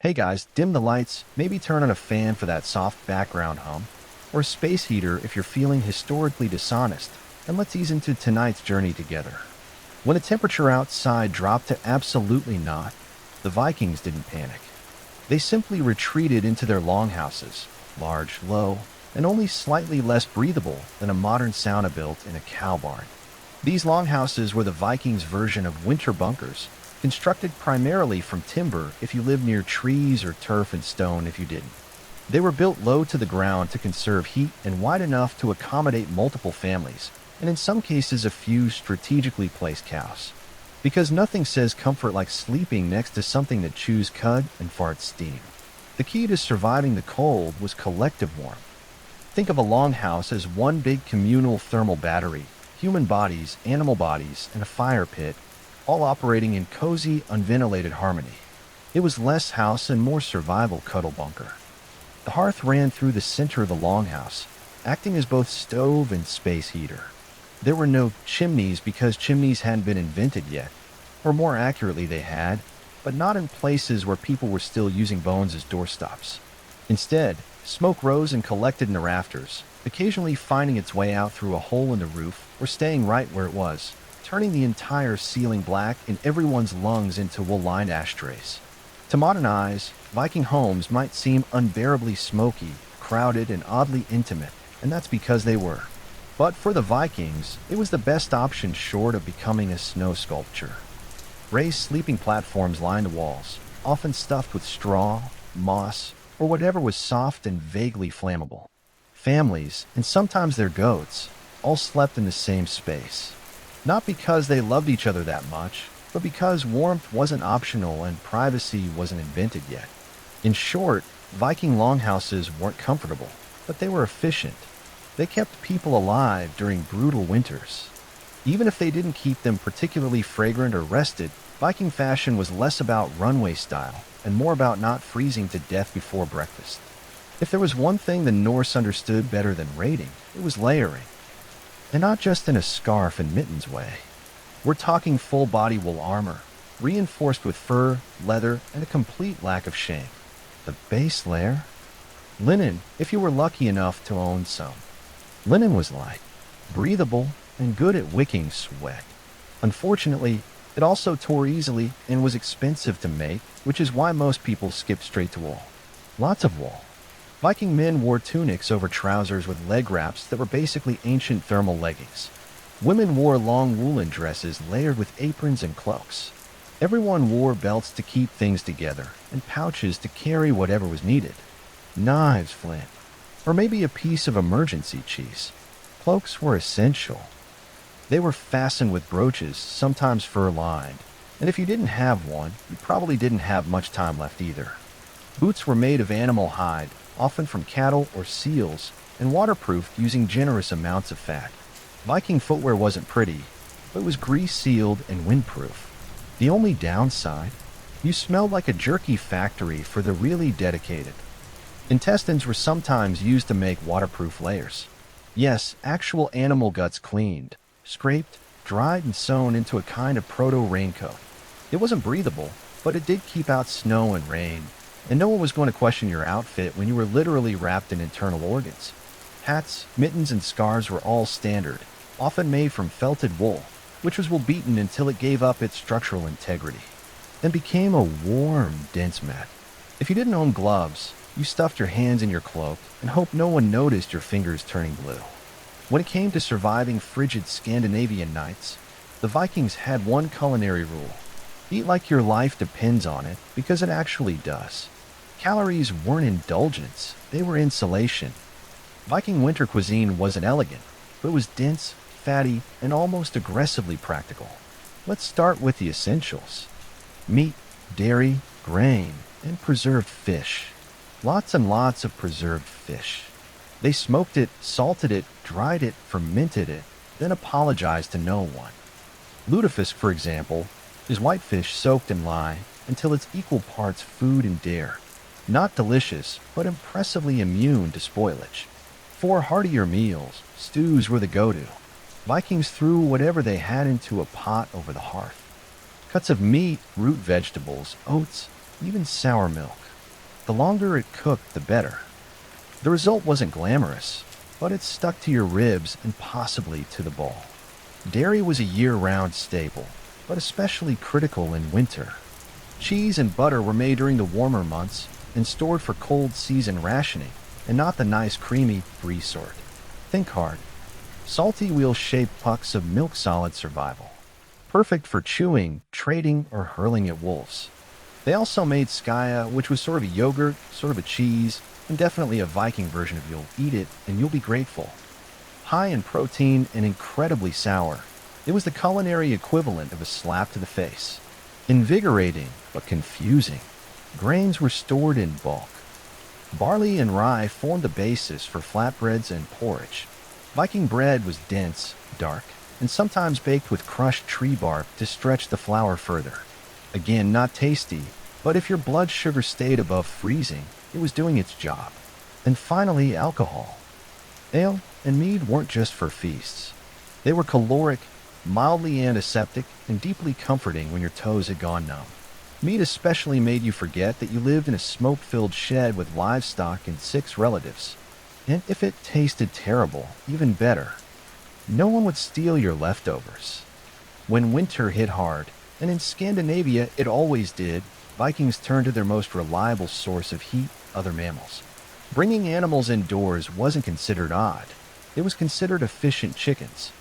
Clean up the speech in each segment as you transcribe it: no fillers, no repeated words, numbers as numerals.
Hey guys, dim the lights, maybe turn on a fan for that soft background hum, or a space heater if you're feeling historically dishonest, and let's ease into tonight's journey together. When the temperature outside dropped to absolutely not, the Vikings didn't panic. They simply retreated into their longhouses, large, low, and only slightly less breathable than a modern sauna built in a cow barn. These longhouses were the Vikings' version of winter bunkers, constructed primarily from timber if you lived near trees or turf and stone if you didn't. They were built low to the ground to conserve heat and wide enough to accommodate multiple families, and in some cases a few strategically placed cows. Because nothing says comfort like sleeping next to something that chews cud and farts steam. The key to surviving the cold was collective warmth. Think of a longhouse as one big communal thermal battery, human bodies, animal bodies, and a fire pit, all operating in cozy, unventilated harmony. It was less house and more survival cuddle bunker. The hearth ran through the center of the longhouse, acting as both stove and space heater. There were no chimneys because chimneys hadn't been invented yet, or more accurately they had, but not in places where people were still using bones as doorstops. Instead, smoke rose and collected in the rafters, occasionally finding its way out through a hole in the roof or staying right where it was, turning the entire ceiling black and everyone's lungs into wool-lined ashtrays. To modern eyes, Viking homes might seem unbearably smoky, crowded, and oddly intimate, and that's because they were. But for the Vikings, it was the best option short of becoming a snow sculpture. Raised sleeping platforms lined the walls, often stuffed with straw, moss, or whatever was soft and vaguely flammable. Families, and sometimes their goats, all slept in the same space. Not because they loved each other that much, but because warmth wasn't optional and privacy wasn't invented yet. In short, Viking longhouses weren't comfortable, but they were efficient. They kept people alive during brutal winters. Even if they didn't keep them particularly fragrant or rested, Viking fashion was less about runway style and more about not freezing to death before breakfast. If there was one thing the Norse understood better than raiding, it was layering. And not just in a scarf and mittens way. We're talking full-body wool armor, reinforced with fur, leather, and a complete lack of shame. The base layer? Linen, if you were lucky enough to own some. Linen was light, breathable, and good at wicking sweat. Unfortunately, it also tore easily and was expensive to make, which is why most people skipped straight to wool. Lots of wool. Viking men wore tunics over trousers with leg wraps that were basically ancient thermal leggings. Women wore long woolen dresses layered with aprons and cloaks. Everyone wore belts to keep things together and pouches to carry whatever was needed. Knives, flint, or maybe a piece of emergency cheese. Cloaks were essential. They were fastened with brooches, sometimes fur-lined, and if you didn't have one, you probably didn't have much time left either. Boots were made of animal hide, often from cattle or seals, and waterproofed using generous amounts of fat. Viking footwear wasn't pretty, but it was grease-sealed and windproof. The only downside? You smelled like a jerky factory for the really dedicated. Intestines were sometimes used to make waterproof layers. Yes, actual animal guts cleaned, scraped, dried, and sewn into a kind of proto-raincoat. It wasn't breathable, but it did keep out snow and rain, and no one was going to question your outfit when you were literally wrapped in internal organs. Hats, mittens, and scarves were all standard, often made from felted wool, which was wool-beaten until it gave up its structural integrity, and became a warm, dense mat. If you didn't own gloves, you stuffed your hands in your cloak and hoped no one noticed your fingers turning blue. When it came to surviving frigid Scandinavian nights, the Vikings had one culinary rule. Eat like your life depends on it, because it actually does. Calories weren't indulgence, they were insulation. Viking winter cuisine wasn't elegant, but it was dense, fatty, and almost aggressively practical. Let's start with the essentials. Meat, dairy, grain, and preserved fish. Lots and lots of preserved fish. They smoked it, salted it, dried it, fermented it, then apologized to no one. Lutefisk, for example, is whitefish soaked in lye until it's equal parts food and dare. Not delicious, but impressively immune to spoilage. For heartier meals, stews were the go-to. Vikings threw whatever they had into a pot over the hearth. Cuts of meat, root vegetables, oats, even sour milk. The longer it cooked, the better. The result wasn't glamorous, but it stuck to your ribs and possibly to the bowl. Dairy was a year-round staple, but especially critical in winter. Cheese and butter were made during the warmer months and stored for cold season rationing, and not the nice creamy brie sort. Think hard. Salty wheel-shaped pucks of milk-solid survival. Perfect for chewing, trading, or hurling at wolves. They also made skaya, which was sort of a yogurt, sort of a cheese, and definitely a Viking version of you'll eat it and you'll be grateful. High in protein and incredibly sour, it was the culinary equivalent of a slap to the face. Invigorating, but confusing. Grains were stored in bulk. Barley and rye formed the basis for flatbreads and porridge. Viking bread was dense, dark, and sometimes baked with crushed tree bark to stretch the flour further. Again, not tasty, but if your blood sugar stayed above freezing, it was doing its job. And finally, alcohol. Ale and mead weren't just for feasts. They were caloric, mildly antiseptic, and deeply comforting when your toes had gone numb. Mead especially made you forget that you lived in a smoke-filled shed with livestock and 6 relatives. And if it tasted terrible, even better. No one would steal your leftovers. When winter hit hard, and in Scandinavia it always did, Vikings turned to their most reliable source of heat, other mammals. Bringing animals indoors wasn't considered odd. It was considered efficient. Chickens,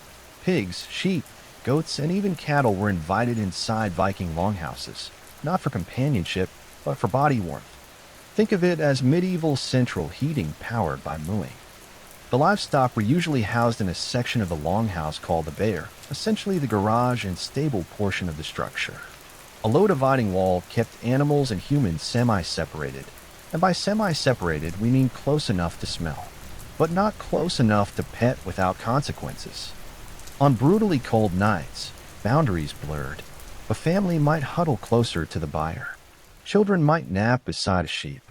pigs, sheep, goats, and even cattle were invited inside Viking longhouses, not for companionship, but for body warmth. Think of it as medieval central heating powered by mooing. The livestock were usually housed in a section of the longhouse called the byre, essentially the garage and stable portion of the structure. A low dividing wall kept animals and humans semi-separated, and by semi-separated we mean close enough to smell, but not close enough to pet without consequences. On brutally cold nights, boundaries blurred. A family might huddle closer to the byre. Children might nap beside a sheep.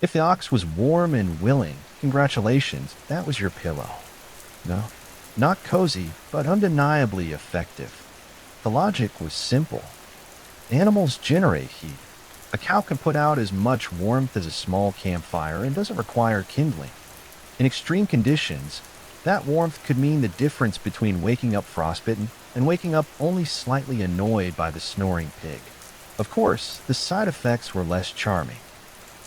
If the ox was warm and willing, congratulations, that was your pillow. No, not cozy, but undeniably effective. The logic was simple. Animals generate heat. A cow can put out as much warmth as a small campfire and doesn't require kindling. In extreme conditions, that warmth could mean the difference between waking up frostbitten and waking up only slightly annoyed by the snoring pig. Of course, the side effects were less charming.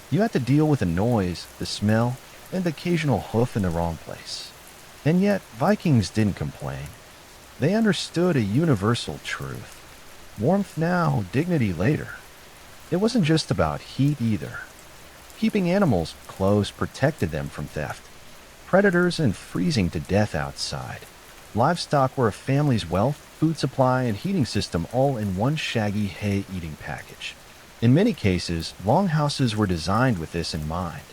You had to deal with the noise, the smell, and the occasional hoof in the wrong place. And yet, Vikings didn't complain. They understood a universal truth. Warmth now, dignity later. It wasn't just about heat either. Keeping animals close protected them from theft, predators, and freezing to death outside. Livestock were a family's wealth, food supply, and heating system all in one shaggy hay-eating package. In many cases, longhouses were designed with this in mind.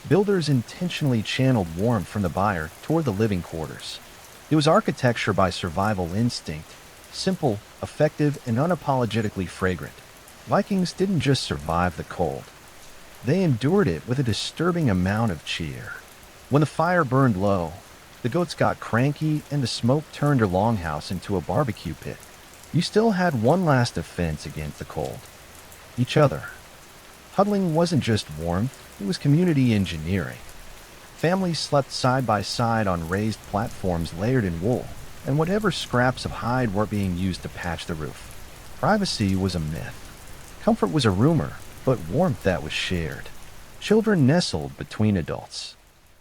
Builders intentionally channeled warmth from the byre toward the living quarters. It was architecture by survival instinct, simple, effective, and unapologetically fragrant. Vikings didn't just survive the cold. They endured it with a disturbing amount of cheer. When the fire burned low, the goats got cranky and the smoke turned your longhouse into a barbecue pit. You still had one last defense against the cold. Each other. Huddling wasn't just warmth, it was community engineering. Families slept side by side on raised platforms layered in wool, and whatever scraps of hide were being used to patch the roof. Privacy was a myth. Comfort was a rumor, but warmth that was shared. Children nestled between adults.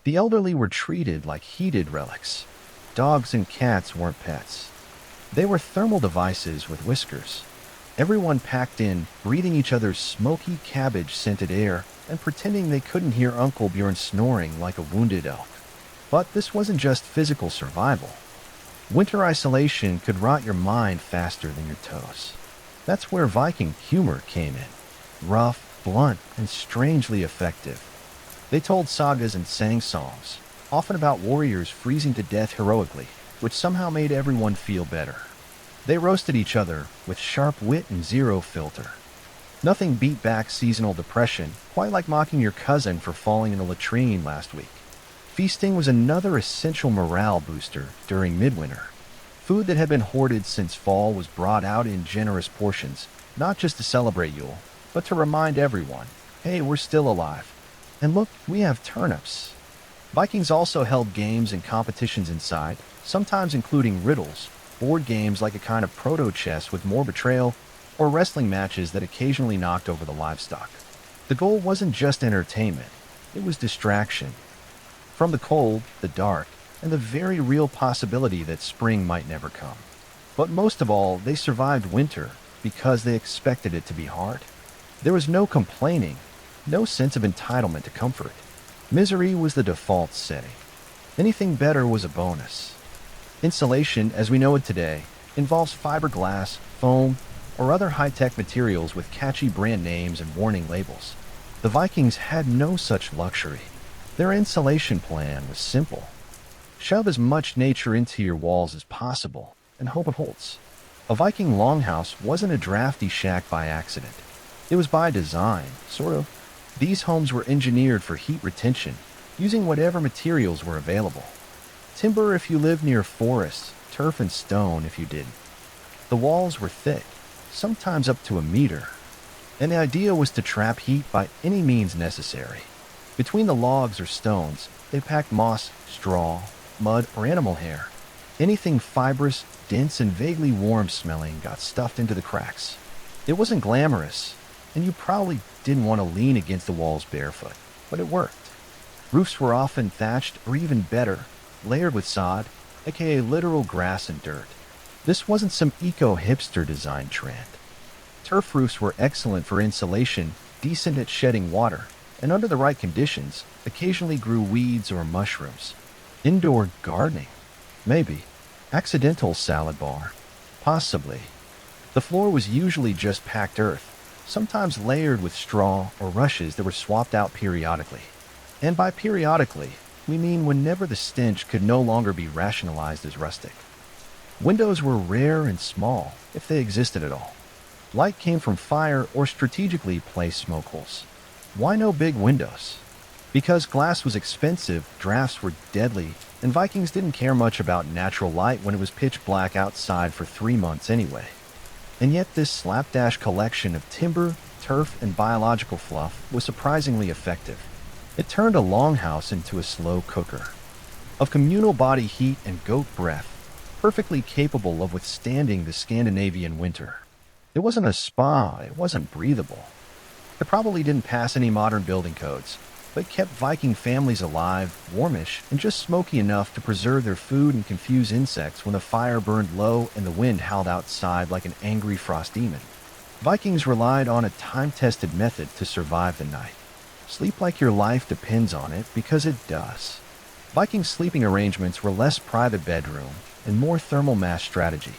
The elderly were treated like heated relics. Dogs and cats weren't pets. They were thermal devices with whiskers. Everyone packed in, breathing each other's smoky cabbage-scented air and pretending they couldn't hear Uncle Bjorn snoring like a wounded elk. But this wasn't just physical survival. Winter isolation could rot your mind faster than your toes. That's where Viking humor came in. Rough, blunt, and strangely effective. They told sagas and sang songs, often about warriors freezing to death heroically, which somehow made everyone feel better. They roasted each other with sharp wit and zero filter. Nothing beat back seasonal depression, quite like mocking your cousin for falling in a latrine last week. Feasting was another essential morale booster during midwinter. Food that had been hoarded since fall was brought out in generous portions, not just to celebrate Yule, but to remind everyone, Hey, we're still alive. And look, we have turnips. Vikings also held games and competitions inside, sometimes including riddles, board games like a kind of proto-chess with more betrayal, or wrestling matches that occasionally knocked over the livestock. The goal wasn't just entertainment, it was distraction. From the cold, the dark, and the very real possibility that spring might never come. But most of all, they survived winter because they expected it to be hard. There was no complaining, no sense of entitlement to comfort. Misery was the default setting. Anything better was a bonus. Insulation, as we know it today, involves fiberglass, foam, or other high-tech materials with catchy brand names and warning labels. The Vikings had no such luxury. Their insulation plan was simple. Shove as much nature into your walls as possible and hope it holds. A Viking longhouse wasn't a drafty shack by accident. It was by design, sort of. These homes were engineered for heat retention, using whatever materials were available. Timber if you lived near forests, turf and stone if you didn't. The walls were thick, sometimes up to a meter, and the idea was to trap heat by any means necessary. Between the logs or stones, they packed moss, straw, mud, or animal hair. Anything fibrous, dense, and vaguely warm-smelling got stuffed into the cracks. It wasn't glamorous, and you probably didn't want to lean against the walls barefoot, but it worked. Roofs were often thatched, or even better, layered with sod, aka literal grass and dirt. This wasn't some eco-hipster design trend. Turf roofs were excellent for insulation, decent at shedding water, and under the right conditions, occasionally grew weeds or mushrooms. Indoor gardening? Maybe. Accidental salad bar? Possibly. The floor was usually just packed earth, sometimes layered with straw or rushes that were swapped out periodically. And by periodically, we mean whenever the stench could no longer be rationalized as rustic. Windows were rare and small, if they existed at all. Light came from fire or strategically placed smoke holes. Why no big windows? Because glass was expensive, drafts were deadly, and Vikings didn't care much about natural light when it was pitch black outside for 3 months anyway. And yet this slapdash collection of timber, turf, and biological fluff was surprisingly effective. It turned a longhouse into a slow cooker. Of communal body heat and goat breath, perfectly capable of withstanding the Scandinavian winter. It wasn't a spa, it wasn't breathable. It probably didn't pass any modern building codes, but kept Viking families alive, warmish, and just smoky enough to preserve their food and confuse insects when the fire burned low and the wind howled outside like an angry frost demon. Vikings relied on a time-tested method to survive the night. Sleep like your life depends on it, because it does. Viking sleeping arrangements were less private bedroom and more thermal mass strategy.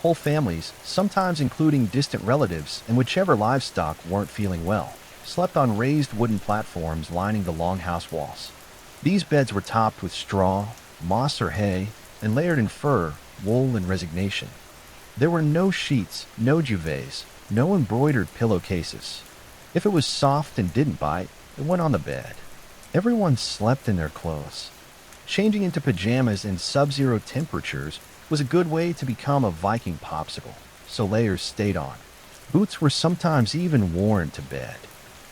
Whole families, sometimes including distant relatives and whichever livestock weren't feeling well, slept on raised wooden platforms lining the longhouse walls. These beds were topped with straw, moss or hay, and layered in fur, wool, and resignation. There were no sheets, no duvets, no embroidered pillowcases. If it was soft and didn't bite, it went on the bed. Everyone slept in their clothes. Changing into pajamas in sub-zero temperatures was a good way to become a Viking popsicle, so layers stayed on. Boots were sometimes even worn to bed.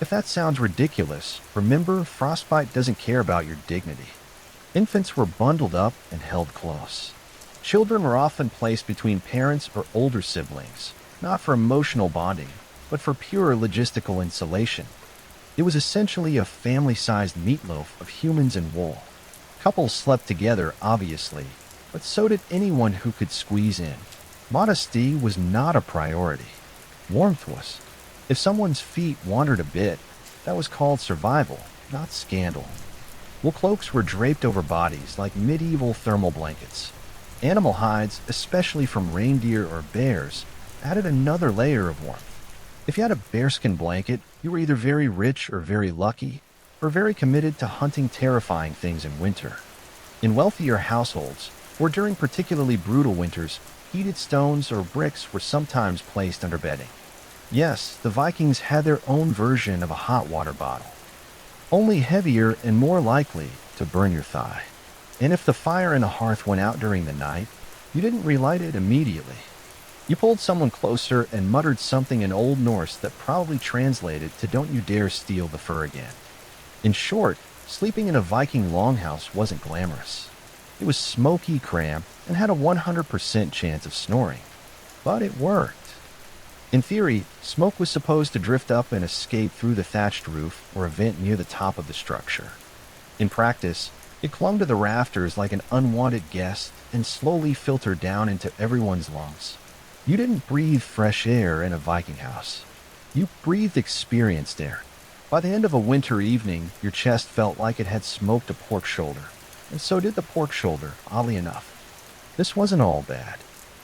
If that sounds ridiculous, remember, frostbite doesn't care about your dignity. Infants were bundled up and held close. Children were often placed between parents or older siblings, not for emotional bonding, but for pure logistical insulation. It was essentially a family-sized meatloaf of humans and wool. Couples slept together, obviously, but so did anyone who could squeeze in. Modesty was not a priority. Warmth was. If someone's feet wandered a bit, that was called survival, not scandal. Wool cloaks were draped over bodies like medieval thermal blankets. Animal hides, especially from reindeer or bears, added another layer of warmth. If you had a bearskin blanket, you were either very rich or very lucky, or very committed to hunting terrifying things in winter. In wealthier households, or during particularly brutal winters, heated stones or bricks were sometimes placed under bedding. Yes, the Vikings had their own version of a hot water bottle, only heavier and more likely to burn your thigh. And if the fire in the hearth went out during the night, you didn't relight it immediately. You pulled someone closer and muttered something in Old Norse that probably translated to "Don't you dare steal the fur again." In short, sleeping in a Viking longhouse wasn't glamorous. It was smoky, cramped, and had a 100% chance of snoring. But it worked. In theory, smoke was supposed to drift up and escape through the thatched roof or a vent near the top of the structure. In practice, it clung to the rafters like an unwanted guest and slowly filtered down into everyone's lungs. You didn't breathe fresh air in a Viking house. You breathed experienced air. By the end of a winter evening, your chest felt like it had smoked a pork shoulder, and so did the pork shoulder, oddly enough. This wasn't all bad.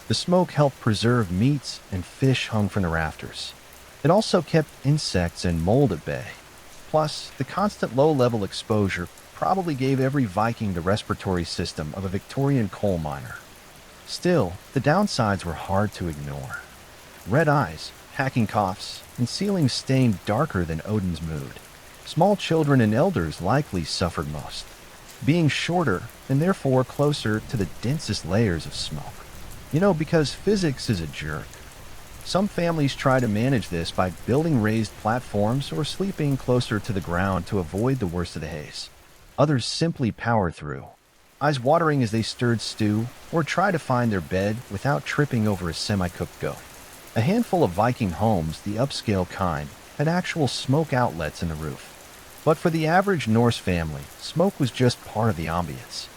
The smoke helped preserve meats and fish hung from the rafters. It also kept insects and mold at bay. Plus, the constant low-level exposure probably gave every Viking the respiratory system of a Victorian coal miner. Still, the downsides were hard to ignore. Red eyes, hacking coughs, and ceilings stained darker than Odin's mood. Small children and elders likely suffered most, being shorter and therefore closer to the densest layers of smoke. Because physics is a jerk. Some families try to manage this by building raised platforms or sleeping closer to the ground to avoid the worst of the haze. Others simply power through, eyes watering as they stirred stew or try to find their bed without tripping over a semi-cooked goat. A handful of Viking homes, the upscale kind, had actual smoke outlets in the roof. But for the average Norse family, smoke was just part of the ambience.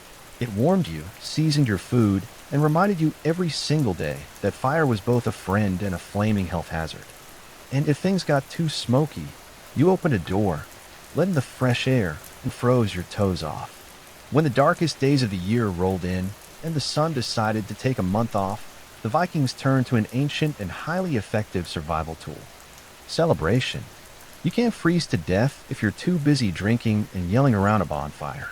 It warmed you, seasoned your food, and reminded you every single day that fire was both a friend and a flaming health hazard. And if things got too smoky, you opened a door, let in the fresh air, and froze your toes off. When the darkest days of the year rolled in, and the sun decided to take a month off, the Vikings turned to an ancient and highly effective survival tool: celebration. You can't freeze to death if you're too busy drinking and yelling around a bonfire.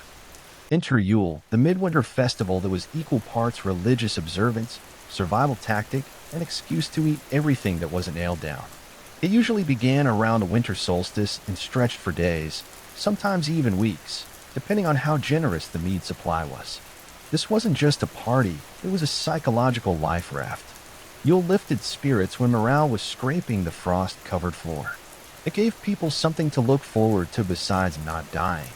Enter Yule, the midwinter festival that was equal parts religious observance, survival tactic, and excuse to eat everything that wasn't nailed down. It usually began around the winter solstice and stretched for days, sometimes even weeks, depending on how generous the mead supply was. This wasn't just a party, it was a psychological life raft. Yule lifted spirits when morale was scraping the frost-covered floor. It gave people something to look forward to besides not dying.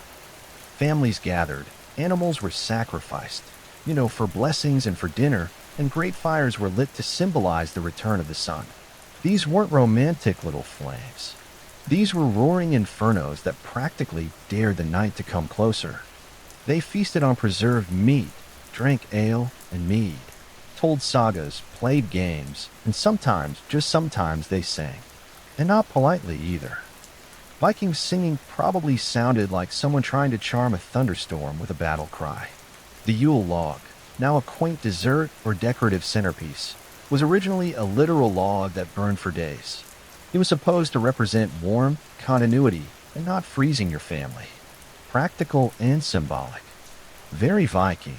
Families gathered, animals were sacrificed, for blessings and for dinner, and great fires were lit to symbolize the return of the sun. These weren't romantic little flames. These were roaring infernos that practically dared the night to come closer. They feasted on preserved meat, drank ale and mead, told sagas, played games, and sometimes, just sometimes, they sang. And not politely either. Vikings singing probably sounded like someone trying to charm a thunderstorm with a battle cry. The Yule log, now a quaint dessert or decorative centerpiece, was originally a literal log that burned for days. It was supposed to represent warmth, continuity, and not freezing your family. Practical and symbolic. Very Viking.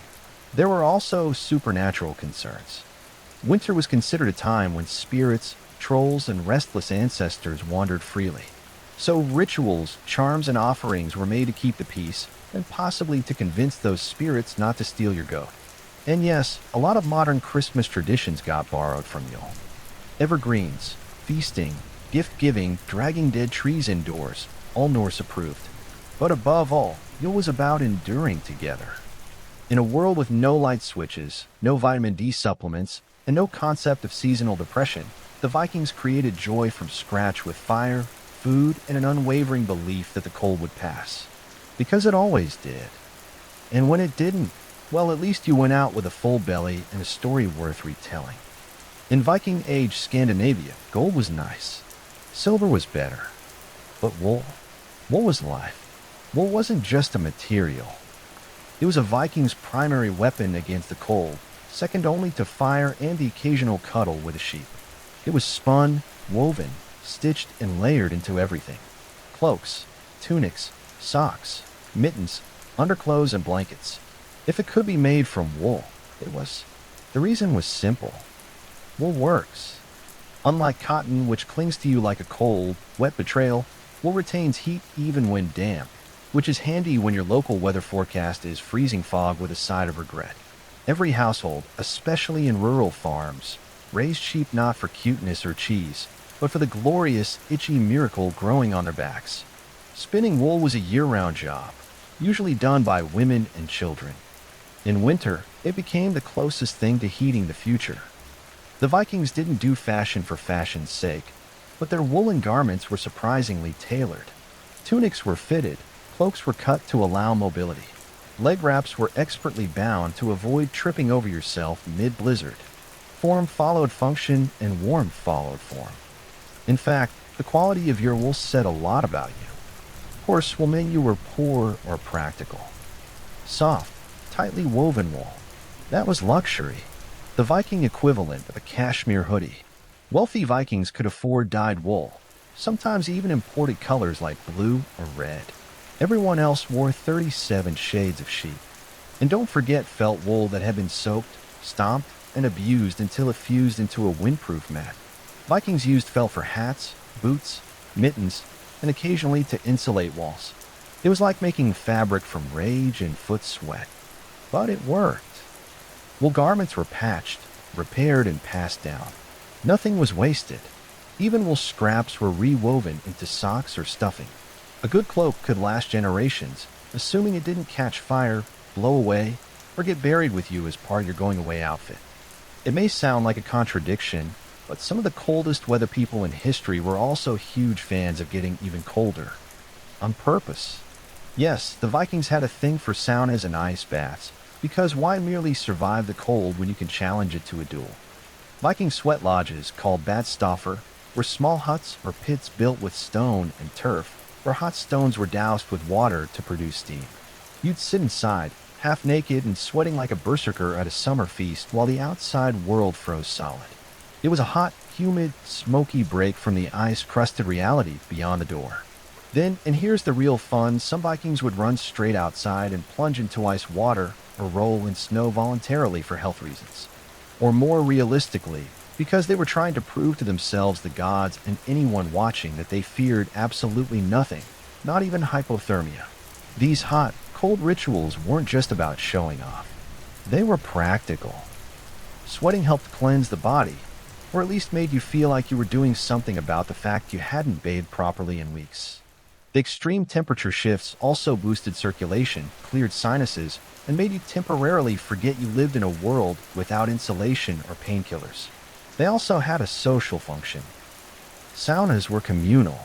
There were also supernatural concerns. Winter was considered a time when spirits, trolls, and restless ancestors wandered freely. So rituals, charms, and offerings were made to keep the peace and possibly to convince those spirits not to steal your goat. And yes, a lot of modern Christmas traditions got borrowed from Yule. Evergreens, feasting, gift-giving, dragging dead trees indoors, all Norse approved. But above all, Yule was about enduring together. In a world with no light switches, no vitamin D supplements, and no concept of seasonal depression, the Vikings created joy from scratch with fire, food, and an unwavering belief that the cold would pass. Because it always did. And when it didn't, well, at least you went out with a full belly and a story worth retelling. In Viking Age Scandinavia, gold was nice. Silver was better. But wool? Wool was life. Wool wasn't just a material. It was a Viking's primary weapon against the cold, second only to fire and the occasional cuddle with a sheep. It was spun, woven, stitched, and layered into everything. Cloaks, tunics, socks, mittens, underclothes, and blankets. If it could be made from wool, it was. The reason was simple. Wool works. Unlike cotton, which clings to you like a cold, wet betrayal, wool retains heat even when damp, which is handy when your local weather forecast is freezing fog with a side of regret. Every household, especially in rural farms, raised sheep not for cuteness or cheese, but for the glorious, itchy miracle growing on their backs. Spinning wool was a year-round job, usually done by women and children. In winter, it became the closest thing to heating the future. The Vikings didn't do fashion for fashion's sake, but their woolen garments were surprisingly tailored. Tunics were fitted, cloaks were cut to allow mobility. Leg wraps were expertly bound to avoid tripping over yourself mid-blizzard. Form followed function and warmth followed form. In fact, the quality of your wool said a lot about you. Horse wool meant you were poor or practical. Soft, tightly woven wool. That was luxury, the Viking equivalent of a cashmere hoodie. Wealthy Vikings could afford dyed wool, sometimes even imported colors like blue or red. Everyone else wore 37 shades of sheep. And don't forget felt wool that had been soaked, stomped, and abused until it fused into a windproof mat. Vikings used felt for hats, boots, mittens, and occasionally to insulate walls. It was like making fabric from rage and foot sweat. But it worked. Wool garments were patched, repaired, and passed down. Nothing was wasted. Even wool scraps were rewoven into socks or stuffing. A good cloak could last generations, assuming it didn't catch fire, blow away, or get buried with you as part of your going-away outfit. It may sound like a contradiction, but some of the coldest weather people in history were also huge fans of getting even colder. On purpose. Yes, the Vikings had a thing for saunas and ice baths, because why merely survive the cold when you can challenge it to a duel? Viking sweat lodges, called badstoffer, were small huts or pits built with stone and turf, where hot stones were doused with water to produce steam. You'd sit inside, half naked and sweating like a berserker at a summer feast while the outside world froze solid. It was a hot, humid, smoky break from the ice-crusted reality beyond the door. Then, and here's the real fun, some Vikings would run straight outside and plunge into ice water or roll in snow voluntarily for health reasons. Or more realistically, because they were trying to prove to themselves, the gods, and anyone watching that they feared absolutely nothing, not even hypothermia. These hot, cold rituals weren't just about showing off. They were practical. Sweating helped cleanse the body, or at least made you feel like you were doing something about the fact you hadn't bathed properly in weeks. The extreme temperature shifts also boosted circulation, cleared sinuses, and made you temporarily forget you lived in a world without insulation or painkillers. They also had a social function. Saunas were communal,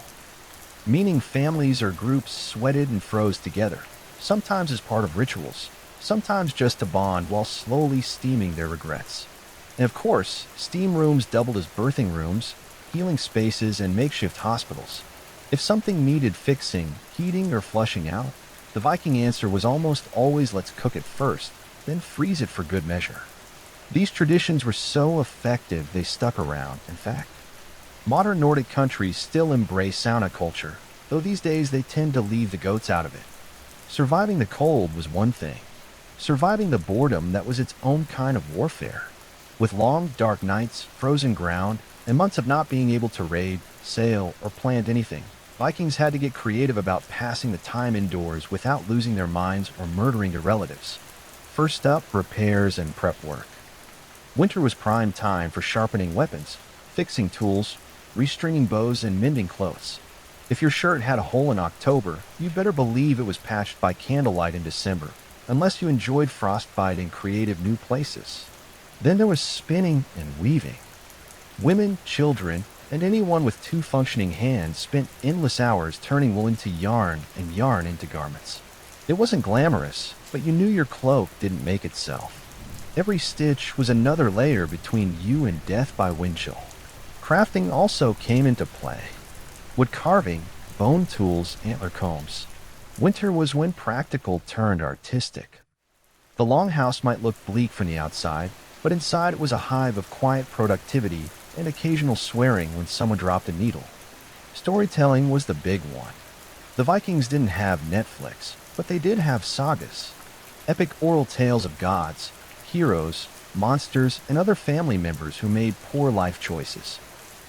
meaning families or groups sweated and froze together, sometimes as part of rituals, sometimes just to bond while slowly steaming their regrets. And of course, steam rooms doubled as birthing rooms, healing spaces, and makeshift hospitals. If something needed fixing, heating, or flushing out, the Viking answer was almost always let's cook it first, then freeze it for good measure. These traditions were so effective they stuck around, in fact. Modern Nordic countries still embrace sauna culture, though these days they tend to leave the goats out of it. Surviving the cold was one thing. Surviving the boredom, that was its own kind of warfare. With long, dark nights, frozen ground, and months of not being able to raid, sail, or plant anything, Vikings had to get creative about passing the time indoors without losing their minds or murdering their relatives. First up, repairs and prep work. Winter was prime time for sharpening weapons, fixing tools, restringing bows, and mending clothes. If your shirt had a hole in October, you better believe it was patched by candlelight in December, unless you enjoyed frostbite in creative new places. Then there was spinning and weaving. Women, children, and anyone with two functioning hands spent endless hours turning wool into yarn and yarn into garments. It wasn't glamorous, but you knew your cloak didn't make itself. Every stitch was another layer between you and death by wind chill. Crafting also came into play. Wood carving, bone tools, antler combs. Winter was when practical turned artistic. The longhouse might look bleak from the outside, but inside it was a hive of quiet productivity and occasional swearing when someone dropped a needle. Storytelling was the big one. The Vikings didn't have Netflix, but they did have sagas. Epic oral tales of gods, heroes, monsters, and other family members who made poor life choices.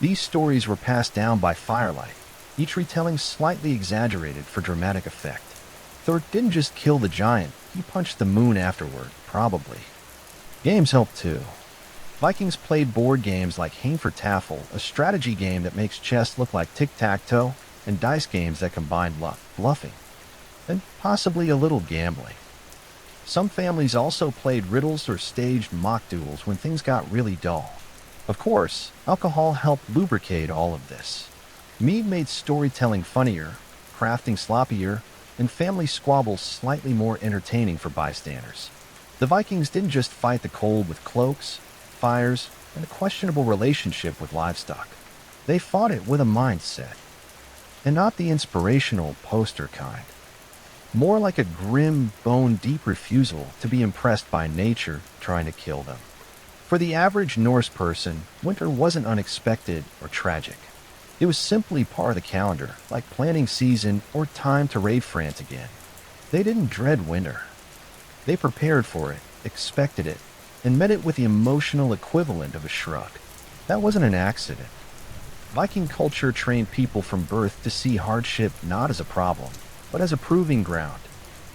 These stories were passed down by firelight, each retelling slightly exaggerated for dramatic effect. Thor didn't just kill the giant, he punched the moon afterward, probably. Games helped too. Vikings played board games like Hainfertafel, a strategy game that makes chess look like tic-tac-toe, and dice games that combine luck, bluffing, and possibly a little gambling. Some families also played riddles or staged mock duels when things got really dull. Of course, alcohol helped lubricate all of this. Mead made storytelling funnier, crafting sloppier, and family squabbles slightly more entertaining for bystanders. The Vikings didn't just fight the cold with cloaks, fires, and a questionable relationship with livestock. They fought it with a mindset, and not the inspirational poster kind. More like a grim, bone-deep refusal to be impressed by nature trying to kill them. For the average Norse person, winter wasn't unexpected or tragic. It was simply part of the calendar, like planting season or time to raid France again. They didn't dread winter. They prepared for it, expected it, and met it with the emotional equivalent of a shrug. That wasn't an accident. Viking culture trained people from birth to see hardship not as a problem, but as a proving ground.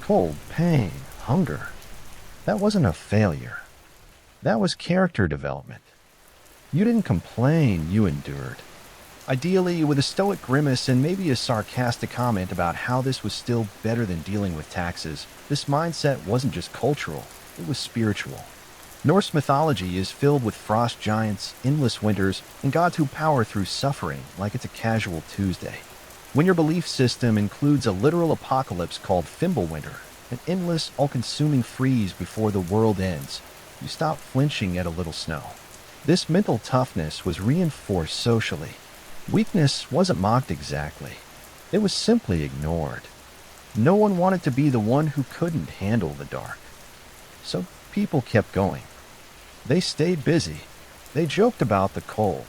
Cold, pain, hunger. That wasn't a failure. That was character development. You didn't complain, you endured. Ideally, with a stoic grimace and maybe a sarcastic comment about how this was still better than dealing with taxes, this mindset wasn't just cultural, it was spiritual. Norse mythology is filled with frost giants, endless winters, and gods who power through suffering like it's a casual Tuesday. When your belief system includes a literal apocalypse called Fimbulwinter, an endless, all-consuming freeze before the world ends, you stop flinching at a little snow. This mental toughness was reinforced socially. Weakness wasn't mocked exactly. It was simply ignored. No one wanted to be the one who couldn't handle the dark. So people kept going. They stayed busy. They joked about the cold.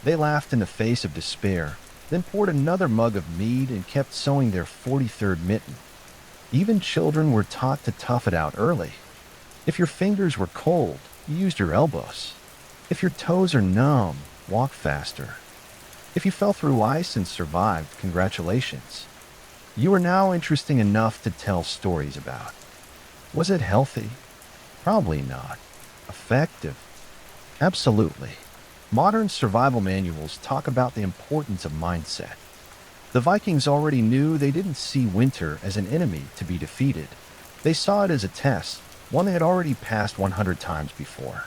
They laughed in the face of despair, then poured another mug of mead and kept sewing their 43rd mitten. Even children were taught to tough it out early. If your fingers were cold, you used your elbows. If your toes are numb, walk faster. If you fell through ice and survived, congratulations. You are now interesting enough to tell stories about. Was it healthy? Probably not. Effective? Absolutely. Modern survival manuals talk about the importance of mindset. The Vikings already knew they didn't see winter as an enemy to be defeated. They saw it as a test, one they had already passed 100 times before.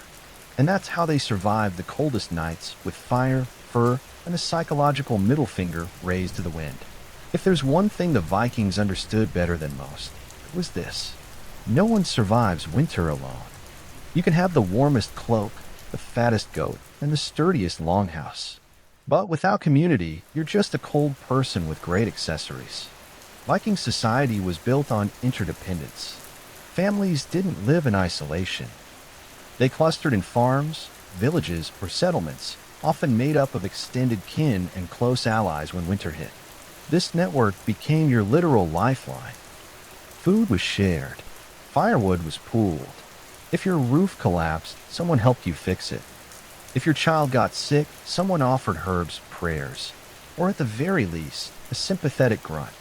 And that's how they survived the coldest nights, with fire, fur, and a psychological middle finger raised to the wind. If there's one thing the Vikings understood better than most, it was this. No one survives winter alone. You can have the warmest cloak, the fattest goat, and the sturdiest longhouse. But without community, you're just a cold person with great accessories. Viking society was built on interdependence. Families didn't live in isolation. They clustered in farms, villages, or settlements, often made up of extended kin and close allies when winter hit. This network became your literal lifeline. Food was shared. Firewood was pooled. If your roof collapsed, someone helped you fix it. If your child got sick, someone offered herbs, prayers, or at the very least, a sympathetic grunt.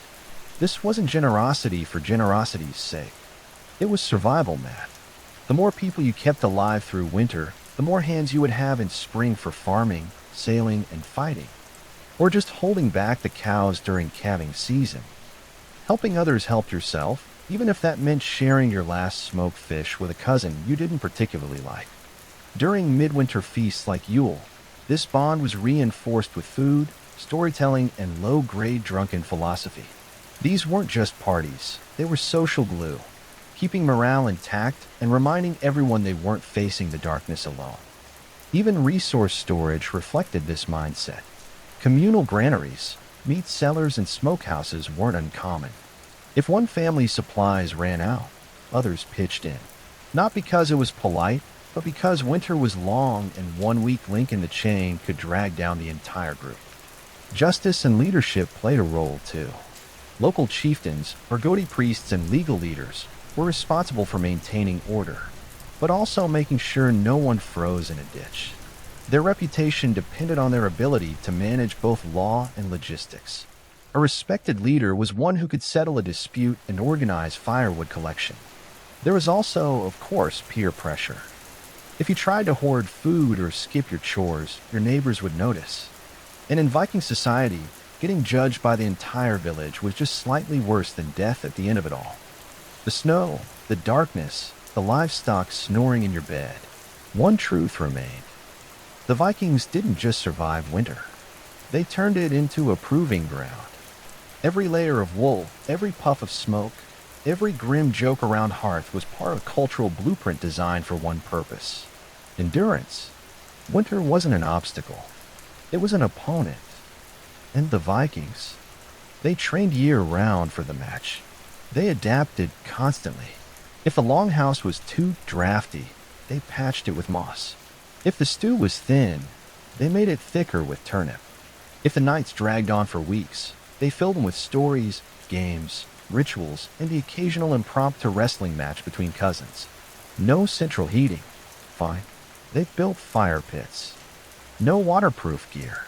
This wasn't generosity for generosity's sake. It was survival math. The more people you kept alive through winter, the more hands you would have in spring for farming, sailing, and fighting. Or just holding back the cows during calving season. Helping others helped yourself, even if that meant sharing your last smoked fish with a cousin you didn't particularly like. During midwinter feasts like Yule, this bond was reinforced with food, storytelling, and low-grade drunken philosophy. These weren't just parties, they were social glue, keeping morale intact and reminding everyone they weren't facing the darkness alone. Even resource storage reflected this mindset. Communal granaries, meat cellars, and smokehouses weren't uncommon. If one family's supplies ran out, others pitched in. Not because it was polite, but because winter was long and one weak link in the chain could drag down the entire group. Justice and leadership played a role too. Local chieftains, Barghoti priests, and legal leaders were responsible for maintaining order, but also making sure no one froze in a ditch. Their reputation depended on their ability to manage both law and logistics. A respected leader was one who could settle a dispute and organize firewood collection. There was also, of course, peer pressure. If you tried to hoard food or skip your chores, your neighbors would notice. And in Viking society, getting judged by the entire village was just slightly worse than death at the end of it all. The snow, the darkness, the livestock snoring in your bed. One truth remained. The Vikings didn't just survive winter. They turned it into a proving ground. Every layer of wool, every puff of smoke, every grim joke around hearth was part of a cultural blueprint designed for one purpose: endurance. Winter wasn't an obstacle. It was an opponent. And the Vikings, they trained year-round for the match. They adapted constantly. If the longhouse was too drafty, they patched it with moss. If the stew was thin, they made it thicker with turnip. If the nights dragged on for weeks, they filled them with stories, games, rituals, and the occasional impromptu wrestling match between cousins. No central heating. Fine. They built fire pits. No waterproof gear.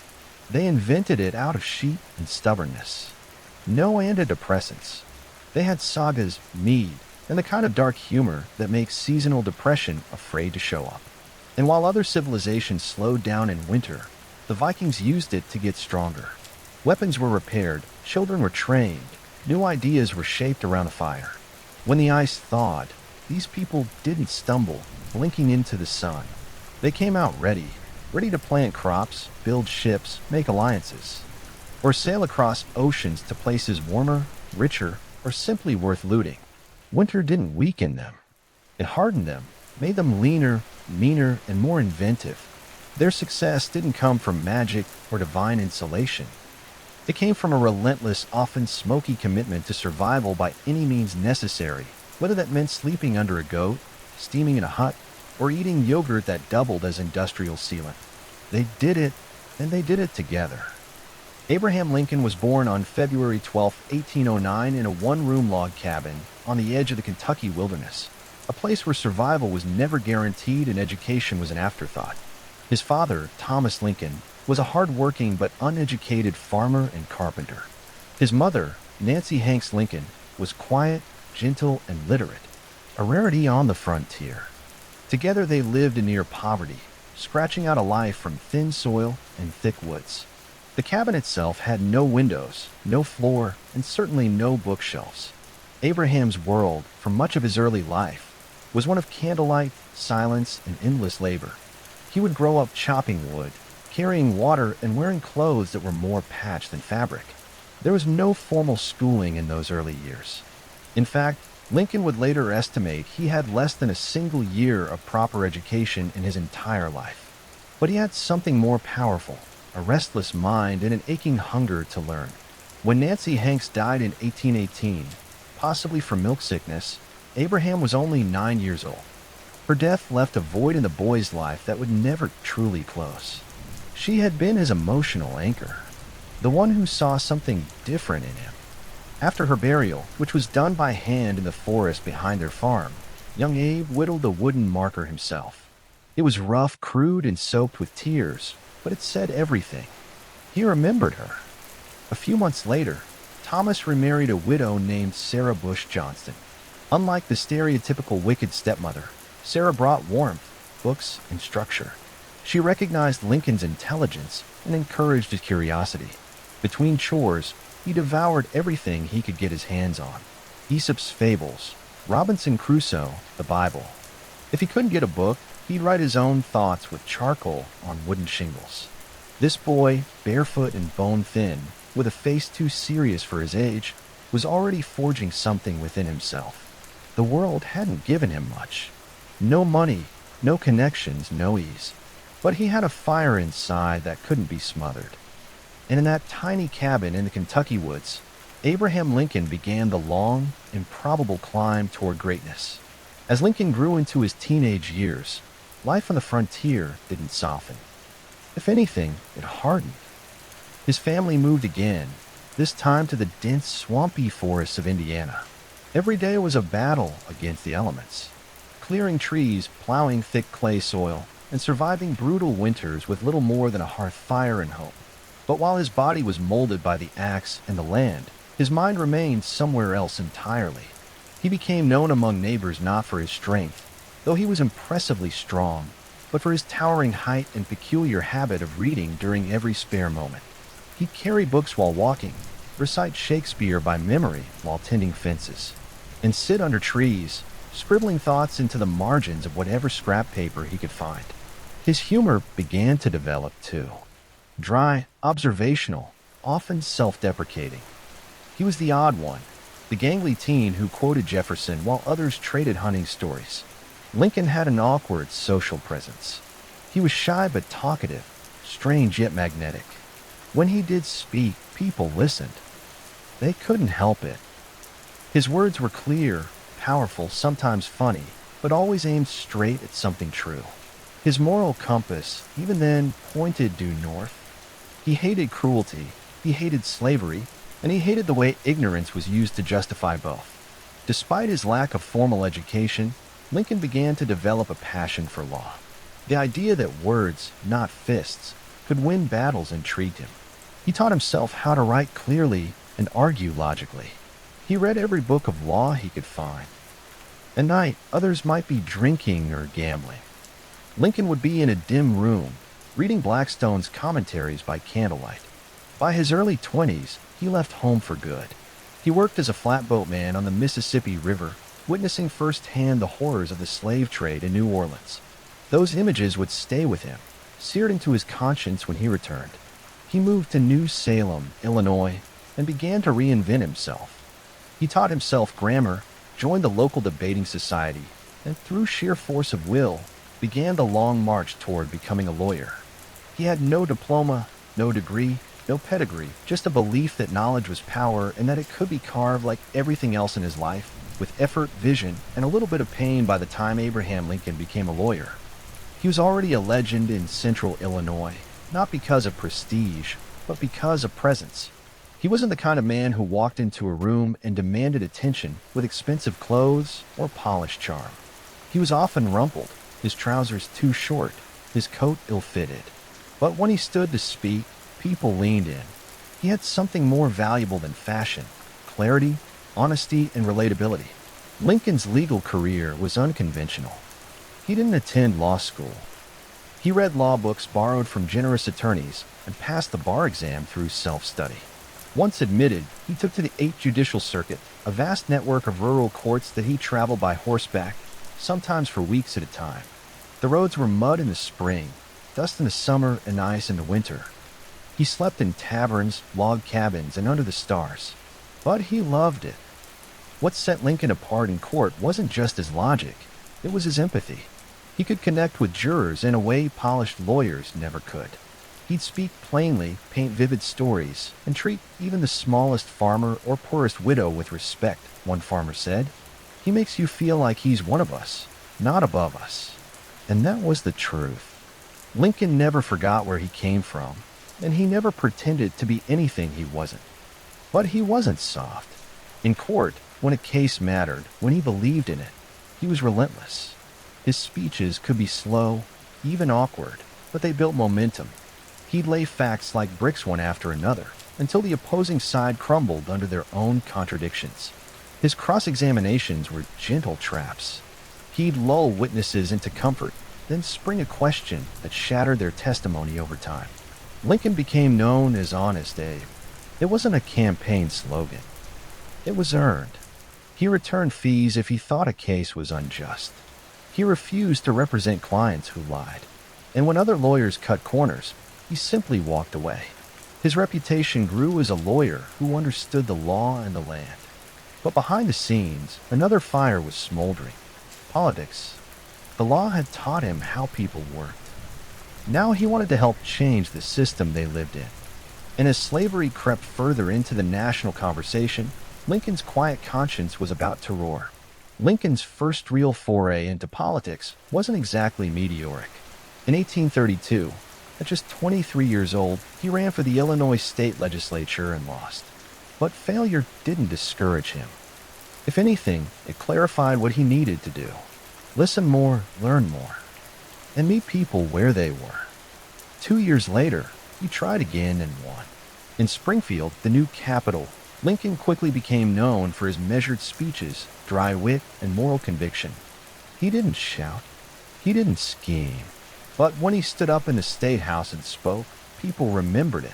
They invented it out of sheep and stubbornness. No antidepressants. They had sagas, mead, and the kind of dark humor that makes seasonal depression afraid to show up. And while other civilizations slowed down in winter, the Vikings used it to get stronger. Weapons were repaired, children were trained, new ideas were shaped around a fire. When the ice thawed, these people didn't stumble, blinking into the sun. They came out ready to plant crops, build ships, make alliances, or sail across oceans to places warmer, richer, or simply worth looting. Winter didn't weaken them. It hardened them, made them leaner, meaner, and more inventive. Their success didn't come from magic or divine insulation. It came from a relentless, often smoky commitment to survival by any means necessary, whether that meant sleeping under a goat, steaming in a hut, or eating yogurt that doubled as industrial sealant. They did it, and they did it together. Abraham Lincoln was born on February 12, 1809, in a one-room log cabin on the edge of the Kentucky wilderness, a place where survival was never guaranteed and education was an afterthought. His father, Thomas Lincoln, was a hard-working but uneducated farmer and carpenter. His mother, Nancy Hanks Lincoln, was quiet, gentle, and literate, a rarity on the frontier. Together they lived in near poverty, scratching out a life from thin soil and thick woods. The cabin itself had no windows, no floor, and certainly no bookshelves. Abraham's world, for much of his early life, was one of candlelight, silence, and endless labor. He would grow up chopping wood, carrying water, and wearing clothes that were more patch than fabric. There was no formal schooling in those early years. In fact, Lincoln would later estimate he had less than a single year of proper education in his entire life. But he had something more powerful: a restless mind and an aching hunger to learn. When Nancy Hanks died in 1818, possibly from milk sickness, Abraham was only 9 years old. Her death left a void in the boy's life that would never truly close. She had been his emotional anchor, the one who saw something different in him. After her burial, which was done by hand in the forest behind their farm, young Abe whittled a wooden marker himself. It was rough, crude, and soaked with tears, but it said everything. He remembered her. A few months later, Thomas remarried a widow named Sarah Bush Johnston. Unlike the stereotypical wicked stepmother, Sarah brought warmth, books, and structure. She recognized Lincoln's intelligence and encouraged his curiosity. Between chores, he devoured everything he could get his hands on: Aesop's fables, Robinson Crusoe, the Bible. If he couldn't get a book, he'd write his own thoughts with charcoal on wooden shingles. This boy, barefoot and bone-thin, with a face too serious for his age, was already forging something within himself. The world hadn't given him much. No money, no connections, no ease. But he had a fire inside that couldn't be smothered. And in that tiny cabin in the Kentucky woods, Abraham Lincoln began the long, improbable climb toward greatness. As Lincoln grew into his teenage years, life on the frontier didn't soften. If anything, it hardened. His family moved again, this time to the dense, swampy forests of Indiana. Every day was a battle against the elements, clearing trees, plowing thick clay soil, and surviving brutal winters with little more than a hearth fire and hope. But while his body was molded by the axe and the land, his mind remained somewhere else entirely. He became known among neighbors not for his strength, though he was impressively strong, but for his towering height and peculiar habit of reading during every spare moment. He'd carry books while walking, recite Shakespeare by memory while tending fences, and sit under trees, scribbling thoughts into the margins of whatever scrap paper he could find. His humor began to develop too. Dry, observational, often self-deprecating. He was the odd one, the gangly teen who quoted Jefferson while others traded hunting stories. Lincoln had an awkward social presence. He was shy but talkative, strange yet magnetic. When he did speak, people listened. They couldn't help it. His words were clear, powerful, sometimes funny, but always aimed straight at something true. His moral compass, even then, pointed due north. He hated cruelty, he hated slavery, and he hated the way ignorance was used to justify both. Despite his lack of formal education, Lincoln began to develop a passion for law. The idea that words, not fists, could win battles intrigued him. He taught himself how to write clearly and argue logically. He read every book of law he could find. At night, others might be drinking or gambling. Lincoln would be in a dim room, reading Blackstone's commentaries by candlelight. By his early 20s, he left home for good. He worked as a flatboatman on the Mississippi River, witnessing firsthand the horrors of the slave trade in New Orleans. Those images would stay with him, seared into his conscience when he returned. He moved to New Salem, Illinois, and began to reinvent himself. He taught himself grammar, joined the local debating society, and through sheer force of will, began the long march toward becoming a lawyer. He had no diploma, no degree, no pedigree, just a belief that knowledge was power and that it could be carved like everything else in his life, with effort, vision, and a little bit of pain by the time Abraham Lincoln became a lawyer. He was already a legend in central Illinois, not because of prestige, but because of presence. He wasn't the kind of man who walked into a room and demanded attention with expensive clothes or polished charm. He was often rumpled, his trousers too short, his coat ill-fitted. But when he stood to speak, people leaned in. He had something more valuable than fashion: clarity, honesty, and relatability. Lincoln's legal career was unconventional. He didn't attend law school. He read law books borrowed from generous attorneys and passed the bar exam through self-study. Once admitted, he took to the 8th Judicial Circuit, a vast network of rural courts that he traveled by horseback, sometimes for weeks at a time. The roads were mud in the spring, dust in the summer, and ice in the winter. He slept in taverns, log cabins, and under the stars. But he loved it. What set Lincoln apart in court wasn't just his logic, it was his empathy. He could connect with jurors in a way polished lawyers never could. He'd speak plainly, paint vivid stories, and treat even the smallest farmer or poorest widow with respect, one farmer said. He makes you feel like he's one of us, not above us. And that was the truth. Lincoln never forgot where he came from, and he never pretended to be anything he wasn't. But he wasn't soft. In court, when a case mattered, when he believed in it, he was relentless. His speeches could be slow, even awkward, but they built momentum. He'd lay facts like bricks one after another, until the opposing side crumbled under their own contradictions. His cross-examinations were gentle traps. He'd lull witnesses into comfort, then spring a question that shattered their testimony over time. Lincoln became known as Honest Abe. It wasn't a campaign slogan. It was earned. He returned fees if he thought a case was unjust. He refused to represent clients who lied. And when other lawyers cut corners, he simply walked away. His reputation grew as a lawyer who understood the law and the land. But behind the scenes, another fire was smoldering. Politics. The law had taught him how people worked. Now he wanted to help change the system they lived in. And as slavery crept further into the national conversation, Lincoln's quiet conscience was about to roar. Lincoln's first real foray into politics wasn't exactly meteoric. In 1832, at just 23 years old, he ran for the Illinois state legislature and lost. But failure didn't discourage him. If anything, it clarified what he needed to do. Listen more, learn more, and meet people where they were. 2 years later, he tried again and won. In Springfield, the new capital, Lincoln quickly became known for his measured speeches, dry wit, and moral conviction. He didn't shout. He didn't scheme. But when he stood up in the State House and spoke, people remembered it.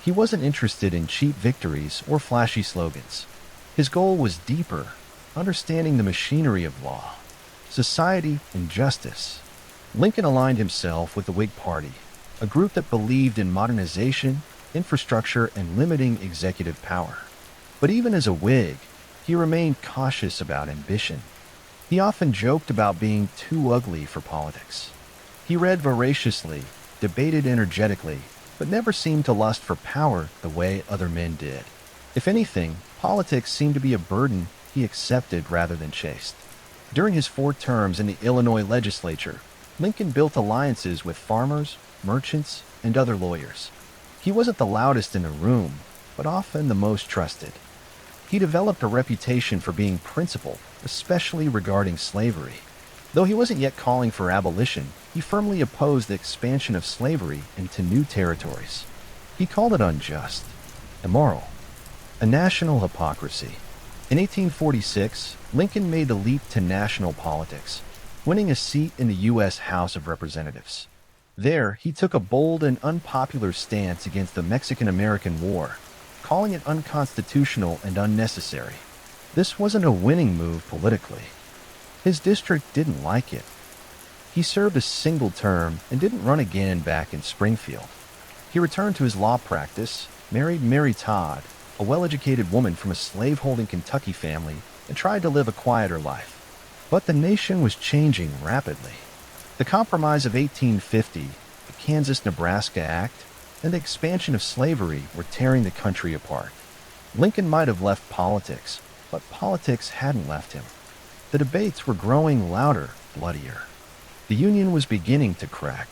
He wasn't interested in cheap victories or flashy slogans. His goal was deeper, understanding the machinery of law, society, and justice. Lincoln aligned himself with the Whig Party, a group that believed in modernization, infrastructure, and limiting executive power. But even as a Whig, he remained cautious about ambition. He often joked about being too ugly for politics. He read voraciously, debated energetically, but never seemed to lust for power the way other men did. If anything, politics seemed to be a burden he accepted rather than chased. During his 4 terms in the Illinois legislature, Lincoln built alliances with farmers, merchants, and other lawyers. He wasn't the loudest in the room, but often the most trusted. He developed a reputation for being principled, especially regarding slavery. Though he wasn't yet calling for abolition, he firmly opposed the expansion of slavery into new territories. He called it unjust, immoral, a national hypocrisy. In 1846, Lincoln made the leap to national politics, winning a seat in the U.S. House of Representatives. There, he took a bold and unpopular stance against the Mexican-American War, calling it unconstitutional and unnecessary. This wasn't a winning move politically. His district didn't like it. He served a single term and didn't run again back in Springfield. He returned to his law practice, married Mary Todd, a well-educated woman from a slaveholding Kentucky family, and tried to live a quieter life. But the nation was changing rapidly. The Compromise of 1850, the Kansas-Nebraska Act, and the expansion of slavery were tearing the country apart. Lincoln might have left politics, but politics hadn't left him. The debates were growing louder, bloodier. The Union was beginning to crack,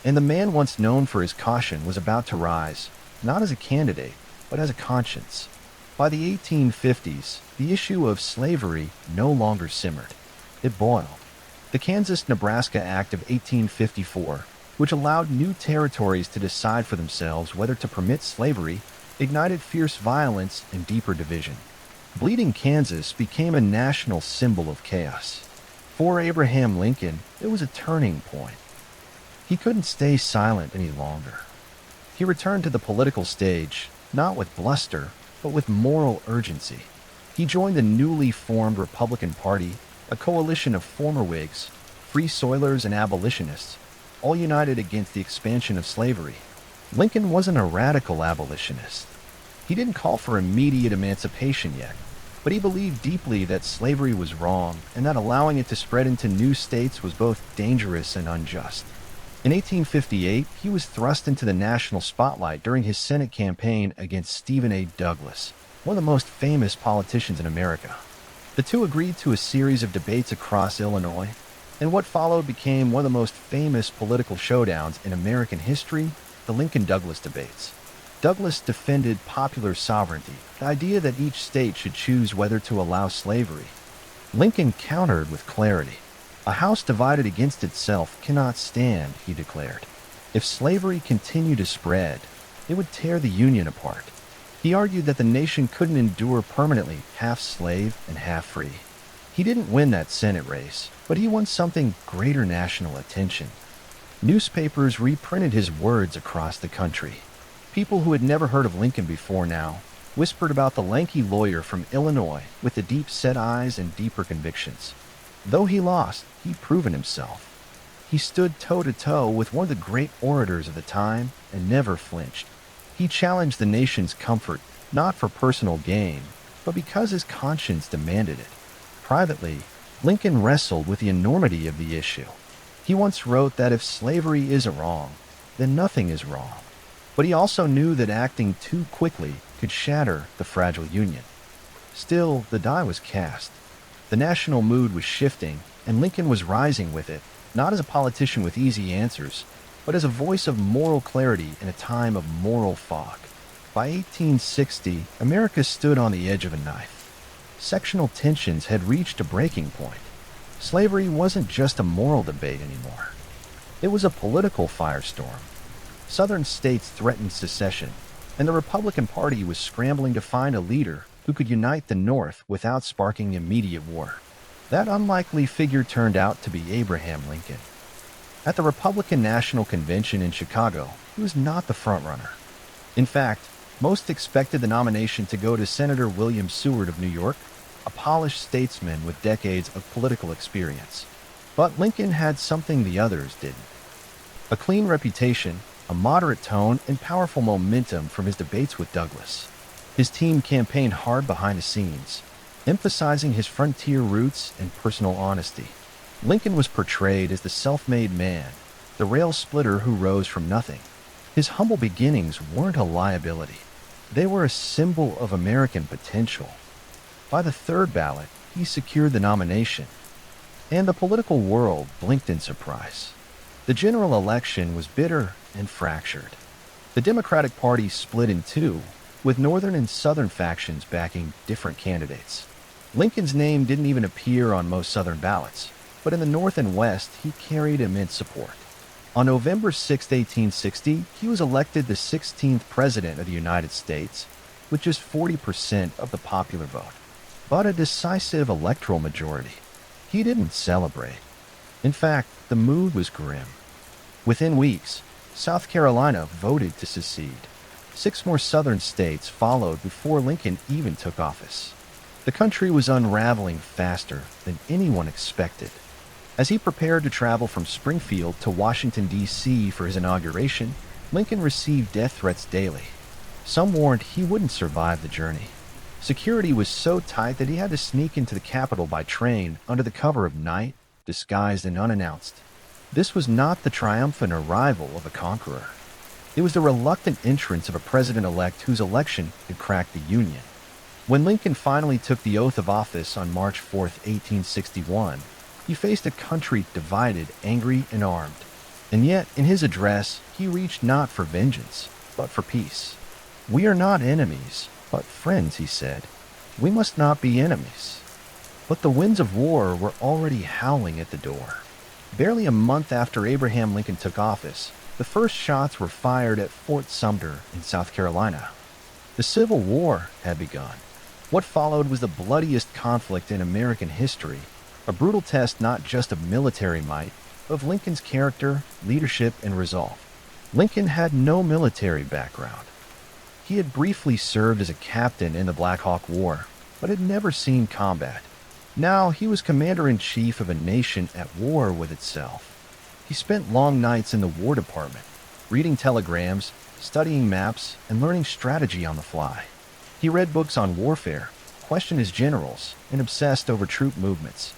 and the man once known for his caution was about to rise, not as a candidate, but as a conscience. By the 1850s, the issue of slavery no longer simmered. It boiled. The Kansas-Nebraska Act of 1854, which allowed new territories to decide for themselves whether to permit slavery, ignited fierce violence and deeper division. Bleeding Kansas became a national symbol of chaos. For Abraham Lincoln, it was a turning point. He couldn't stay silent any longer. He returned to the political stage, not with bluster, but with moral urgency. He joined the newly formed Republican Party, a coalition of former Whigs, Free Soilers, and abolitionists, all united against the expansion of slavery. Lincoln wasn't a radical abolitionist. He didn't call for immediate emancipation yet, but he believed deeply that slavery was wrong and that allowing it to spread into new states was both dangerous and unjust. In 1858, he was thrust into the national spotlight during his Senate campaign against Stephen A. Douglas, one of the most famous politicians in America. The two agreed to a series of debates across Illinois, and what followed became one of the most famous political showdowns in American history, the Lincoln-Douglas debates. Douglas defended popular sovereignty, the idea that each state should choose whether to allow slavery. Lincoln countered with clarity. A house divided against itself cannot stand, he declared. If slavery continued to spread, it would tear the Union apart. He argued that the nation couldn't endure permanently half slave and half free. He didn't win that Senate race, but he won something greater: national attention. Newspapers reprinted his words across the country. People who had never heard of Lincoln before now whispered about the lanky lawyer from Illinois with the deep-set eyes and deeper convictions. Though he lost, he'd proven himself. He stood toe-to-toe with one of the great orators of the time and never flinched. He challenged the nation's comfort, not for personal gain, but because his conscience demanded it. Privately, Lincoln wrestled with the enormity of the issue. He once wrote that if slavery isn't wrong, then nothing is wrong. But he also knew that acting too quickly could shatter the fragile Union. Still, the die was cast. The national mood was shifting, and Lincoln was rising with it, not as a politician with easy answers, but as a voice of moral clarity in a time of moral fog. By 1860, America stood on the edge of a knife. Sectional tensions had reached a breaking point. Slavery wasn't just a moral debate anymore. It was a political firestorm. Southern states threatened secession, and the Republican Party was scrambling to find a leader who could unite the North without sparking immediate war. That unlikely figure turned out to be Abraham Lincoln. At the Republican National Convention in Chicago, he was not the frontrunner. In fact, most expected the nomination to go to Senator William Seward of New York, a polished statesman with decades of political experience. But Lincoln had something the others didn't. A clean reputation, a moderate tone, and powerful momentum from his debates with Douglas. His team campaigned hard behind the scenes, emphasizing his frontier roots and personal honesty. Lincoln was portrayed as the self-made man, the rail splitter who rose from nothing. His humble beginnings weren't a liability. They were a symbol of American potential. By the third ballot, he secured the nomination, and the political world blinked in surprise. The general election was bitter and fractured. The Democratic Party split in two, with Northern and Southern factions backing different candidates. Lincoln's name didn't even appear on most Southern ballots, but in the North and West, he carried immense support. On November 6, 1860, he was elected the 16th President of the United States, with just 40% of the popular vote, but a decisive electoral majority. He didn't celebrate. In fact, the mood was grim. Within weeks, South Carolina voted to secede. 6 more Southern states followed before Lincoln even took office. The country was unraveling faster than anyone expected. As he prepared to travel from Springfield to Washington, D.C. for his inauguration, Lincoln received death threats daily. Some warned he wouldn't survive the journey. Security was so tight that he had to sneak into the Capitol by train under the cover of night, disguised and unannounced. This was not the triumphant arrival of a conqueror. It was the reluctant entrance of a president-elect whose election had cracked the Union. When Lincoln finally took the oath of office on March 4, 1861, he faced a country divided, angry, and armed. And yet, in his address, he reached not for vengeance, but for peace. "We are not enemies, but friends," he said. "We must not be enemies." But the winds of war were already howling at the door. Barely a month after Abraham Lincoln took office, the first shots were fired at Fort Sumter in South Carolina. The Civil War had begun. What followed was the bloodiest conflict in American history, a brutal test not just of military might, but of Lincoln's character, leadership, and resolve. Lincoln had no military background. He had briefly served as a captain in the Black Hawk War, but had never seen combat. Now he was commander-in-chief of a nation at war with itself. He spent long nights in the War Department, reading telegrams, studying maps, and learning strategy on the fly. He read books on warfare, questioned his generals, and obsessed over troop movements.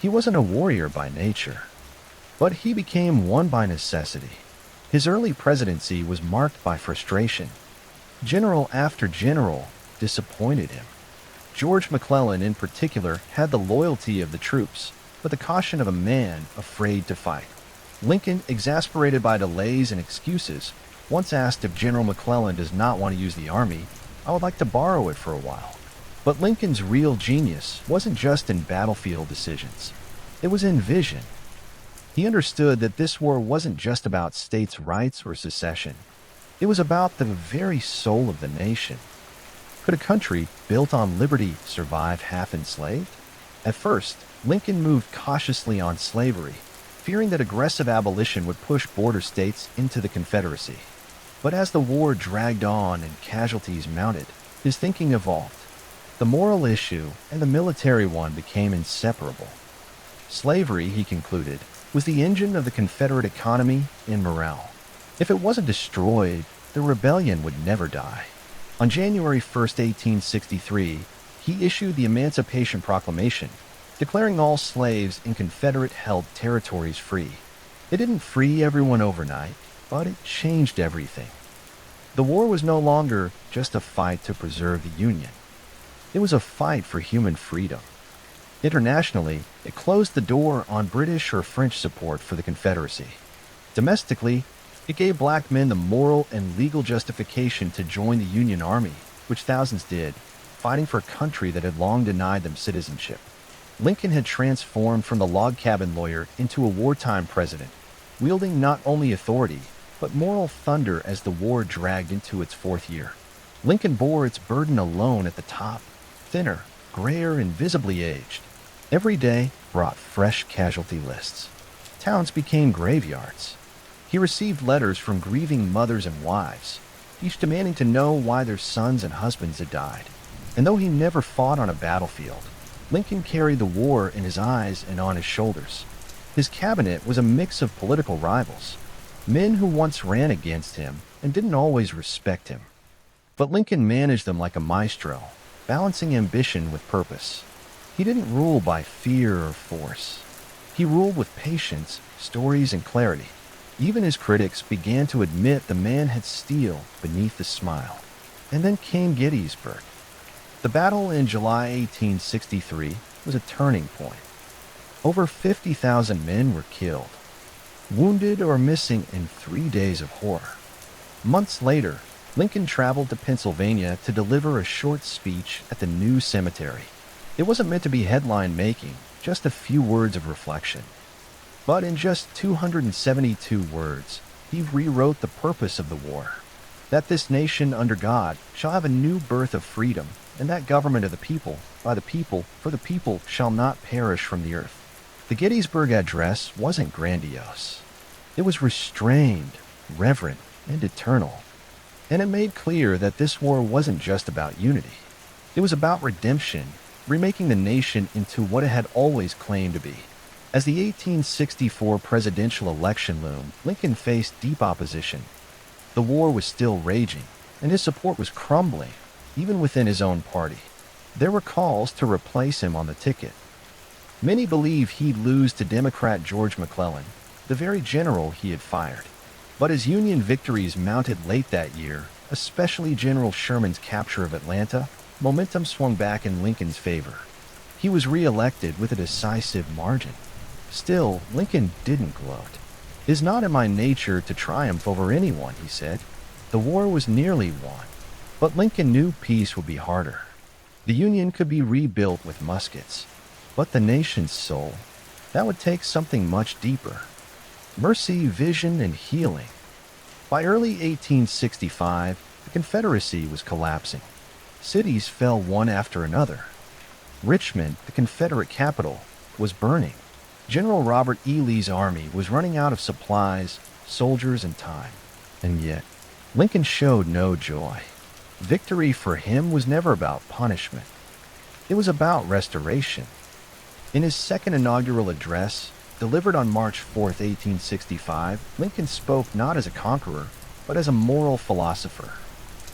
He wasn't a warrior by nature, but he became one by necessity. His early presidency was marked by frustration. General after general disappointed him. George McClellan, in particular, had the loyalty of the troops, but the caution of a man afraid to fight. Lincoln, exasperated by delays and excuses, once asked if General McClellan does not want to use the army, "I would like to borrow it for a while." But Lincoln's real genius wasn't just in battlefield decisions. It was in vision. He understood that this war wasn't just about states' rights or secession. It was about the very soul of the nation. Could a country built on liberty survive half enslaved? At first, Lincoln moved cautiously on slavery, fearing that aggressive abolition would push border states into the Confederacy. But as the war dragged on and casualties mounted, his thinking evolved. The moral issue and the military one became inseparable. Slavery, he concluded, was the engine of the Confederate economy and morale. If it wasn't destroyed, the rebellion would never die. On January 1, 1863, he issued the Emancipation Proclamation, declaring all slaves in Confederate-held territories free. It didn't free everyone overnight, but it changed everything. The war was no longer just a fight to preserve the Union. It was a fight for human freedom. Internationally, it closed the door on British or French support for the Confederacy. Domestically, it gave black men the moral and legal justification to join the Union Army, which thousands did, fighting for a country that had long denied them citizenship. Lincoln had transformed from the log cabin lawyer into a wartime president, wielding not only authority, but moral thunder as the war dragged into its 4th year. Lincoln bore its burden alone at the top, thinner, grayer, and visibly aged. Every day brought fresh casualty lists. Towns became graveyards. He received letters from grieving mothers and wives, each demanding to know why their sons and husbands had died. And though he never fought on a battlefield, Lincoln carried the war in his eyes and on his shoulders. His cabinet was a mix of political rivals, men who once ran against him and didn't always respect him. But Lincoln managed them like a maestro, balancing ambition with purpose. He didn't rule by fear or force. He ruled with patience, stories, and clarity. Even his critics began to admit the man had steel beneath the smile. And then came Gettysburg. The battle in July 1863 was a turning point. Over 50,000 men were killed, wounded or missing in 3 days of horror. Months later, Lincoln traveled to Pennsylvania to deliver a short speech at the New Cemetery. It wasn't meant to be headline-making, just a few words of reflection. But in just 272 words, he rewrote the purpose of the war. That this nation under God shall have a new birth of freedom, and that government of the people, by the people, for the people, shall not perish from the earth. The Gettysburg Address wasn't grandiose. It was restrained, reverent, and eternal. And it made clear that this war wasn't just about unity. It was about redemption, remaking the nation into what it had always claimed to be. As the 1864 presidential election loomed, Lincoln faced deep opposition. The war was still raging, and his support was crumbling, even within his own party. There were calls to replace him on the ticket. Many believed he'd lose to Democrat George McClellan, the very general he had fired. But as Union victories mounted late that year, especially General Sherman's capture of Atlanta, momentum swung back in Lincoln's favor. He was re-elected with a decisive margin. Still, Lincoln didn't gloat. "It is not in my nature to triumph over anyone," he said. The war was nearly won, but Lincoln knew peace would be harder. The Union could be rebuilt with muskets, but the nation's soul, that would take something much deeper. Mercy, vision, and healing. By early 1865, the Confederacy was collapsing. Cities fell one after another. Richmond, the Confederate capital, was burning. General Robert E. Lee's army was running out of supplies, soldiers, and time. And yet, Lincoln showed no joy. Victory for him was never about punishment. It was about restoration. In his second inaugural address, delivered on March 4, 1865, Lincoln spoke not as a conqueror, but as a moral philosopher.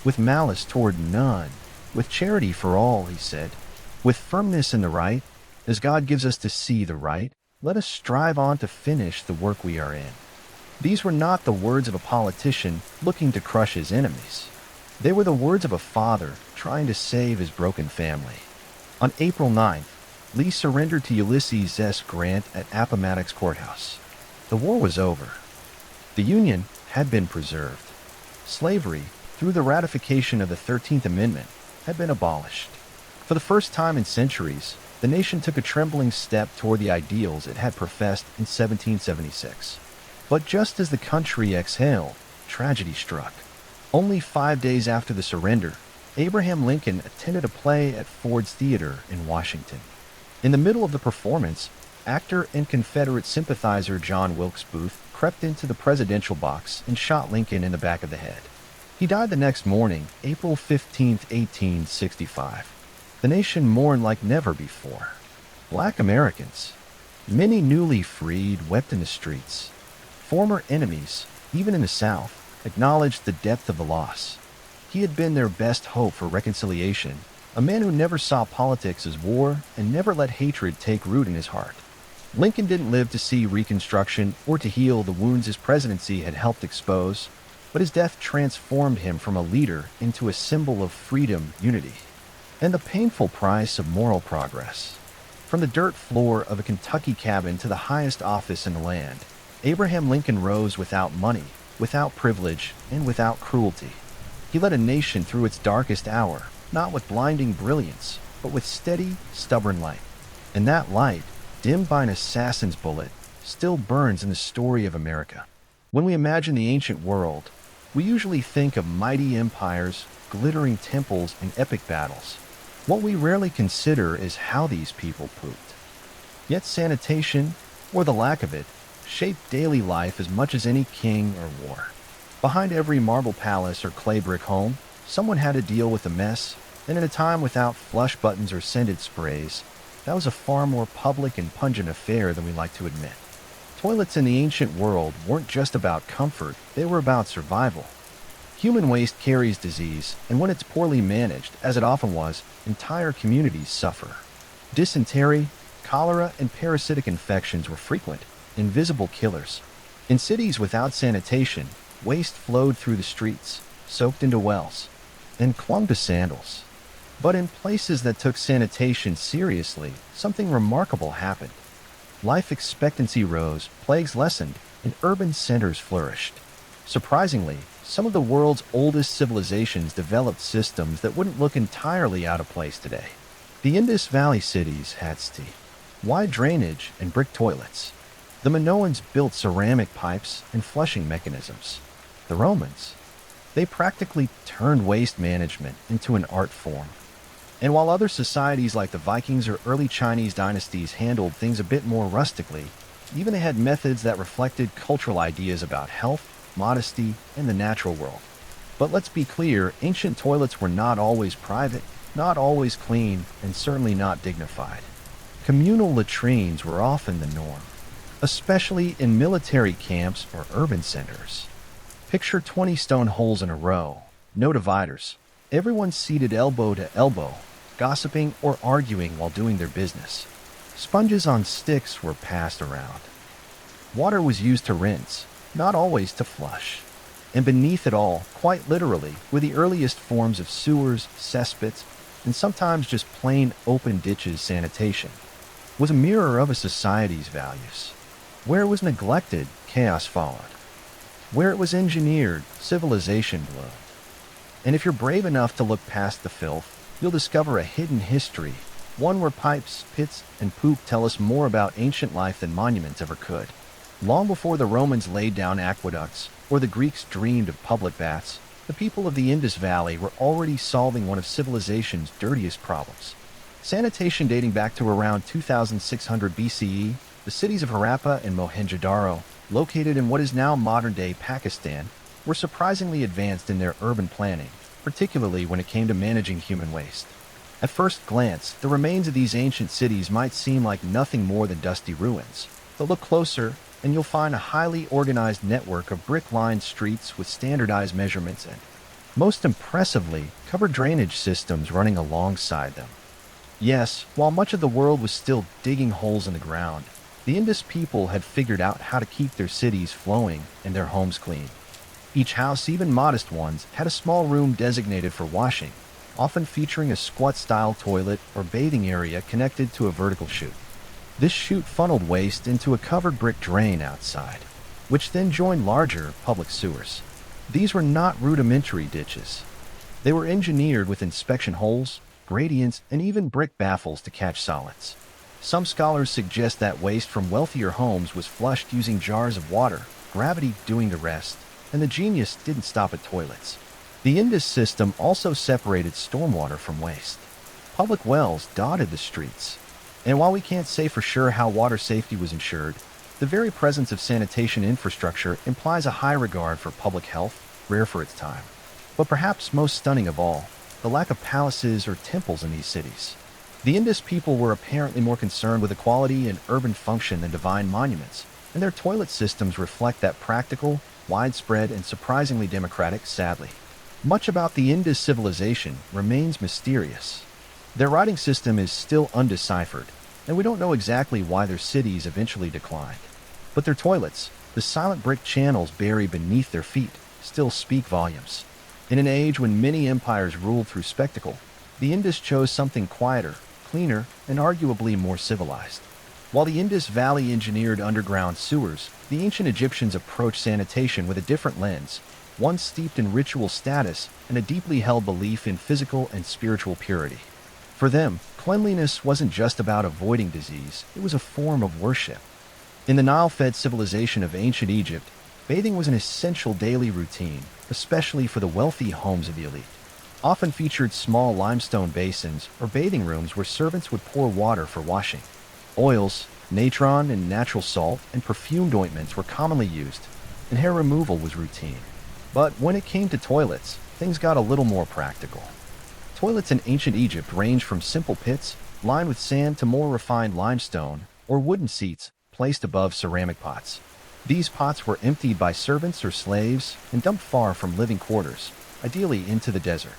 "With malice toward none, with charity for all," he said, "with firmness in the right, as God gives us to see the right, let us strive on to finish the work we are in." These were not the words of a politician looking to crush his enemies. They were the words of a father trying to save his broken family. On April 9th, Lee surrendered to Ulysses S. Grant at Appomattox Courthouse. The war was over. The Union had been preserved. Slavery, through the ratification of the 13th Amendment, had been abolished. For the first time in centuries, the nation took a trembling step toward the ideals it had professed in 1776. But just as the country exhaled, tragedy struck. Only 5 days after the surrender, Abraham Lincoln attended a play at Ford's Theater in Washington. In the middle of the performance, actor and Confederate sympathizer John Wilkes Booth crept into the presidential box and shot Lincoln in the back of the head. He died the next morning, April 15, 1865. The nation mourned like never before. Black Americans, many newly freed, wept in the streets. Former enemies, even in the South, acknowledged the depth of the loss. He had been their best hope for reconciliation, a man who never saw politics as war and never let hatred take root in his heart. Lincoln didn't live to see Reconstruction or to heal the wounds his presidency had helped expose, but his death transformed him from a leader into a symbol of freedom, unity, and the painful price of moral progress. From the dirt floor of a Kentucky cabin to the highest office in the land, Abraham Lincoln rose without money, without privilege, and without cruelty. He led a nation through its darkest hour, not with blinding brilliance, but with steady, stubborn light. And that light, dimmed by an assassin's bullet, still burns in the story of America. When we imagine the ancient world, we usually think of mighty empires, glittering temples, and epic battles. What we rarely consider is how these people pooped. Yet sanitation, or the lack of it, shaped daily life as much as any king or war. Behind every marble palace or clay brick home, someone had to deal with a mess, and in a time without flush buttons or scented sprays, that was a far more public and pungent affair than we like to admit. Toilets in the ancient world weren't just about comfort, they were about survival. Human waste carries disease, and when it's poorly managed, as it often was, entire communities suffer. Dysentery, cholera, and parasitic infections were frequent, invisible killers. In cities without sanitation, waste flowed through the streets, soaked into wells, and clung to sandals. But in places that took sanitation seriously, something remarkable happened. Life expectancy rose, plagues lessened, and urban centers flourished. Surprisingly, some of the world's oldest civilizations developed systems that wouldn't look entirely out of place today. The Indus Valley cities had wide drainage and brick toilets. The Minoans built ceramic pipes and flushing mechanisms. The Romans, they practically turned waste management into an art form. And while other societies like the Vikings or early Chinese dynasties handled things a bit more rustically, even they had methods that reflected cultural ideas about health, modesty, and the natural world. But let's be clear, ancient toilets were not always private, not always clean, and certainly not dignified. Communal latrines were often the norm, especially in military camps or urban centers. Picture 20 stone holes in a row, no dividers, everyone seated elbow to elbow, gossiping or arguing while doing their business. Sponges on sticks were passed around. Water was used to rinse, not always to flush. And beneath it all, quite literally, were the earliest forms of sewers, cesspits, and sometimes just plain open ditches sanitation. Was a mirror of a society's values. Where it was neglected, chaos followed. Where it was engineered, civilization bloomed. And if you're brave enough to look past the filth, you'll discover a hidden history, one where pipes, pits, and poop tell us more about ancient life than monuments ever could. Long before the Romans laid down aqueducts, or the Greeks dreamed of public baths, the people of the Indus Valley were already solving one of civilization's dirtiest problems. Sanitation dating back to around 2600 BCE, the cities of Harappa and Mohenjo-daro, located in what is now modern-day Pakistan, were surprisingly advanced in their urban planning, particularly when it came to managing human waste. At first glance, the remains of these ancient cities might seem like nothing more than dusty ruins, but look closer and you'll find a highly organized network of brick-lined streets with standardized measurements and, most impressively, covered drainage systems running alongside them. Yes, while much of the world was still digging holes in the ground, the Indus people had figured out how to keep their cities flowing and their homes clean. Each house, even modest ones, had a small room designated for washing, often featuring a squat-style toilet or bathing area connected to a vertical chute. This chute funneled waste into a covered brick drain outside, which then joined larger public sewers. These were not rudimentary ditches. They were engineered with inspection holes, gradients, and even brick baffles to catch solids. Some scholars suggest that waste from wealthier homes was flushed using jars of water, gravity doing the rest, and the genius didn't stop at toilets. The Indus system also separated stormwater from waste. Public wells dotted the streets. And while we can't say for sure how water safety was ensured, the very presence of sanitation infrastructure implies a high regard for public health, rare for its time. But perhaps most stunning of all, the lack of palaces or temples in these cities. The Indus people were apparently more concerned with equality and urban function than divine monuments, and their toilet systems reflect that practical, widespread, and surprisingly democratic, sadly. Much about the Indus civilization remains mysterious. Their writing system is still undeciphered, and we don't know exactly why their cities eventually declined. But their toilets, the silent brick channels buried beneath their feet, still speak volumes. In an age when many empires ruled through spectacle, the Indus chose something quieter, cleaner, and arguably more civilized. While the Indus Valley engineered underground sewers, the ancient Egyptians approached sanitation with a different lens, one steeped in ritual status and a deeply held belief in physical and spiritual purity. For them, cleanliness wasn't just about avoiding disease, it was a form of worship. In the Nile-fed civilization of ancient Egypt, bathing was an essential daily routine, especially for the wealthy homes of the elite. Often featured small limestone basins or bathing rooms where servants would pour water for washing. Oils, Natron and natural salt and perfumed ointments were commonly used, and hair removal was routine. But when it came to toilets, things got a little more practical. Toilets in ancient Egypt ranged from simple pits lined with sand to more refined limestone or wooden seats placed above ceramic pots. These pots were emptied by servants or slaves and dumped far from living quarters, ideally into the desert.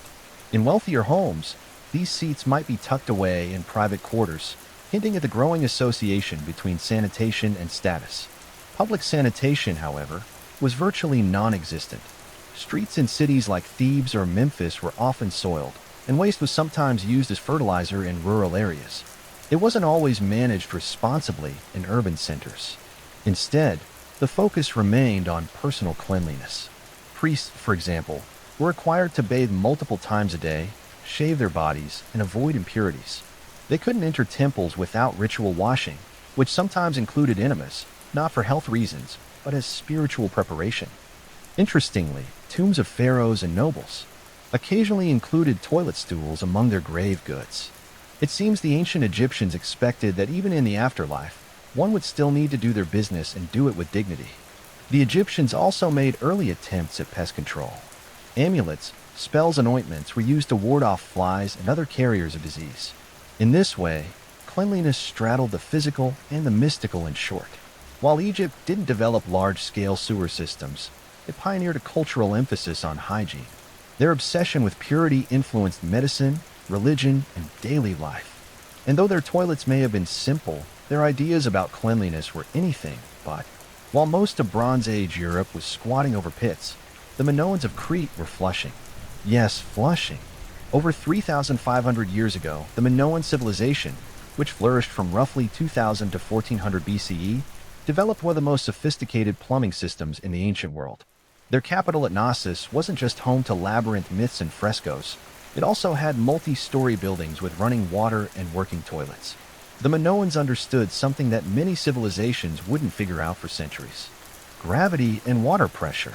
In wealthier homes, these seats might be tucked away in private quarters, hinting at the growing association between sanitation and status. Public sanitation, however, was virtually non-existent. Streets in cities like Thebes or Memphis were often soiled, and waste was sometimes used as fertilizer in rural areas. It wasn't always managed responsibly in urban centers. Instead, the focus remained on personal cleanliness. Priests, for example, were required to bathe multiple times a day, shave their bodies, and avoid impurities. They couldn't enter temples without ritual washing, which sometimes included enemas, not for health reasons, but as spiritual preparation. Interestingly, tombs of pharaohs and nobles occasionally included toilet stools among their grave goods. It seems the ancient Egyptians expected that even in the afterlife, one would still need to do their business and do it with dignity. The Egyptians also made early attempts at pest control. Amulets, spells, and ointments were used to ward off flies and other carriers of disease. In this way, cleanliness straddled the physical and the mystical in short. While Egypt didn't develop large-scale sewer systems, it pioneered a cultural emphasis on hygiene. Their obsession with purity influenced medicine, religion, and daily life. And though their toilets may have been simple, their ideas about cleanliness were anything but. While most of Bronze Age Europe was squatting over pits, the Minoans of Crete were flushing. Yes, flushing. Over 3,500 years ago, the Minoan civilization, which flourished from roughly 2000 to 1400 BCE, developed one of the most sophisticated plumbing systems in the ancient world. Their capital at Knossos wasn't just home to labyrinth myths and frescoes. It also had multi-story buildings with running water and working toilets. The Minoans understood something that many civilizations wouldn't figure out for centuries: gravity and water pressure.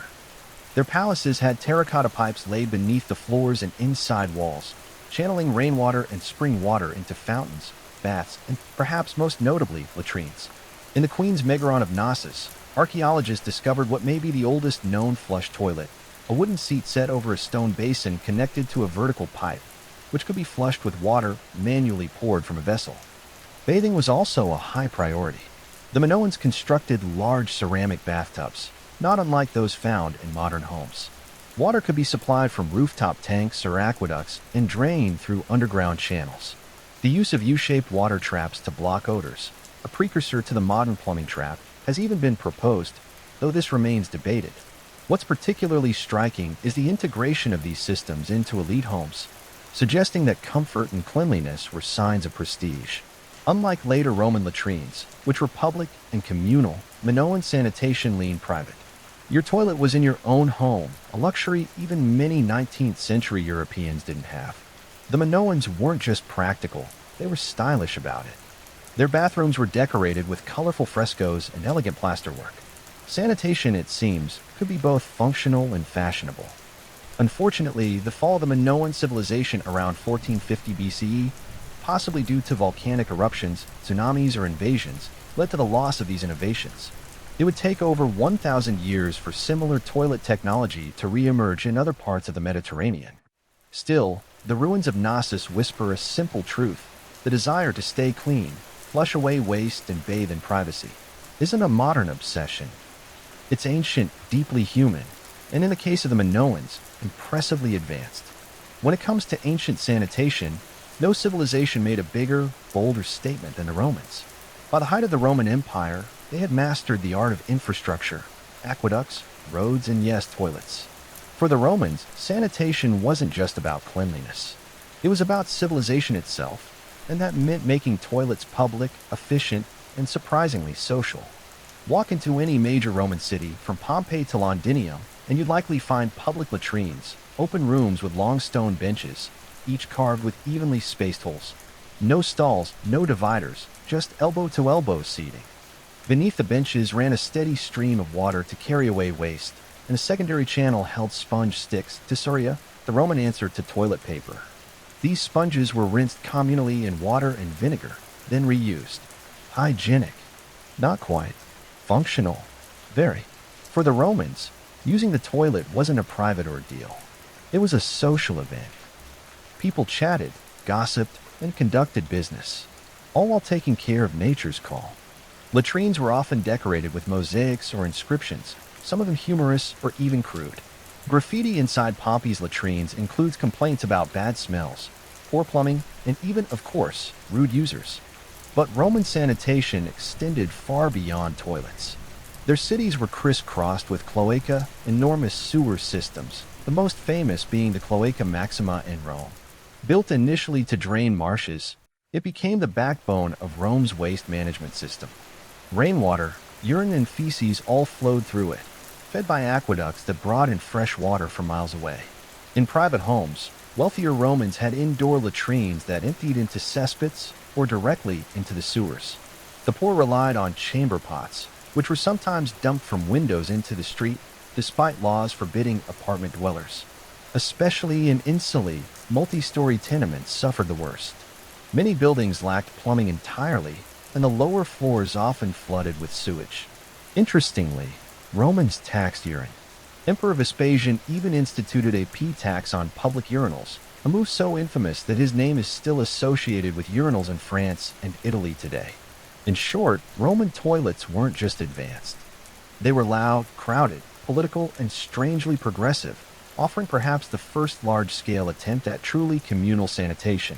Their palaces had terracotta pipes laid beneath the floors and inside walls, channeling rainwater and spring water into fountains, baths, and perhaps most notably, latrines. In the Queen's Megaron of Knossos, archaeologists discovered what may be the oldest known flush toilet, a wooden seat set over a stone basin connected to a vertical pipe, which could be flushed with water manually poured from a vessel. Bathing was also a high priority. The Minoans constructed large ceramic bathtubs, not unlike those found in modern homes. Water could be supplied from rooftop tanks or aqueducts and drained through underground channels. The use of U-shaped water traps to block odors, a precursor to the modern plumbing trap, has even been proposed, though this remains debated. What's particularly striking is the integration of these systems into elite homes, suggesting that comfort and cleanliness were signs of prestige. Unlike later Roman latrines, which were public and communal, Minoan sanitation leaned private. Your toilet was in your own home, a luxury even many 19th century Europeans didn't have. The Minoans weren't just practical, they were stylish about it. Their bathrooms were decorated with colorful frescoes and elegant plasterwork. Sanitation, it seems, could be both functional and fashionable. Unfortunately, the fall of the Minoan civilization around 1450 BCE, possibly due to volcanic eruptions, tsunamis, or invasions, led to the loss of these innovations. It would take over 1,000 years for similar toilet technology to re-emerge in other parts of the Mediterranean. Still, the ruins of Knossos whisper a simple truth: the desire to stay clean, flush away waste, and bathe in privacy isn't a modern obsession. It's ancient, deeply human, and in the case of the Minoans, impressively advanced. When it comes to ancient sanitation, no civilization made a bigger, bolder statement than the Romans. By the height of the Roman Empire, they had mastered the art of infrastructure, aqueducts, roads, and yes, toilets. For the Romans, sanitation wasn't just about cleanliness. It was about civilization itself, and that meant making toilets public, efficient, and surprisingly social. Walk into any major Roman city, from Pompeii to Londinium, and you'd likely find public latrines, open rooms with long stone benches, each carved with evenly spaced holes. No stalls, no dividers, just elbow-to-elbow seating. Beneath the benches ran a steady stream of water to carry away waste, and a secondary channel held sponge sticks, tessuria, the Roman answer to toilet paper. These sponges were rinsed communally in water and vinegar, then reused. Hygienic, Not quite. Functional. Very. For the Romans, using the toilet wasn't a private ordeal. It was a social event. People chatted, gossiped, and conducted business, all while taking care of nature's call. Latrines were often decorated with mosaics or inscriptions, some of them humorous or even crude. Graffiti inside Pompey's latrines includes complaints about bad smells, poor plumbing, and even, of course, rude users. But Roman sanitation extended far beyond toilets. Their cities were crisscrossed with cloaca, enormous sewer systems, the most famous being the Cloaca Maxima in Rome. Built initially to drain marshes, it became the backbone of Rome's waste management system. Rainwater, urine, and feces all flowed through it, fed by aqueducts that brought in fresh water from miles away. In private homes, wealthier Romans had indoor latrines that emptied into cesspits or directly into the sewers. The poor relied on chamber pots, which were sometimes dumped from windows into the street, despite laws forbidding apartment dwellers. Especially in insulae, multi-story tenements suffered the worst. Many buildings lacked plumbing entirely, and the lower floors often flooded with sewage. Interestingly, Romans taxed urine. Emperor Vespasian even instituted a pee tax on public urinals, a move so infamous that his name is still associated with urinals in France and Italy today. In short, Roman toilets weren't just advanced. They were loud, crowded, political, and strangely progressive, offering perhaps the first large-scale attempt at truly communal sanitation.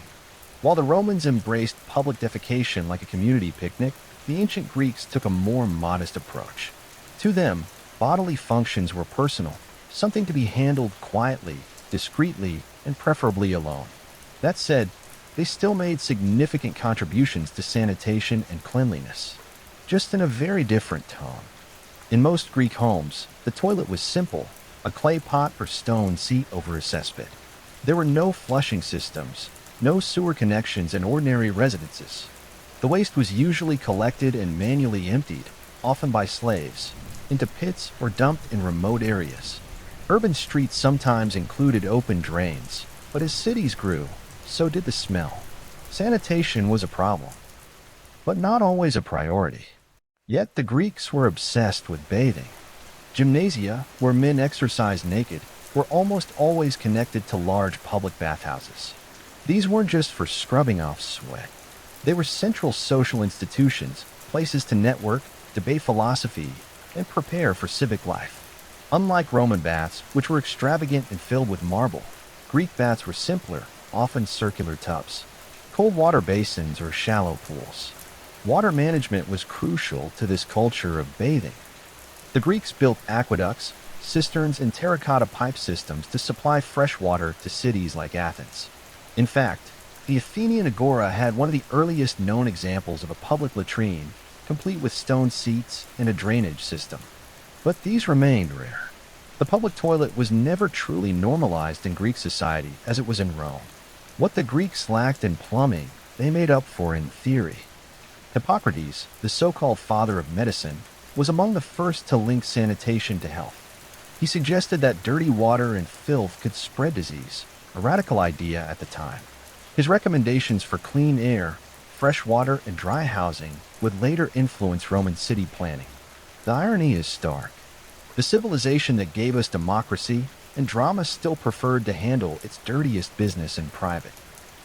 While the Romans embraced public defecation like a community picnic, the ancient Greeks took a more modest approach. To them, bodily functions were personal, something to be handled quietly, discreetly, and preferably alone. That said, they still made significant contributions to sanitation and cleanliness, just in a very different tone. In most Greek homes, the toilet was simple, a clay pot or stone seat over a cesspit. There were no flushing systems, no sewer connections in ordinary residences. The waste was usually collected and manually emptied, often by slaves, into pits or dumped in remote areas. Urban streets sometimes included open drains, but as cities grew, so did the smell. Sanitation was a problem, but not always a priority. Yet the Greeks were obsessed with bathing. Gymnasia, where men exercised naked, were almost always connected to large public bathhouses. These weren't just for scrubbing off sweat. They were central social institutions, places to network, debate philosophy, and prepare for civic life. Unlike Roman baths, which were extravagant and filled with marble, Greek baths were simpler, often circular tubs, cold water basins, or shallow pools. Water management was crucial to this culture of bathing. The Greeks built aqueducts, cisterns, and terracotta pipe systems to supply fresh water to cities like Athens. In fact, the Athenian Agora had one of the earliest known examples of a public latrine, complete with stone seats and a drainage system. But these remained rare. The public toilet was never truly normalized in Greek society as it was in Rome. What the Greeks lacked in plumbing, they made up for in theory. Hippocrates, the so-called father of medicine, was among the first to link sanitation to health. He suggested that dirty water and filth could spread disease, a radical idea at the time. His recommendations for clean air, fresh water, and dry housing would later influence Roman city planning. The irony is stark. The civilization that gave us democracy and drama still preferred to handle its dirtiest business in private.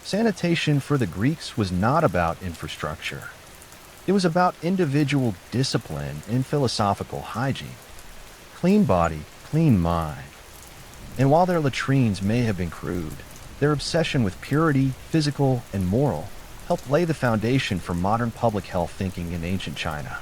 Sanitation for the Greeks was not about infrastructure. It was about individual discipline and philosophical hygiene. Clean body, clean mind. And while their latrines may have been crude, their obsession with purity, physical, and moral, helped lay the foundation for modern public health thinking in ancient China.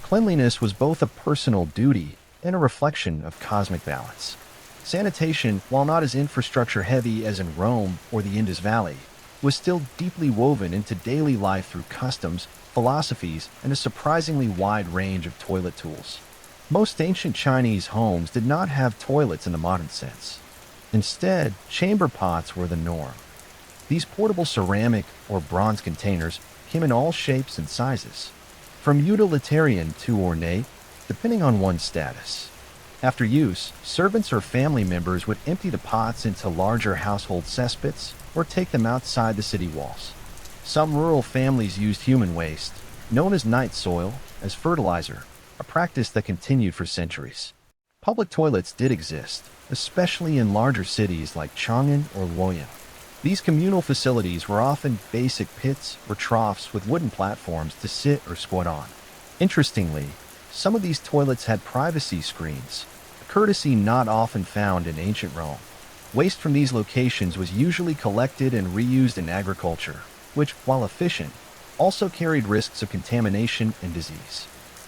Cleanliness was both a personal duty and a reflection of cosmic balance. Sanitation, while not as infrastructure-heavy as in Rome or the Indus Valley, was still deeply woven into daily life through customs, philosophies, and a surprisingly wide range of toilet tools. Most ancient Chinese homes did not have toilets in the modern sense. Instead, chamber pots were the norm. These portable ceramic or bronze containers came in all shapes and sizes, from utilitarian to ornate, depending on one's status. After use, servants or family members would empty the pots into larger household cesspits or take them outside the city walls. Some rural families used human waste, known as night soil, as fertilizer, a practice that continued for centuries. Public toilets did exist, especially in larger cities like Chang'an or Luoyang. These communal facilities were often basic pits or troughs with wooden platforms to sit or squat on. Interestingly, some of these toilets had privacy screens, a courtesy not often found in ancient Rome. Waste from these locations was usually collected and reused in agriculture, which, while efficient, also carried risks of contamination and disease.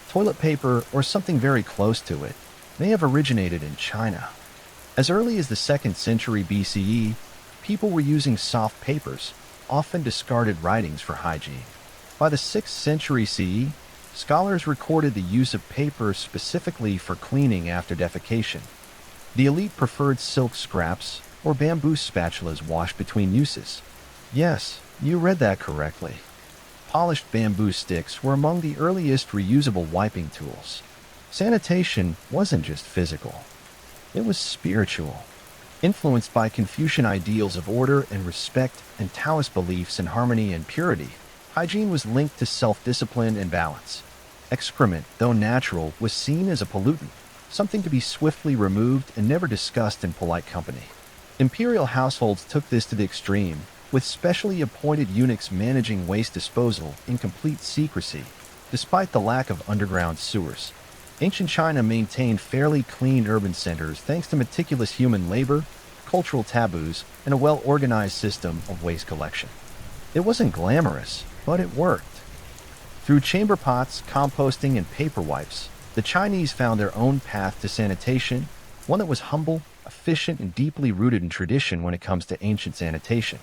Toilet paper, or something very close to it, may have originated in China. As early as the 2nd century BCE, people were using soft papers, often discarded writings for hygiene. By the 6th century CE, scholars recorded the use of paper specifically for cleaning after defecation. The elite preferred silk scraps or bamboo spatulas washed between uses. Yes, you read that correctly. Polished bamboo sticks were among the earliest reusable wiping tools. Sanitation wasn't just physical. It was spiritual. Influenced by Confucian ideals of order and respect and Taoist beliefs in harmony and purity, hygiene was linked to self-discipline and balance. Excrement, though natural, was seen as a pollutant, something to be swiftly removed and never discussed in polite company. Imperial households took this to the extreme, with specially appointed eunuchs managing waste disposal in complete secrecy, despite the lack of underground sewers. Ancient China maintained fairly clean urban centers thanks to meticulous human labor, cultural taboos, and a well-organized system of waste collection. It wasn't glamorous, but it worked. Through chamber pots, composting, and paper wipes, the Chinese found their own path to sanitation, one that was humble, efficient, and deeply rooted in tradition when it comes to ancient sanitation.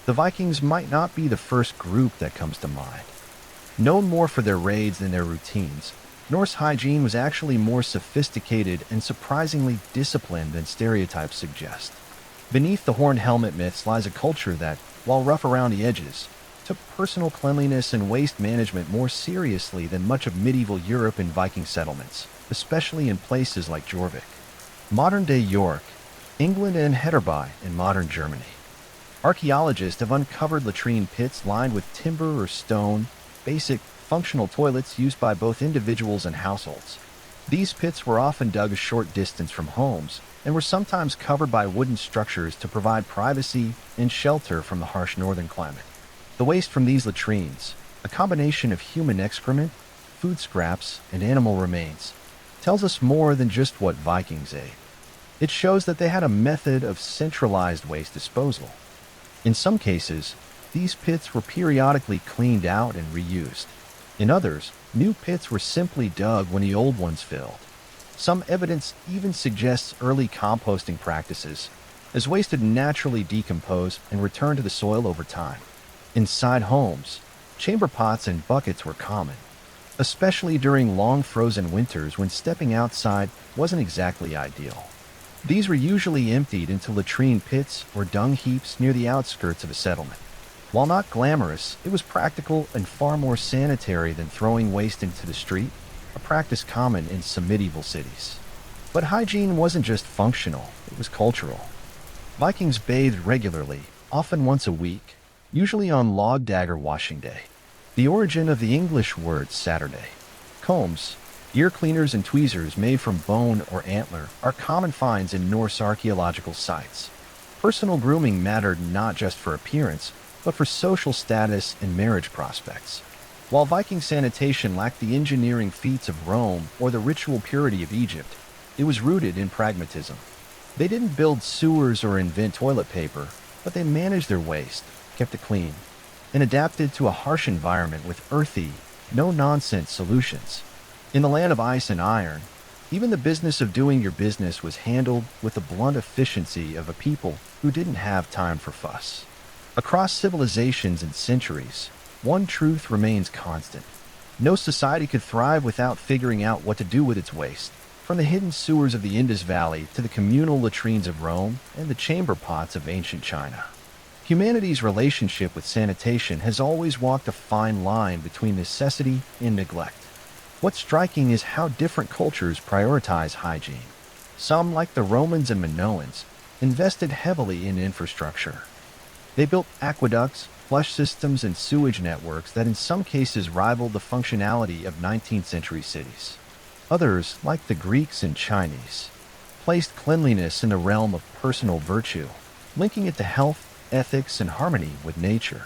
The Vikings might not be the first group that comes to mind. Known more for their raids than their routines, Norse hygiene was actually more sophisticated and surprisingly disciplined than stereotypes suggest. Beneath the horned helmet myths lies a culture that, while rough around the edges, took personal cleanliness and waste management more seriously than much of medieval Europe and Viking settlements, especially in places like Jorvik, modern-day York, England, and Hedderby in modern Germany. Archaeologists have uncovered latrine pits lined with timber or stone, basic, functional toilets used by both individuals and households. These pits were often dug a short distance from homes and were sometimes covered by wooden structures to provide privacy and shelter from the harsh northern climate. The waste from these latrines, a combination of human excrement, food scraps, and animal remains, tells us more than just what Vikings ate. It shows that they had a method of centralized waste disposal. In some cases, these pits were periodically cleaned out and reused. In others, new pits were simply dug when the old ones filled. Some evidence even suggests early composting practices, as waste would naturally decompose and return to the soil over time. Inside homes, chamber pots and buckets were common, especially during long frozen winters when stepping outside wasn't exactly ideal. These were usually emptied into latrine pits or dung heaps near the outskirts of a settlement. While not glamorous, it was practical and far more sanitary than throwing waste into the street, a practice common in some medieval cities. But hygiene wasn't just functional, it was cultural. Vikings bathed regularly, often once a week, usually on Log Dagger washing day, the origin of the English word Saturday. Combs, ear cleaners, and tweezers made from bone or antler are common finds in Norse archaeological sites. Personal grooming mattered not just for appearance, but for social status and marriage prospects. While Viking sanitation lacked the engineering feats of Rome or the ritual purity of Egypt, it was rooted in pragmatism. They didn't build sewers or invent toilet paper, but they managed their waste, kept it clean, and adapted to a harsh environment with earthy, no-nonsense solutions. In the land of ice and iron, even the business of doing your business was handled with the blunt efficiency of a people who didn't have time for fuss. Across civilizations and centuries, one truth remains constant. No society could thrive without figuring out what to do with its waste, from the hidden sewers of the Indus Valley to the communal latrines of Rome and the chamber pots of ancient China. Humanity's relationship with sanitation has always walked a fine line between necessity and neglect. What's striking is how different cultures prioritize hygiene. Some, like the Romans and Minoans, invested heavily in infrastructure. They built aqueducts, flush systems, and sewage networks that in some cases rivaled the functionality of 19th century cities. Others, like the Greeks and Chinese, placed cleanliness in the realm of personal virtue, linking it to health, ethics, and harmony with nature.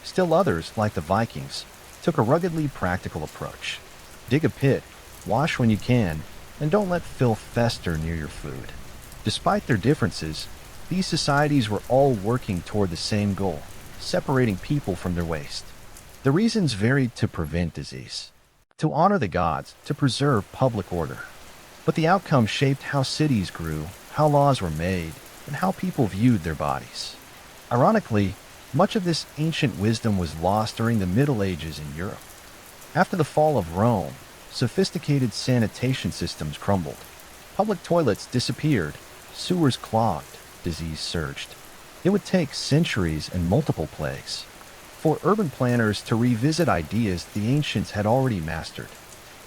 Still others, like the Vikings, took a ruggedly practical approach. Dig a pit, wash when you can, and don't let filth fester near your food. Despite their differences, these societies were all working toward the same goal, separating people from their waste. The reasons varied: to prevent disease, to honor the gods, to preserve public order. But the outcome shaped how cities grew, how laws were made, and how people viewed their bodies. Ironically, much of this ancient wisdom was lost during the Middle Ages in Europe. After the fall of Rome, sophisticated sanitation systems crumbled. Public toilets disappeared, sewers clogged, disease surged. It would take centuries and multiple plagues for urban planners to revisit ideas the ancients had already mastered.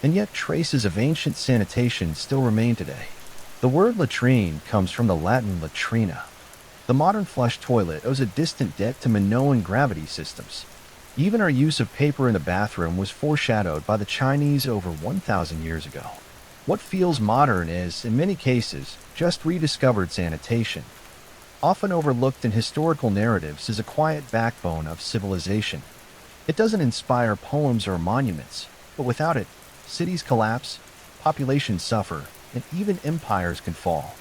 And yet traces of ancient sanitation still remain today. The word latrine comes from the Latin latrina. The modern flush toilet owes a distant debt to Minoan gravity systems. Even our use of paper in the bathroom was foreshadowed by the Chinese over 1,000 years ago. What feels modern is, in many cases, just rediscovered sanitation. Often overlooked in historical narratives is a quiet backbone of civilization. It doesn't inspire poems or monuments, but without it, cities collapse, populations suffer, and even empires can fall.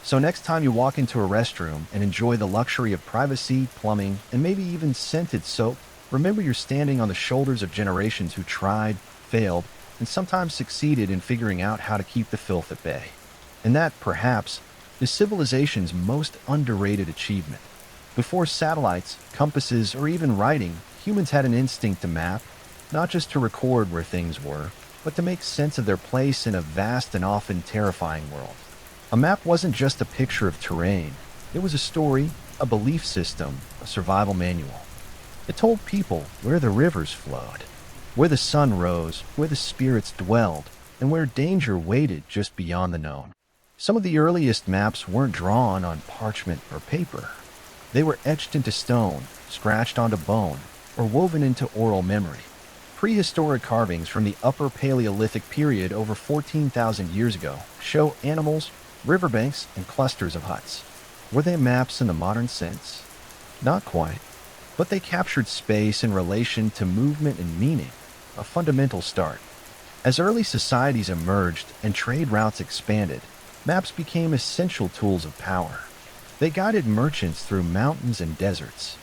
So next time you walk into a restroom and enjoy the luxury of privacy, plumbing, and maybe even scented soap, remember you're standing on the shoulders of generations who tried, failed, and sometimes succeeded in figuring out how to keep the filth at bay. And that, perhaps, is civilization's most underrated achievement. Before satellites, compasses, or even writing, humans had an instinct to map, not just to record where things were, but to make sense of their place in a vast and often terrifying world. A map wasn't just a picture of terrain. It was a story, a belief system, a survival manual. It told people where the rivers flowed, where the sun rose, where the spirits dwelled, and where danger waited just beyond the known. Some of the earliest maps weren't drawn on parchment or paper. They were etched into stone, scratched onto bone, or woven into oral memory. Prehistoric carvings from the Upper Paleolithic period over 14,000 years ago show animals, riverbanks, and clusters of huts. Were they maps in the modern sense? Not quite. But they captured space in relation to movement and meaning, a fundamental start. As early societies emerged and trade routes expanded, maps became essential tools of power. They guided merchants through mountains and deserts.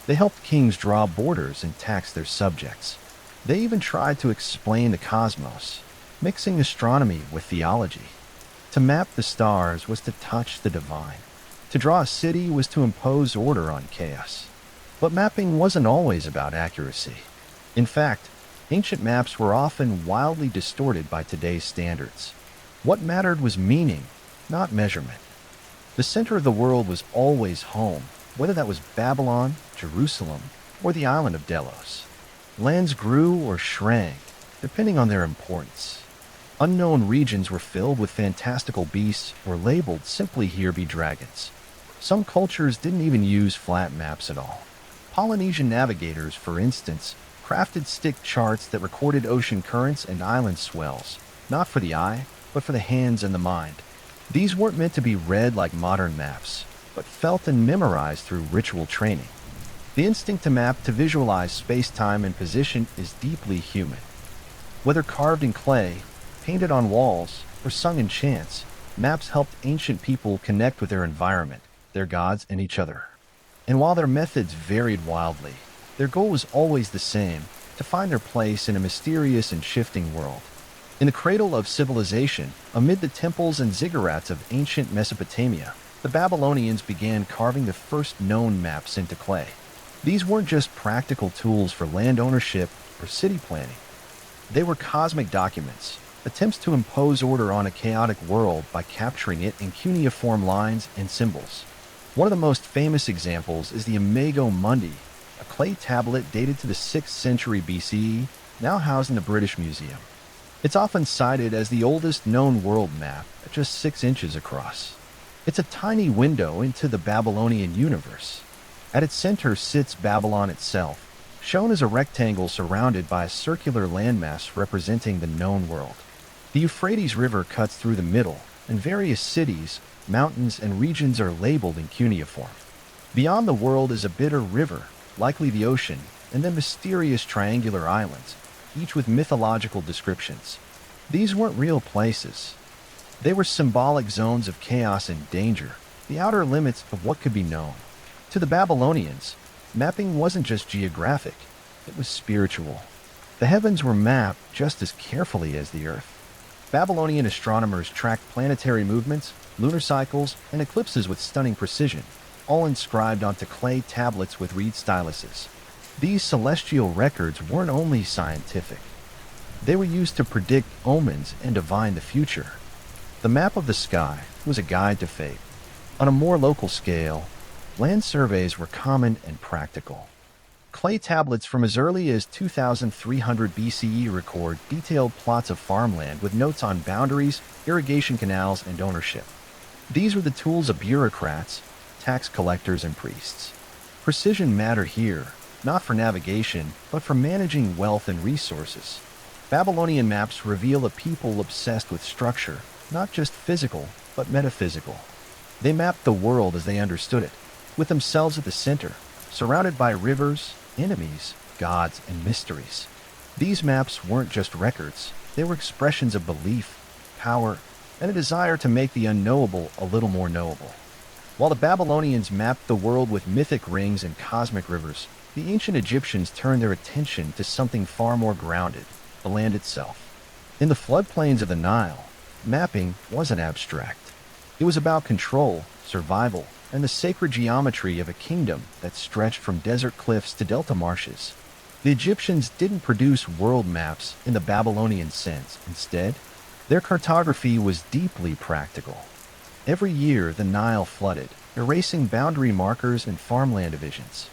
They helped kings draw borders and tax their subjects. They even tried to explain the cosmos, mixing astronomy with theology. To map the stars was to touch the divine. To draw a city was to impose order on chaos. But mapping wasn't always about accuracy. In fact, ancient maps were often wildly distorted by today's standards. What mattered was meaning, not measurement. The center of the world was always home, whether that was Babylon, Jerusalem, or the island of Delos. Lands grew or shrank, depending on their importance. Unknown regions were filled with fantastical beasts or labeled simply "here be dragons." Some cultures didn't even use flat maps at all. Polynesian navigators, for instance, crafted stick charts that recorded ocean currents and island swells, not for the eye, but for the hands and the mind. These weren't meant to be read like modern maps, but felt and memorized through ritual training. The instinct to map, to visualize space-time and position, is deeply human. Whether carved in clay, painted on walls, or sung in chants, maps helped ancient people connect with their environment, their gods, and each other. And while their methods varied wildly, their goal was always the same: to find their place in a mysterious and shifting world. In the cradle of civilization, amid the temples and ziggurats of ancient Mesopotamia, the Babylonians began carving the first known maps into clay. These weren't just practical tools for land ownership or city planning. They were cosmic documents, attempts to impose order on a chaotic world by capturing it in cuneiform lines and symbols. One of the most famous examples is the Imago Mundi, a clay tablet dated to the 6th century BCE, now housed in the British Museum. It's often cited as the oldest known world map, at just 6 inches across. It's a tiny window into the Babylonian universe. At its center sits Babylon itself, shown as a rectangle surrounded by a circular landmass representing the known world. The Euphrates River cuts through the middle, and various cities, mountains, and regions are labeled in cuneiform. Beyond the world is a bitter river, likely the ocean, and then mysterious triangular islands, each with mythological descriptions. These weren't real places. They were symbolic zones of chaos and danger, the outer limits of what could be known. To the Babylonians, mapping wasn't just geographic, it was spiritual. The heavens were mapped just as carefully as the earth. Babylonian astronomers tracked planetary movements, lunar cycles, and eclipses with stunning precision, all inscribed onto clay tablets with reed styluses. These celestial records weren't only scientific. They were used to predict omens and divine the future. The map of the sky was a guide to fate. On a more local scale, land surveys were common and practical. Clay tablets from as early as 2300 BCE record detailed plots of farmland with notes on boundaries, irrigation canals, and ownership. These were the tools of bureaucrats, tax collectors, and priests. Precision mattered here, not for navigation, but for managing wealth and resources. Babylonian maps reveal a people obsessed with structure, not just physical, but metaphysical. They mapped the world as they understood it, with themselves at the center, surrounded by rivers, enemies, gods, and mysteries. These maps weren't just records, they were expressions of belief, power, and a desire to make the unknowable a little more knowable. While the Babylonians mapped the world with mythic rings and cosmic rivers, the ancient Egyptians turned their attention to something far more grounded, the land itself. In the floodplains of the Nile, mapping wasn't abstract. It was about control, survival, and the sacred geometry of a kingdom that stretched from desert cliffs to delta marshes. The Egyptians didn't produce world maps in the Babylonian sense. Instead, their cartography was deeply practical. Every year, the Nile flooded, erasing boundary markers and farmland divisions.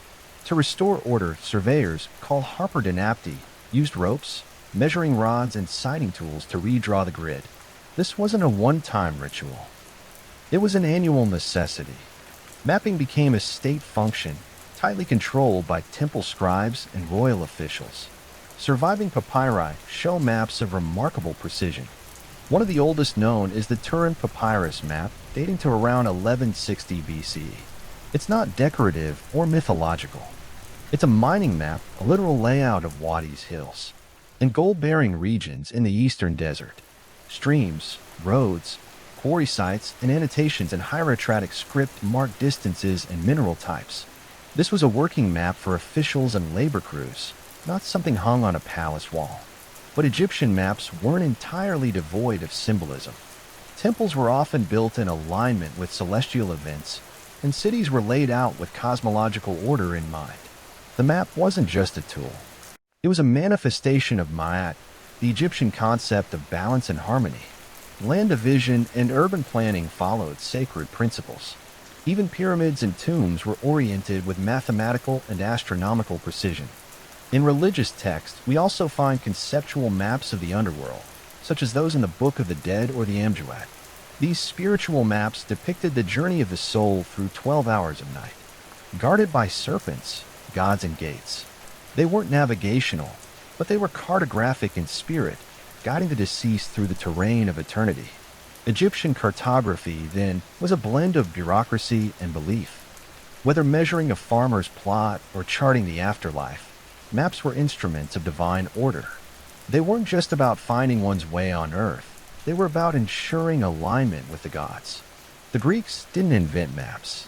To restore order, surveyors, called harperdinapti, used ropes, measuring rods, and sighting tools to redraw the grid. This wasn't a one-time ritual. It was an annual necessity. Mapping became a state function, tightly controlled by temple scribes and royal officials. Surviving papyri show maps of remarkable precision. One of the oldest known is the Turin Papyrus map, dating to around 1160 BCE. It's not decorative or mythological. It's a mining map, a literal layout of Wadi's hills, and gold-bearing regions in the eastern desert. Streams, roads, quarry sites, and annotations in hieratic script mark distances and mineral types. This was a working map for officials and labor crews, not something hung on a palace wall. But Egyptian maps weren't entirely devoid of symbolism. Temples were often built in alignment with celestial events, and cities were laid out with cosmological order in mind. The map wasn't just a tool. It was a manifestation of Ma'at, the Egyptian concept of balance and harmony. Land division and urban planning followed sacred principles. Even pyramids and tombs were oriented with mathematical and astronomical precision. In religious texts, we also find conceptual maps of the underworld, such as those in the Book of the Dead or the Amduat. These spiritual maps depicted the journey of the soul through 12 hours of night, guarded by serpents, gods, and gates. They weren't navigational, but they were cartographic in spirit, guiding the deceased through the terrain of eternity. Egyptian cartography, then, was a blend of bureaucracy and belief. Whether measuring a farmer's plot or charting the afterlife, maps were instruments of divine order. They weren't just about finding one's way on earth. They were about ensuring alignment with the gods. The Greeks didn't invent maps,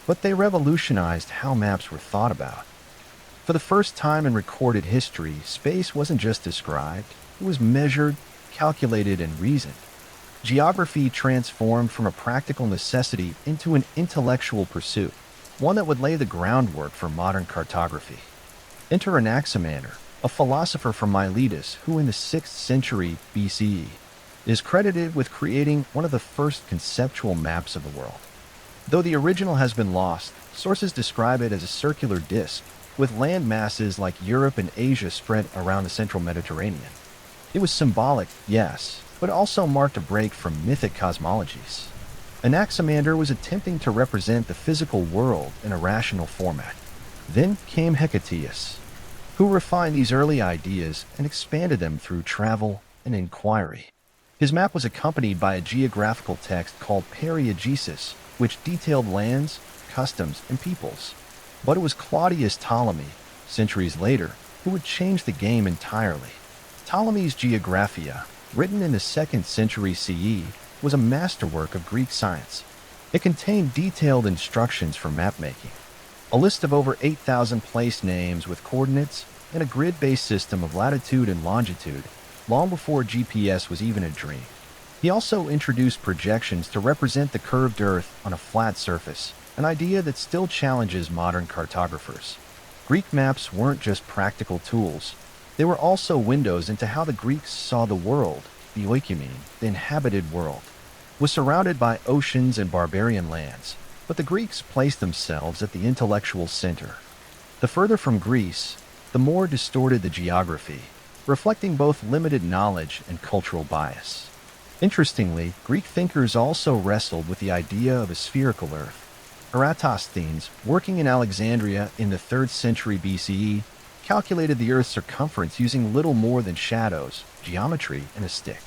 but they revolutionized how maps were thought about. For the first time in recorded history, space wasn't just described, it was measured, calculated, and reasoned. Geography transformed from a practical necessity into an intellectual pursuit, one that would lay the groundwork for modern cartography. Enter Anaximander, a philosopher from Miletus who in the 6th century BCE is credited with creating one of the first conceptual maps of the world. Though the original has been lost, sources describe it as a circular disk, with land masses like Europe and Asia spread around the central Mediterranean. It was symbolic, yes, but also marked a break from mythic cosmologies. Anaximander was attempting to represent the physical world in a rational format. Then came Hecataeus, who refined these early ideas and expanded them through travel and inquiry. His map was accompanied by a geographical text called Periegesis, which detailed lands, customs, and peoples. But it was Claudius Ptolemy, centuries later, who would change the game entirely. Ptolemy's Geographia, written in the 2nd century CE, was a masterwork of Greek science. It contained detailed instructions for mapmaking, a list of over 8,000 place names with coordinates, and a grid-based system of latitude and longitude, long before GPS was even a dream. He also introduced projections to represent the curved Earth on a flat surface, an idea that still challenges modern cartographers. Greek maps weren't just practical tools. They were also windows into how the Greeks saw the world. The oikoumene, the inhabited world, was surrounded by oceans and barbarian lands, but the Greeks placed themselves at the intellectual center. The further from Greece, the more distorted the geography, reflecting both limited knowledge and cultural bias. Interestingly, Greek thinkers also wrestled with the idea of a spherical Earth. Eratosthenes, working in Alexandria in the 3rd century BCE, calculated the Earth's circumference using little more than shadows, geometry, and a stick.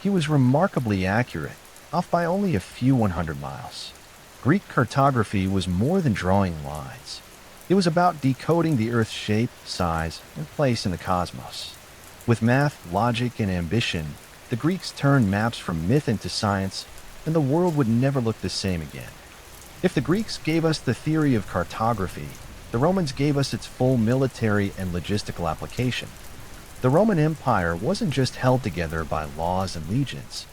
He was remarkably accurate, off by only a few 100 miles. Greek cartography was more than drawing lines. It was about decoding the Earth's shape, size, and place in the cosmos. With math, logic, and ambition, the Greeks turned maps from myth into science, and the world would never look the same again. If the Greeks gave us the theory of cartography, the Romans gave us its full military and logistical application. The Roman Empire wasn't just held together by laws and legions.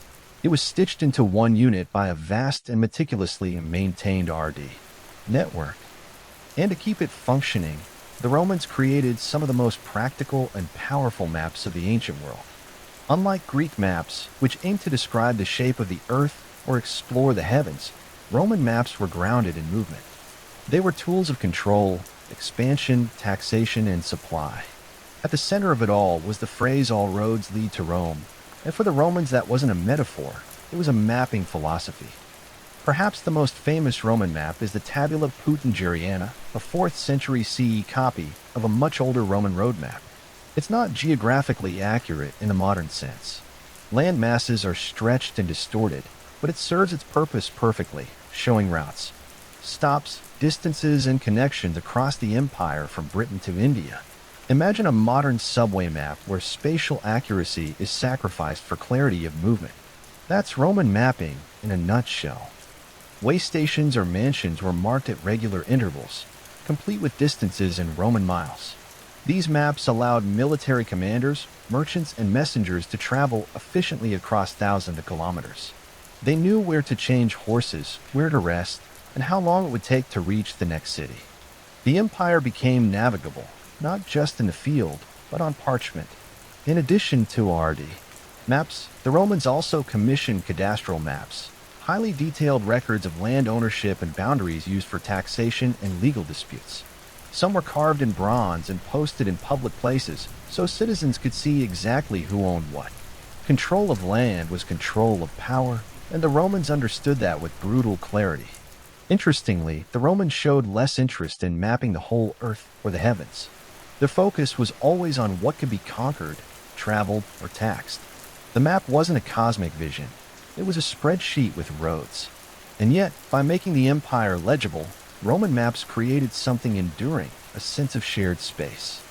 It was stitched into one unit by a vast and meticulously maintained RD network. And to keep it functioning, the Romans created some of the most practical and powerful maps of the ancient world. Unlike Greek maps, which aimed to describe the shape of the earth or explore the heavens, Roman maps were grounded in movement. They were tools of control, expansion, taxation, and supply. At the center of it all was the phrase "all roads lead to Rome," and for the Romans that wasn't a metaphor, it was a mapping philosophy. Perhaps the most famous Roman map is the Tabula Peutingeriana, a 4th century CE copy of a much older Roman road map. It's not geographically accurate in the modern sense. Land masses are stretched and distorted, but it serves its purpose perfectly, showing routes, stops, distances, and connections across the empire from Britain to India. Imagine a modern subway map where spatial accuracy is sacrificed for clarity of movement. That's Roman mapping in a nutshell. Way stations or mansions were marked at regular intervals, complete with distances in Roman miles. These maps allowed military commanders, merchants, and messengers to travel efficiently across thousands of kilometers. They knew where to change horses, where to rest, and how long it would take to reach the next city. The empire became navigable, not just in the field, but on parchment. In addition to RD maps, the Romans also commissioned cadastral maps, highly detailed records of land ownership and boundaries used for taxation and legal disputes. Some were carved in bronze and posted in public places so citizens could see exactly who owned what. Control of land was control of power, and the Romans understood that with brutal clarity. Interestingly, the Romans showed less interest in mapping the whole earth or the heavens. Their focus was always on what could be conquered, traveled, or taxed. The map wasn't a cosmic vision. It was a spreadsheet with roads. And yet, by making the empire legible, Roman maps created something enduring, a sense of shared space,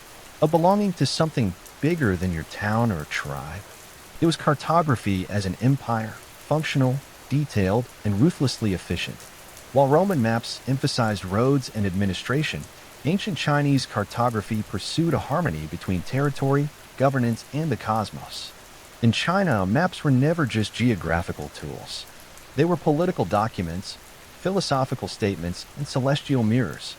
of belonging to something bigger than your town or tribe. It was cartography as an empire, functional, detailed, and ruthlessly efficient. While Roman maps emphasized roads and administration, ancient Chinese cartography pursued a harmony between territory, governance, and the cosmos. In China, maps were never just geographical tools. They were political documents, philosophical statements, and celestial mirrors.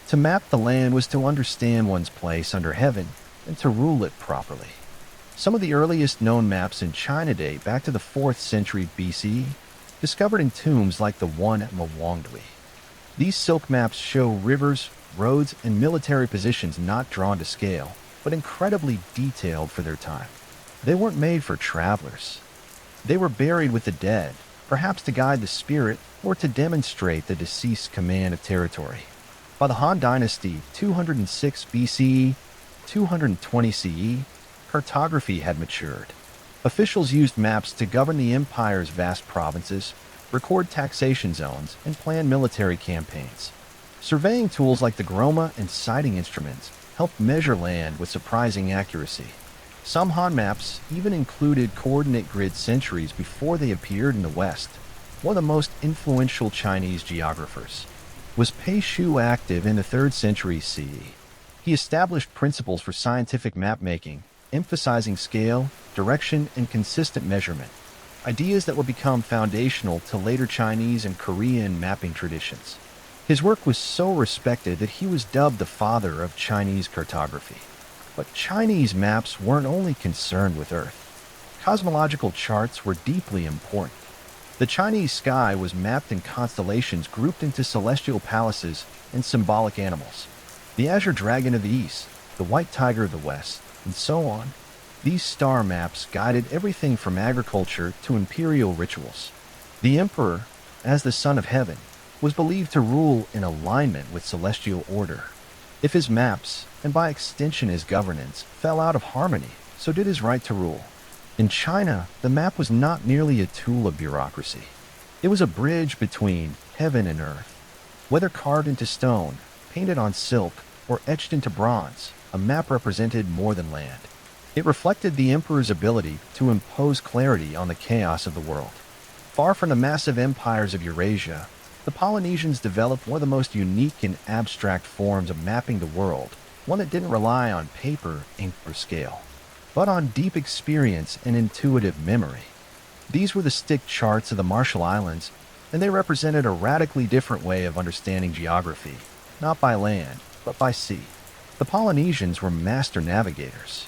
To map the land was to understand one's place under heaven and to rule it properly. Some of the earliest known maps in China date back to the 4th century BCE, discovered in tombs like the one at Mawangdui. These silk maps show rivers, roads, and military positions not drawn to scale, but incredibly detailed for their time. They weren't made for travelers. They were buried with the dead, perhaps to guide the spirit or to demonstrate the deceased's command of territory. By the Han Dynasty, 206 BCE, 220 CE, cartography had matured. Officials used maps to govern the empire's vast provinces, record taxation zones, and plan military campaigns. Surveying tools like the groma and sighting instruments helped measure land with surprising accuracy. Some Han maps even included coordinate grids centuries before they appeared in the West. One of the most influential Chinese geographers was Pei Shu, active in the 3rd century CE. He established principles for scientific mapmaking, emphasizing scale, direction, and consistent measurement, ideas that would become foundational to later Chinese and Korean mapping traditions. His work was so respected that he was dubbed the father of Chinese cartography. But Chinese maps weren't only concerned with Earth. Cosmological charts were deeply important. The Chinese sky was mapped in constellations grouped into celestial palaces and symbolic animals. The azure dragon of the east, the white tiger of the west, and so on. These star maps guided everything from agriculture to imperial rituals. The emperor, as the son of heaven, was believed to rule in alignment with celestial order. If his maps, and by extension his governance, fell out of harmony, so did his right to rule. In China, the map was not merely a tool of bureaucracy. It was a bridge between heaven and earth. Whether carved into stone, painted on silk, or etched into bronze, a map represented more than land. It reflected the emperor's ability to impose clarity on the chaos of the world. Far from the massive empires of Eurasia, the Polynesians developed one of the most unique and abstract forms of mapping the world, one that didn't rely on paper, ink, or scale, but on deep experience and intuitive memory. These were the stick charts of the Marshall Islands, and they represented a radically different way of understanding geography, not by land, but by sea. The Polynesians were master navigators.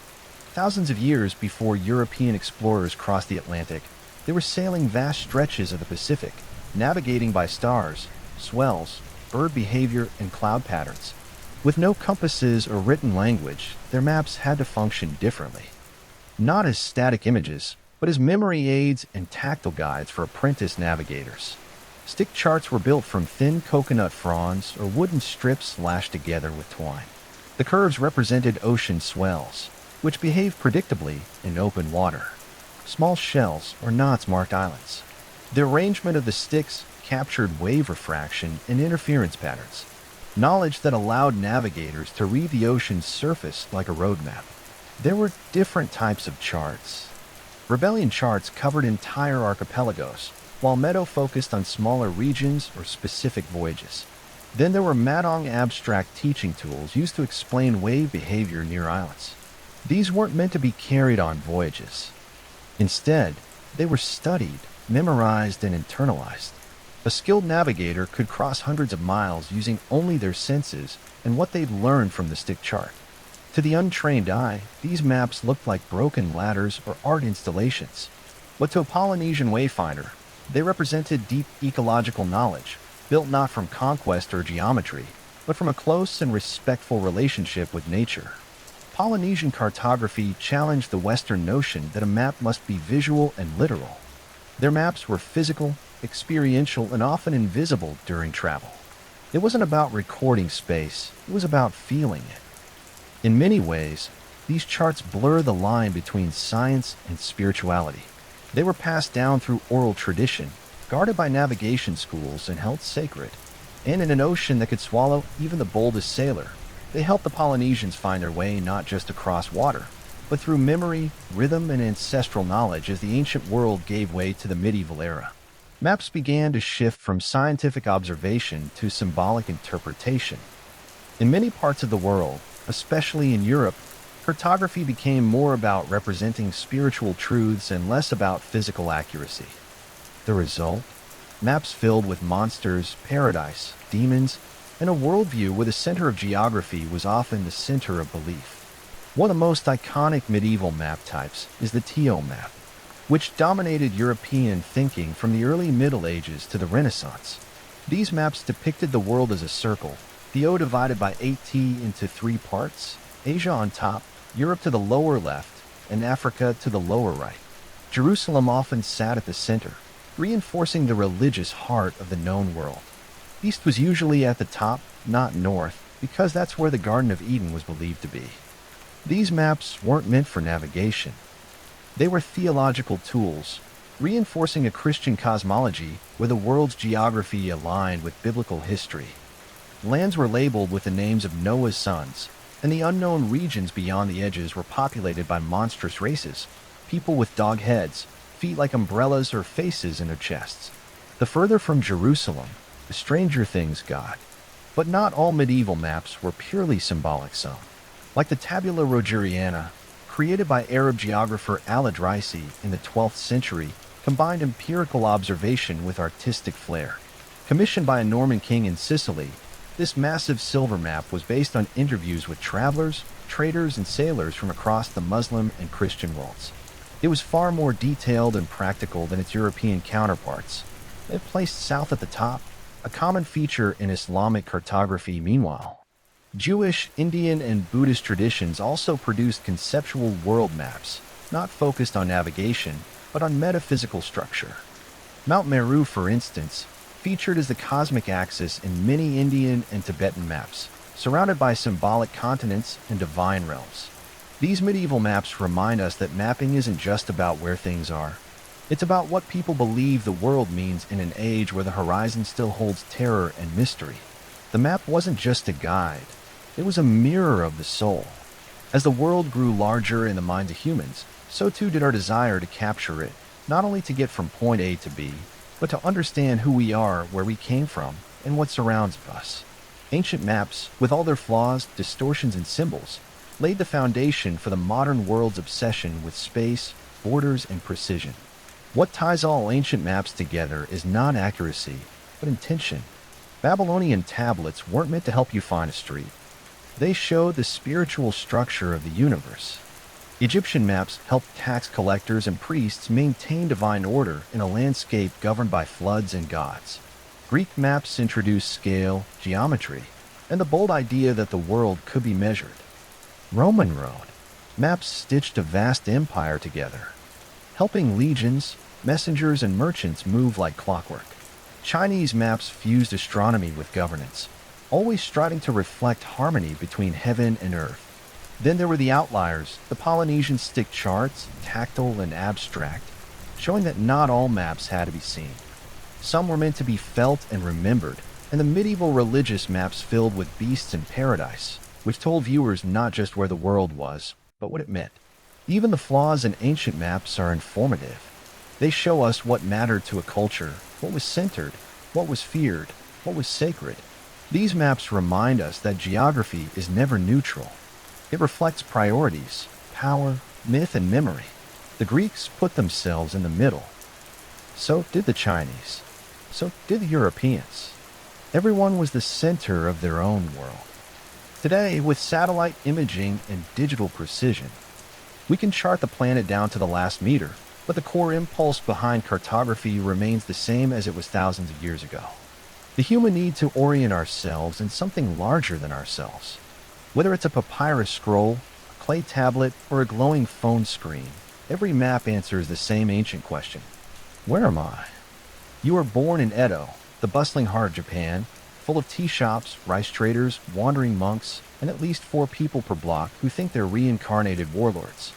Thousands of years before European explorers crossed the Atlantic, they were sailing vast stretches of the Pacific, navigating by stars, swells, bird behavior, and cloud patterns. With no compasses or written language, their maps had to function differently. Not as static images, but as memory aids and tactile guides for apprentice navigators. Stick charts were built from thin coconut fronds or wooden strips lashed together with twine. The curves represented ocean swells, which behaved predictably in open water. Small shells or knots marked islands. The arrangement of the sticks captured wave refraction and interference patterns, knowledge that allowed navigators to read the ocean's surface like a road map. There were different types of charts. Rebellion charts covered entire archipelagos, while Meadow focused on smaller regions or specific voyages. Then there were Madong abstract teaching tools used to explain wave behavior near islands. These weren't meant to be carried on voyages. Instead, they were studied, memorized, and internalized. A skilled navigator could cross hundreds of miles using only their senses and what they'd learned from the stick chart. To the untrained eye, these maps looked like broken ladders or art installations. But to a Polynesian wayfinder, they represented deep ecological knowledge, built not from conquest or geometry, but from a close and respectful relationship with nature. Polynesian cartography challenged the Western notion that a map must be visual and literal. Their maps were physical, experiential, and often invisible during travel. It wasn't about recording space, it was about feeling it. In many ways, these charts blur the line between science and spirituality. They were passed down through oral tradition, guarded by navigation schools and held sacred. And in an ocean that could swallow even the boldest sailor, they helped the Polynesians find their way not just across water, but through memory, rhythm, and ancestral knowledge as the ancient world gave way to the medieval era. Maps began to shift from scientific observation to symbolic interpretation. In many parts of the world, especially in Europe, cartography became more about representing spiritual truths and less about physical accuracy. The result? Maps filled with monsters, paradise, demons, and a worldview where the center of geography was often the center of belief. One of the most iconic medieval map types is the Teo map, which dominated European thinking from the early Middle Ages to the Renaissance. These maps depicted the world as a circle, the O divided by 8T into 3 parts, Asia on top, Europe to the lower left, and Africa to the lower right. Jerusalem often sat at the center, reinforcing the religious heart of the known world. East was usually at the top, not north, because that's where the Garden of Eden was believed to be. These maps weren't meant for navigation. They were theological tools, reinforcing a Christian cosmology where the world's geography aligned with biblical history. Lands were labeled with the names of Noah's sons, and the unknown regions beyond the edges were populated by monstrous races, people with dog heads, feet like umbrellas or faces in their chests. The further from Jerusalem, the stranger things got. But not all medieval maps were purely symbolic some. Like the Tabula Rogeriana, created by Arab geographer Al-Idrisi in the 12th century, combined empirical observation with artistic flair. Commissioned by a Norman king in Sicily, this massive silver map was based on interviews with travelers, traders, and sailors from across the Muslim and Christian worlds. It was far more detailed and practical than its European counterparts. It placed south at the top, a common feature in Islamic cartography meanwhile. Jewish, Indian, and Buddhist traditions also produced conceptual world maps, not focused on navigation, but on metaphysical structure. Mount Meru, for instance, featured as the cosmic axis in many Indian and Tibetan maps, surrounded by symbolic continents and divine realms. These medieval maps remind us that mapping isn't just about where things are. It's about what people believe the world means in an age where the horizon still holds terror and mystery. The map wasn't just a guide. It was a mirror of the soul. As the world grew larger in the minds of humans, so too did our desire to capture it, not only to get from point A to B, but to understand who we are, where we came from, and what surrounds us. Ancient maps, with all their flaws, distortions, and symbols, laid the foundation for the modern world's obsession with space, borders, and precision. What ties all ancient maps together is not accuracy, but intention. Babylonian tablets weren't meant to help you find a street. They showed the spiritual structure of the universe. Egyptian maps helped tax collectors and priests maintain divine order in a landscape governed by floods and gods. Greek maps introduced scale, geometry, and the bold idea that the world could be measured. Roman road maps stitched a vast empire together, helping legions, messengers, and merchants move like clockwork. Chinese maps fused astronomy with governance, always striving to reflect harmony between heaven and earth. Then there were the outliers, the Polynesian stick charts, tactile and abstract, showing that not all maps had to be seen. Some were meant to be felt and remembered, and the medieval religious maps filled with beasts in paradise, which told viewers not just where the world was, but what it meant. Even the flaws in ancient maps are informative. They show us what mattered to a culture, what was centered, what was feared, what was sacred. These maps remind us that geography is never neutral. It reflects priorities, power, myth, and memory. The Greeks put themselves in the middle. So did the Chinese. So did the Europeans. Everyone was the center of their own world. Today, with satellite imaging and digital precision, we can chart the planet down to the last meter, but the core impulse behind cartography remains the same as it was thousands of years ago. The human need to orient ourselves in something larger than ourselves. Whether it's a papyrus scroll, a clay tablet, or a glowing phone screen, every map answers the same ancient question. Where am I? You were born in Edo, the bustling heart of Japan, full of tea shops, rice traders, wandering monks, and at least 4 people per block who think they're reincarnated warlords.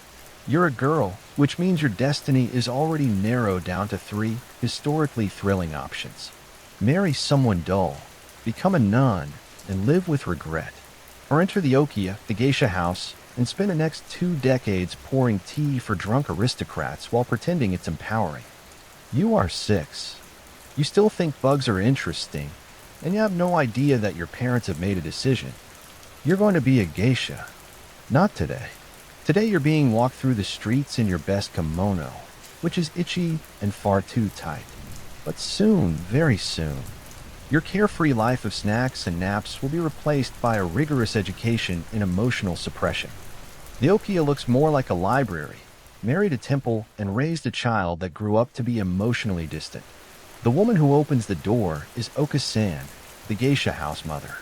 You're a girl, which means your destiny is already narrowed down to 3 historically thrilling options. Marry someone dull, become a nun, and live with regret. Or enter the Okiya, the geisha house, and spend the next 2 decades pouring tea for drunk aristocrats while pretending it's empowering. You are 6. You still think bugs are interesting, and you have no idea that your parents have made a decision. You're going to be a geisha. Not today. Today you're being walked through the streets in your best kimono, which is itchy and far too tight. But soon, very soon, your carefree life of snacks and naps will be replaced by a rigorous education in emotional suppression. The Okiya looks more like a library, married a temple, and raised a child that grew up to be emotionally distant. The woman who opens the door is Oka-san, the geisha house mother.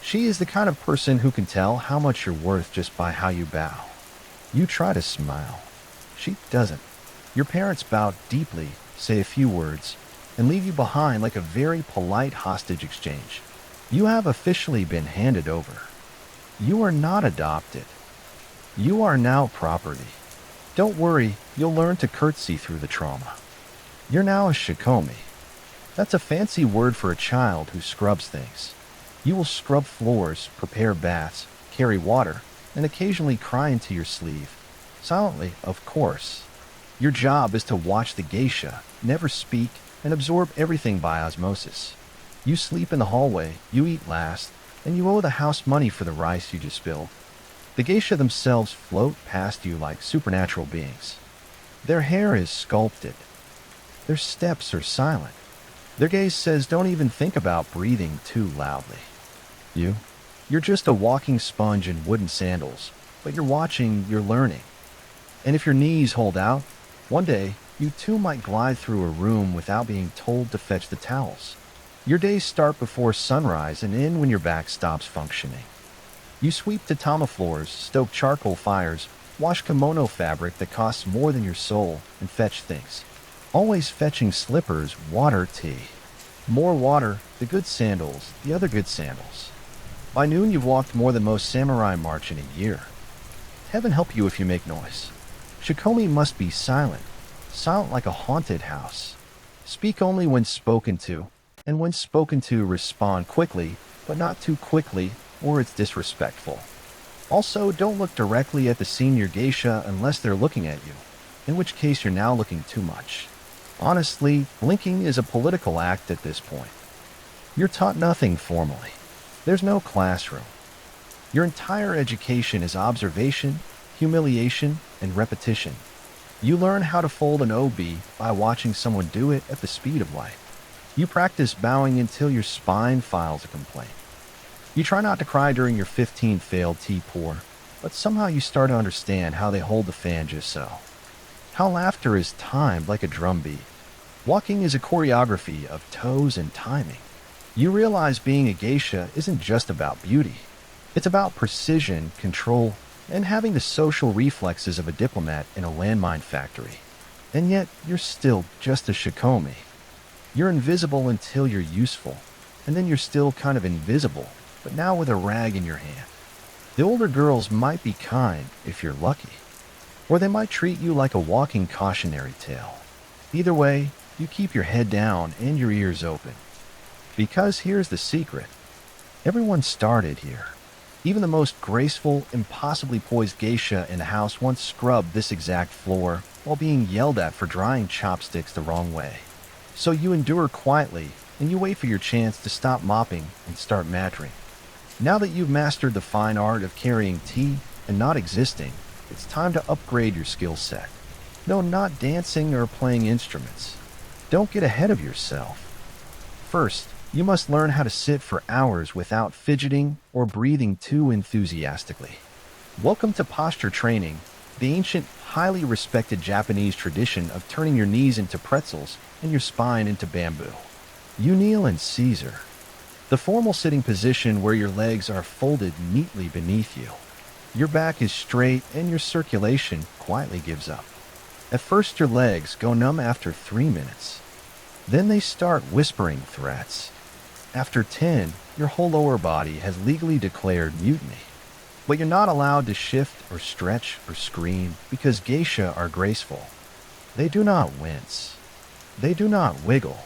She is the kind of person who can tell how much you're worth just by how you bow. You try to smile. She doesn't. Your parents bow deeply, say a few words, and leave you behind like a very polite hostage exchange. You have officially been handed over. You are not adopted. You are now property. Don't worry, you'll learn to curtsy through the trauma. You're now a shikomi. That's a fancy word for a child who scrubs things. You will scrub floors, prepare baths, carry water, and occasionally cry into your sleeve. Silently, of course. Your job is to watch the geisha, never speak, and absorb everything by osmosis. You sleep in the hallway, you eat last, and you owe the house money for the rice you just spilled. The geisha themselves float past you like supernatural beings. Their hair is sculpted. Their steps are silent. Their gaze says don't even think about breathing too loudly. You're just a walking sponge in wooden sandals, but you're watching, you're learning. And if your knees hold out, one day, you too might glide through a room without being told to fetch the towels. Your days start before sunrise and end when your back stops functioning. You sweep tatama floors, stoke charcoal fires, wash kimono fabric that costs more than your soul, and fetch things. Always fetching slippers, water, tea. More water, the good sandals, the other good sandals. By noon you've walked more than most samurai march in a year. Heaven help you if you make noise. Shikomi must be silent, silent like a haunted house. Speak only when spoken to, and when spoken to respond quickly, but not too quickly, or it's disrespectful. Also, don't look directly at the senior geisha unless they're looking at you, in which case you're now looking too much. Honestly, blinking is a political act at this point. You're taught nothing formally. There's no classroom. Your entire education is observation, humiliation, and repetition. You learn how to fold an obi by watching someone do it at the speed of light. You practice bowing until your spine files a complaint. You try not to cry during your 15th failed tea pour, but somehow you start to understand how they hold the fan just so. How laughter is timed like a drum beat. Walking is a choreography of toes and timing. You realize being a geisha isn't just about beauty. It's about precision, control, and having the social reflexes of a diplomat in a landmine factory. And yet, you're still just a shikomi. You're invisible until you're useful, and then you're still kind of invisible, but now with a rag in your hand. The older girls might be kind if you're lucky, or they might treat you like a walking cautionary tale. Either way, you keep your head down and your ears open. Because here's the secret. Everyone started here. Even the most graceful, impossibly poised geisha in the house once scrubbed this exact floor while being yelled at for drying chopsticks the wrong way. So you endure quietly, and you wait for your chance to stop mopping and start mattering. Now that you've mastered the fine art of carrying tea and not existing, it's time to upgrade your skill set. No, not dancing or playing instruments. Don't get ahead of yourself. First, you must learn how to sit for hours without fidgeting or breathing too enthusiastically. Welcome to posture training, the ancient, highly respected Japanese tradition of turning your knees into pretzels and your spine into bamboo. You kneel in Caesar, the formal sitting position where your legs are folded neatly beneath you. Your back is straight and your circulation quietly gives up. At first your legs go numb after 3 minutes. Then they start whispering threats. After 10, your whole lower body has legally declared mutiny. But you're not allowed to shift or stretch or scream because geisha are graceful. They do not wince. They do not wiggle.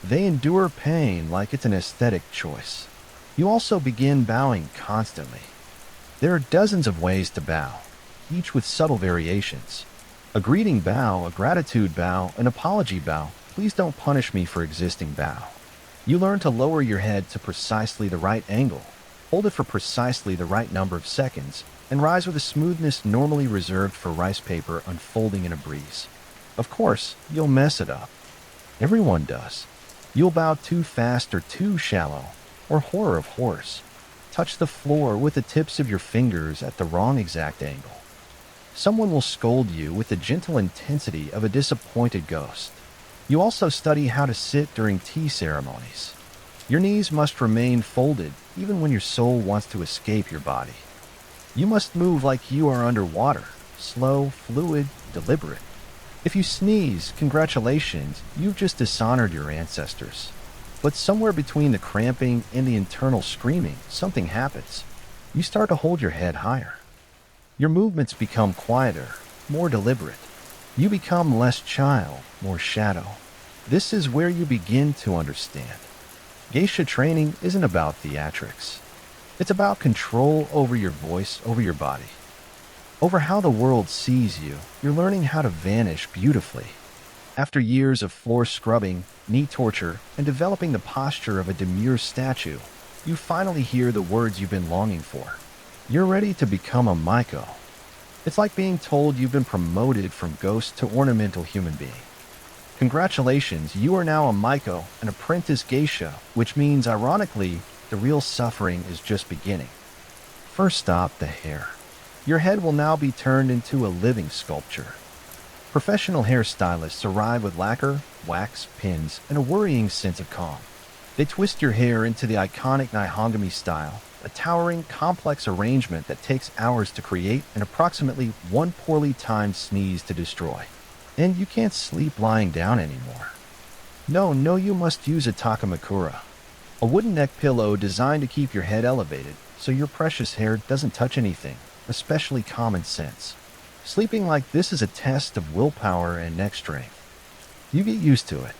They endure pain like it's an aesthetic choice. You also begin bowing constantly. There are dozens of ways to bow, each with subtle variations. A greeting bow, a gratitude bow, an apology bow. Please don't punish me for existing bow. You learn to lower your head to precisely the right angle, hold it for precisely the right number of seconds, and rise with a smoothness normally reserved for rice paper unfolding in a breeze. Of course, you'll mess it up. Everyone does. You'll bow too fast or too shallow, or horror of horse. Touch the floor with the tips of your fingers at the wrong exact angle. Someone will scold you with the gentle intensity of a disappointed ghost. You also study how to sit during tea ceremonies. Your knees must remain folded even when your soul wants to escape your body. You must move like you are underwater, slow, fluid, deliberate. If you sneeze, congratulations, you've just dishonored your ancestors. But somewhere between the cramping and the internal screaming, something happens. You start to hold your head higher. Your movements become quieter, more deliberate. You become less child, more shadow. This is where you begin to understand. Geisha training isn't about theatrics. It's about control over your voice, over your body, over how the world sees you. You're learning how to vanish beautifully. After years of floor scrubbing, knee torture, and developing the posture of a demure statue, you finally hear the words you've been longing for. You're ready to become a Maiko. It's like being told you've been promoted from ghost to ornamental human being. Congratulations, you are now a Maiko, an apprentice geisha, which means, ironically, the real suffering is just beginning. First stop, the hair. Your head will now be turned into a living sculpture. Professional hairstylists arrive with lacquer, wax, pins, and a worrying sense of calm. They twist your hair into the iconic Nihongami style, a towering, complex arrangement that takes hours to create and approximately one poorly timed sneeze to destroy. And you can't sleep lying down anymore. No, you must use a takamakura, a wooden neck pillow designed to keep your head elevated so your precious hair doesn't touch anything, especially common sense. Sleeping like this is a test of willpower and neck strength. You get used to it.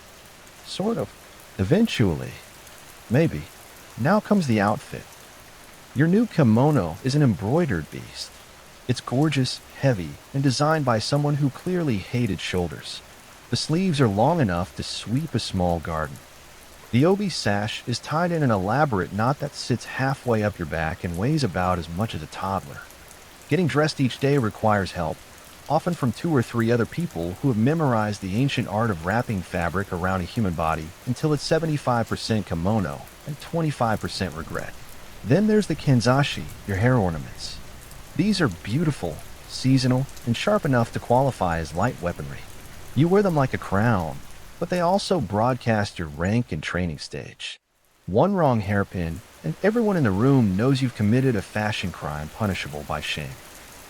Sort of. Eventually. Maybe. Now comes the outfit. Your new kimono is an embroidered beast. It's gorgeous, heavy, and designed by someone who clearly hated shoulders. The sleeves are long enough to sweep a small garden. The obi sash is tied in an elaborate knot that sits halfway up your back and weighs about as much as a toddler. Getting dressed each day requires help, often from 2 or 3 other people who have memorized the ancient art of wrapping fabric around a human body until it's 75% kimono and 25% regret. Then there's the kanzashi, your hair ornaments. These are beautiful, seasonal, and sharp enough to qualify as light weaponry. You wear them like a crown, but they also broadcast your rank and training stage. One wrong hairpin, and everyone in the room knows you've committed a fashion crime punishable by shame.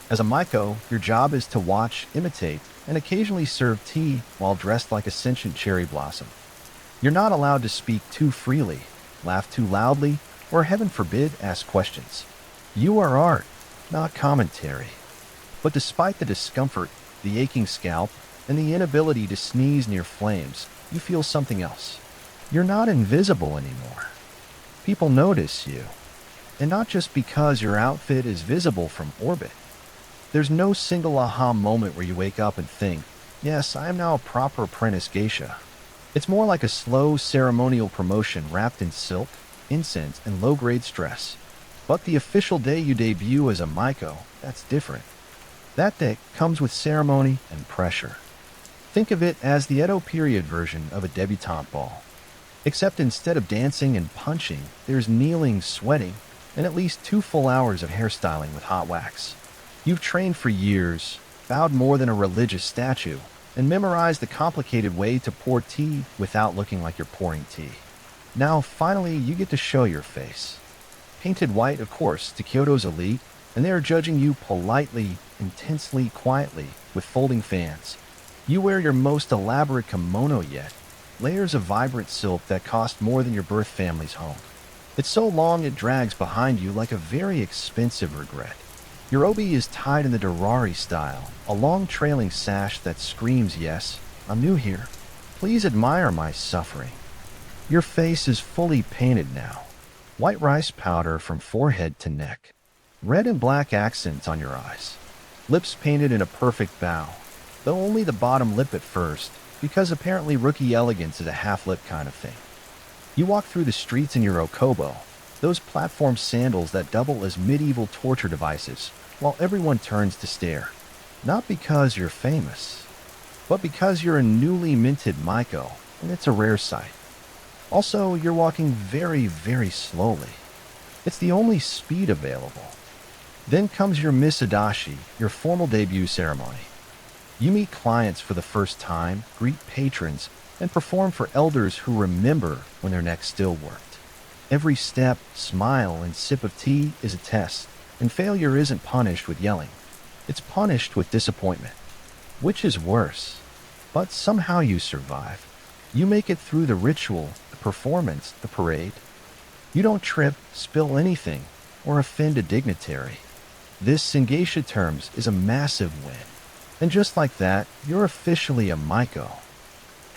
As a Maiko, your job is to watch, imitate, and occasionally serve tea while dressed like a sentient cherry blossom. You're not allowed to speak too freely, laugh too loudly, or heaven forbid, ask questions. You are art, not commentary. But despite the discomfort, the aching scalp, and the inability to sneeze near flames, you feel something else. You're not invisible anymore. People notice you. And not just because your outfit is visible from orbit. There's no single aha moment where you wake up and think, yes, I am now a proper apprentice geisha. It's more like a slow ceremonial promotion wrapped in silk, incense, and low-grade stress. But the official day you debut as a Maiko, that's different. That day comes with ceremony and pressure. Think of it as the Edo period version of a debutante ball. Except instead of dancing and punching, there's kneeling, sweating, and at least 2 full hours of hairstyling with hot wax. You've trained for years, bowed more than a religious statue, and memorized the complicated way to pour tea without looking like you're pouring tea. Now, finally, you get to show your face. Painted white, of course, to Kyoto's elite, and they are judging you politely, intensely, quietly, with folding fans. You wear your most elaborate kimono yet, layers of vibrant silk that cost more than your birth family's home. It's so long it drags behind you like a very expensive regret. Your obi is tied in the Durari style, a long trailing sash that screams, yes, I'm new here. Please admire my suffering. Your face is fully painted now. White rice powder from forehead to neck. Red and black accents on your eyes. Lips painted in a perfect bow, though only the bottom lip at first, because apparently rookie elegance is a half-lip kind of thing. You walk through the streets in your okobo, those platform sandals that double as medieval torture devices, while everyone turns to stare. Not because you're famous, but because you're a newly minted Maiko, and it's a rare sight. Also, you're walking very, very slowly. It's the only speed available. Then comes your Misadashi, your formal debut ceremony. You meet clients for the first time, greet patrons, and perform for elders who remember when their necks still worked. Every step, smile, and sip of tea is a test, and failure isn't punished with yelling. It's punished with disappointment. Which is worse? But somehow you survive. You make it through the ritual, the performance, the parade. You don't trip, spill anything, or offend a dignitary. This, in geisha terms, is a massive win. And just like that, you're officially a Maiko.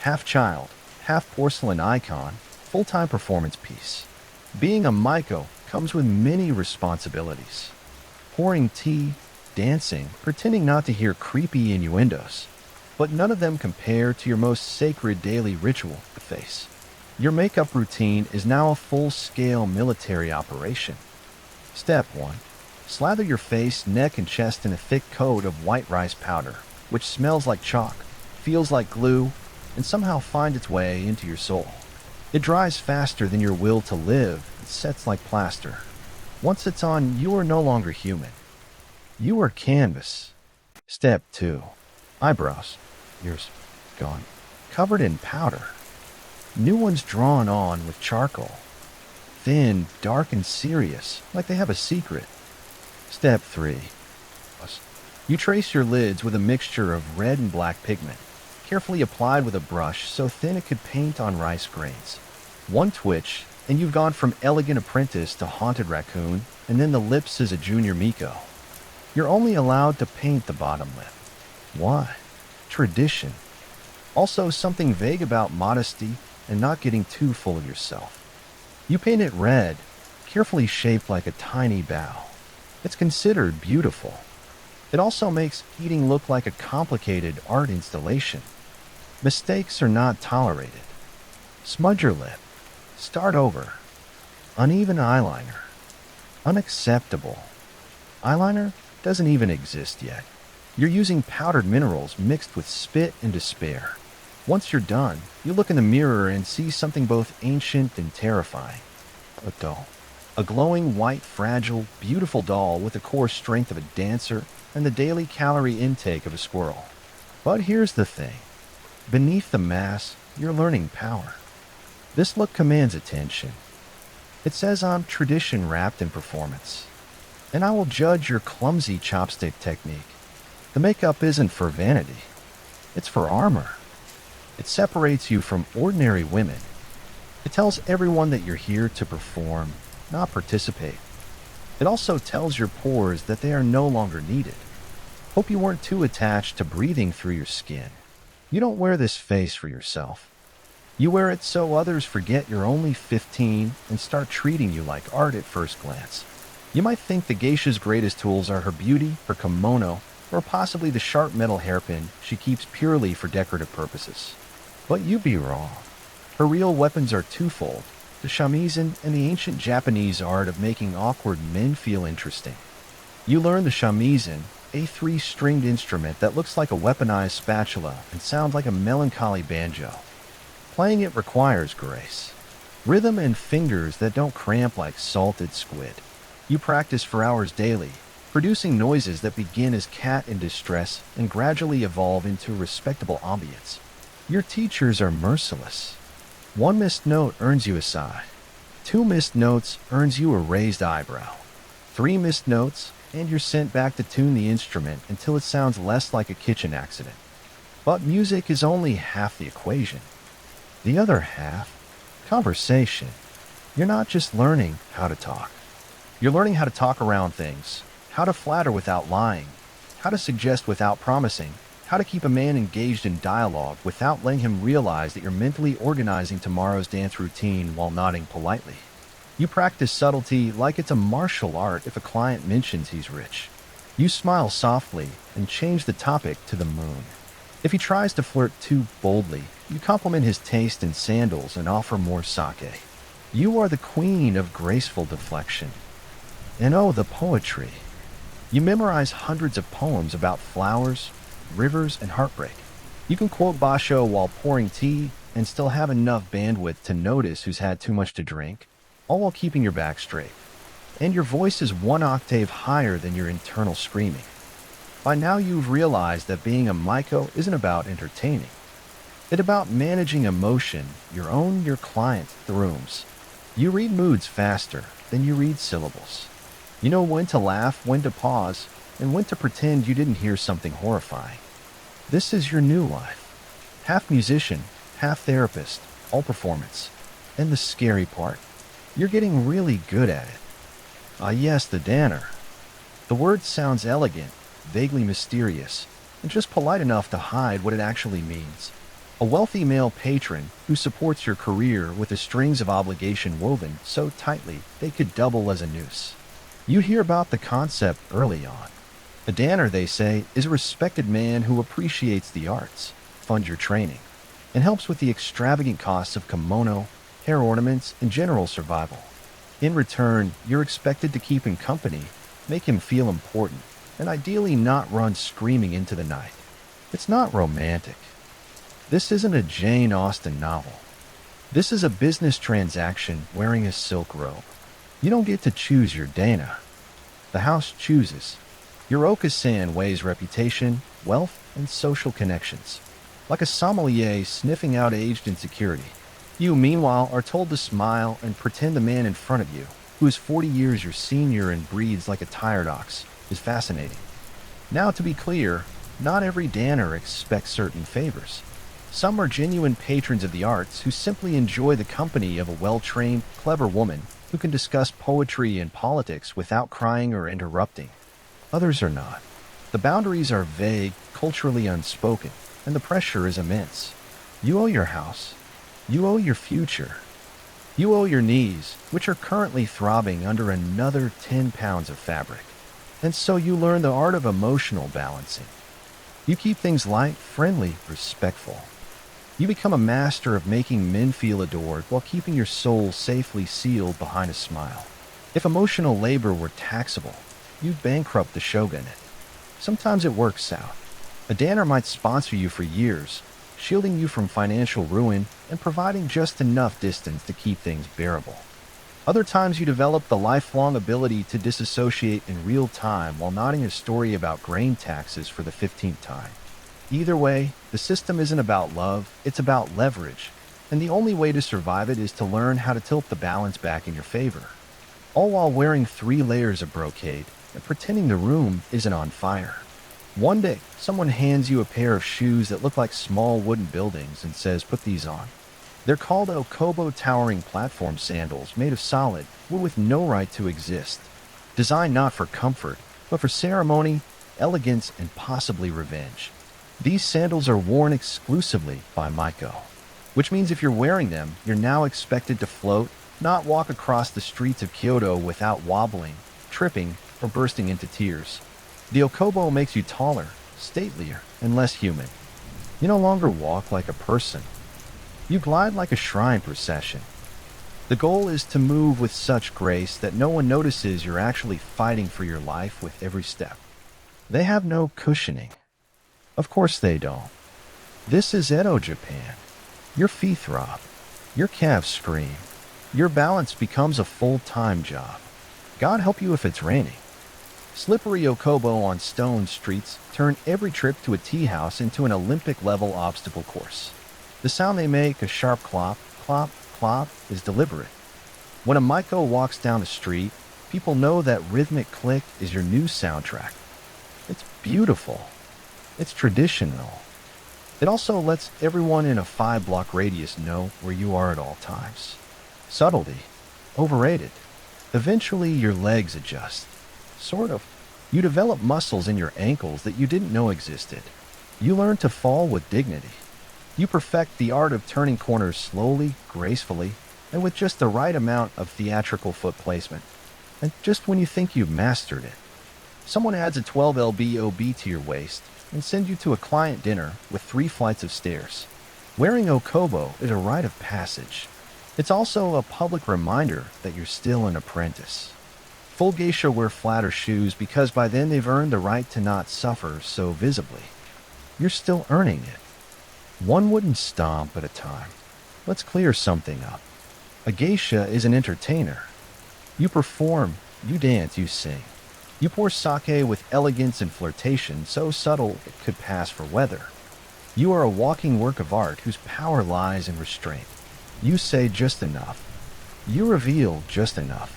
Half child, half porcelain icon, full-time performance piece. Being a Maiko comes with many responsibilities. Pouring tea, dancing, pretending not to hear creepy innuendos. But none of them compare to your most sacred daily ritual, the face. Your makeup routine is now a full-scale military operation. Step 1. Slather your face, neck, and chest in a thick coat of white rice powder, which smells like chalk, feels like glue, and somehow finds its way into your soul. It dries faster than your will to live and sets like plaster. Once it's on, you are no longer human. You are canvas. Step 2. Eyebrows. Yours gone. Covered in powder. New ones drawn on with charcoal. Thin, dark, and serious, like they have a secret. Step 3. You trace your lids with a mixture of red and black pigment, carefully applied with a brush so thin it could paint on rice grains. One twitch, and you've gone from elegant apprentice to haunted raccoon, and then the lips is a junior Miko. You're only allowed to paint the bottom lip. Why? Tradition. Also something vague about modesty and not getting too full of yourself. You paint it red, carefully shaped like a tiny bow. It's considered beautiful. It also makes eating look like a complicated art installation. Mistakes are not tolerated. Smudge your lip. Start over. Uneven eyeliner. Unacceptable. Eyeliner doesn't even exist yet. You're using powdered minerals mixed with spit and despair. Once you're done, you look in the mirror and see something both ancient and terrifying. A doll. A glowing, white, fragile, beautiful doll with the core strength of a dancer and the daily calorie intake of a squirrel. But here's the thing. Beneath the mask, you're learning power. This look commands attention. It says I'm tradition wrapped in performance. And I will judge your clumsy chopstick technique. The makeup isn't for vanity. It's for armor. It separates you from ordinary women. It tells everyone that you're here to perform, not participate. It also tells your pores that they are no longer needed. Hope you weren't too attached to breathing through your skin. You don't wear this face for yourself. You wear it so others forget you're only 15 and start treating you like art at first glance. You might think the geisha's greatest tools are her beauty, her kimono, or possibly the sharp metal hairpin she keeps purely for decorative purposes. But you'd be wrong. Her real weapons are twofold, the shamisen and the ancient Japanese art of making awkward men feel interesting. You learn the shamisen, a 3-stringed instrument that looks like a weaponized spatula and sounds like a melancholy banjo. Playing it requires grace, rhythm, and fingers that don't cramp like salted squid. You practice for hours daily, producing noises that begin as cat in distress and gradually evolve into respectable ambience. Your teachers are merciless. 1 missed note earns you a sigh. 2 missed notes earns you a raised eyebrow. 3 missed notes, and you're sent back to tune the instrument until it sounds less like a kitchen accident. But music is only half the equation. The other half, conversation. You're not just learning how to talk. You're learning how to talk around things, how to flatter without lying, how to suggest without promising, how to keep a man engaged in dialogue without letting him realize that you're mentally organizing tomorrow's dance routine while nodding politely. You practice subtlety like it's a martial art if a client mentions he's rich. You smile softly and change the topic to the moon. If he tries to flirt too boldly, you compliment his taste in sandals and offer more sake. You are the queen of graceful deflection. And oh, the poetry. You memorize hundreds of poems about flowers, rivers, and heartbreak. You can quote Basho while pouring tea and still have enough bandwidth to notice who's had too much to drink, all while keeping your back straight. And your voice is 1 octave higher than your internal screaming. By now you've realized that being a Maiko isn't about entertaining. It's about managing emotion, your client, the room's. You read moods faster than you read syllables. You know when to laugh, when to pause, and when to pretend you didn't hear something horrifying. This is your new life. Half musician, half therapist, all performance. And the scary part, you're getting really good at it. Ah, yes, the Danner. The word sounds elegant, vaguely mysterious, and just polite enough to hide what it actually means. A wealthy male patron who supports your career with the strings of obligation woven so tightly they could double as a noose. You hear about the concept early on. A Danner, they say, is a respected man who appreciates the arts, funds your training, and helps with the extravagant costs of kimono, hair ornaments, and general survival. In return, you're expected to keep him company, make him feel important, and ideally not run screaming into the night. It's not romantic. This isn't a Jane Austen novel. This is a business transaction wearing a silk robe. You don't get to choose your Dana. The house chooses. Your Okasan weighs reputation, wealth, and social connections. Like a sommelier sniffing out aged insecurity. You, meanwhile, are told to smile and pretend the man in front of you, who is 40 years your senior and breathes like a tired ox, is fascinating. Now, to be clear, not every Danner expects certain favors. Some are genuine patrons of the arts who simply enjoy the company of a well-trained, clever woman who can discuss poetry and politics without crying or interrupting. Others are not. The boundaries are vague, culturally unspoken, and the pressure is immense. You owe your house. You owe your future. You owe your knees, which are currently throbbing under another 10 pounds of fabric. And so you learn the art of emotional balancing. You keep things light, friendly, respectful. You become a master of making men feel adored while keeping your soul safely sealed behind a smile. If emotional labor were taxable, you'd bankrupt the shogunate. Sometimes it works out. A Danner might sponsor you for years, shielding you from financial ruin and providing just enough distance to keep things bearable. Other times you develop the lifelong ability to disassociate in real time while nodding a story about grain taxes for the 15th time. Either way, the system isn't about love, it's about leverage, and the only way to survive it is to learn how to tilt the balance back in your favor. All while wearing 3 layers of brocade and pretending the room isn't on fire. One day, someone hands you a pair of shoes that look like small wooden buildings and says, "Put these on." They're called Okobo towering platform sandals made of solid wood with no right to exist. Designed not for comfort, but for ceremony, elegance, and possibly revenge. These sandals are worn exclusively by Maiko, which means if you're wearing them, you're now expected to float, not walk across the streets of Kyoto without wobbling, tripping, or bursting into tears. The Okobo makes you taller, statelier, and less human. You no longer walk like a person. You glide like a shrine procession. The goal is to move with such grace that no one notices you're actually fighting for your life with every step. They have no cushioning. Of course they don't. This is Edo Japan. Your feet throb. Your calves scream. Your balance becomes a full-time job. God help you if it's raining. Slippery Okobo on stone streets turn every trip to a tea house into an Olympic-level obstacle course. The sound they make, a sharp clop, clop, clop, is deliberate. When a Maiko walks down the street, people know that rhythmic click is your new soundtrack. It's beautiful. It's traditional. It also lets everyone in a 5-block radius know where you are at all times. Subtlety. Overrated. Eventually, your legs adjust. Sort of. You develop muscles in your ankles that you didn't know existed. You learn to fall with dignity. You perfect the art of turning corners slowly, gracefully, and with just the right amount of theatrical foot placement. And just when you think you've mastered it, someone adds a 12 lb OB to your waist and sends you to a client dinner with 3 flights of stairs. Wearing Okobo is a rite of passage. It's also a public reminder that you're still an apprentice. Full geisha wear flatter shoes because by then they've earned the right to not suffer so visibly. You're still earning it. One wooden stomp at a time. Let's clear something up. A geisha is an entertainer. You perform, you dance, you sing. You pour sake with elegance and flirtation so subtle it could pass for weather. You are a walking work of art whose power lies in restraint. You say just enough. You reveal just enough.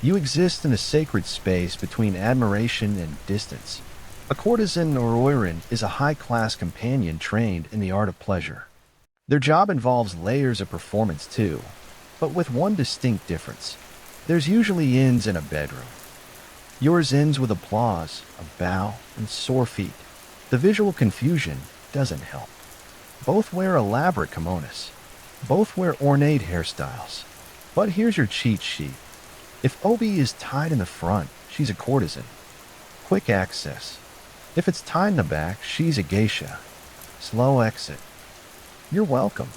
You exist in a sacred space between admiration and distance. A courtesan or oiran is a high-class companion trained in the art of pleasure. Their job involves layers of performance too, but with one distinct difference. There's usually inns in a bedroom. Yours ends with applause, a bow, and sore feet. The visual confusion doesn't help. Both wear elaborate kimonos. Both wear ornate hairstyles. But here's your cheat sheet. If obi is tied in the front, she's a courtesan. Quick access. If it's tied in the back, she's a geisha. Slow exit. You're welcome.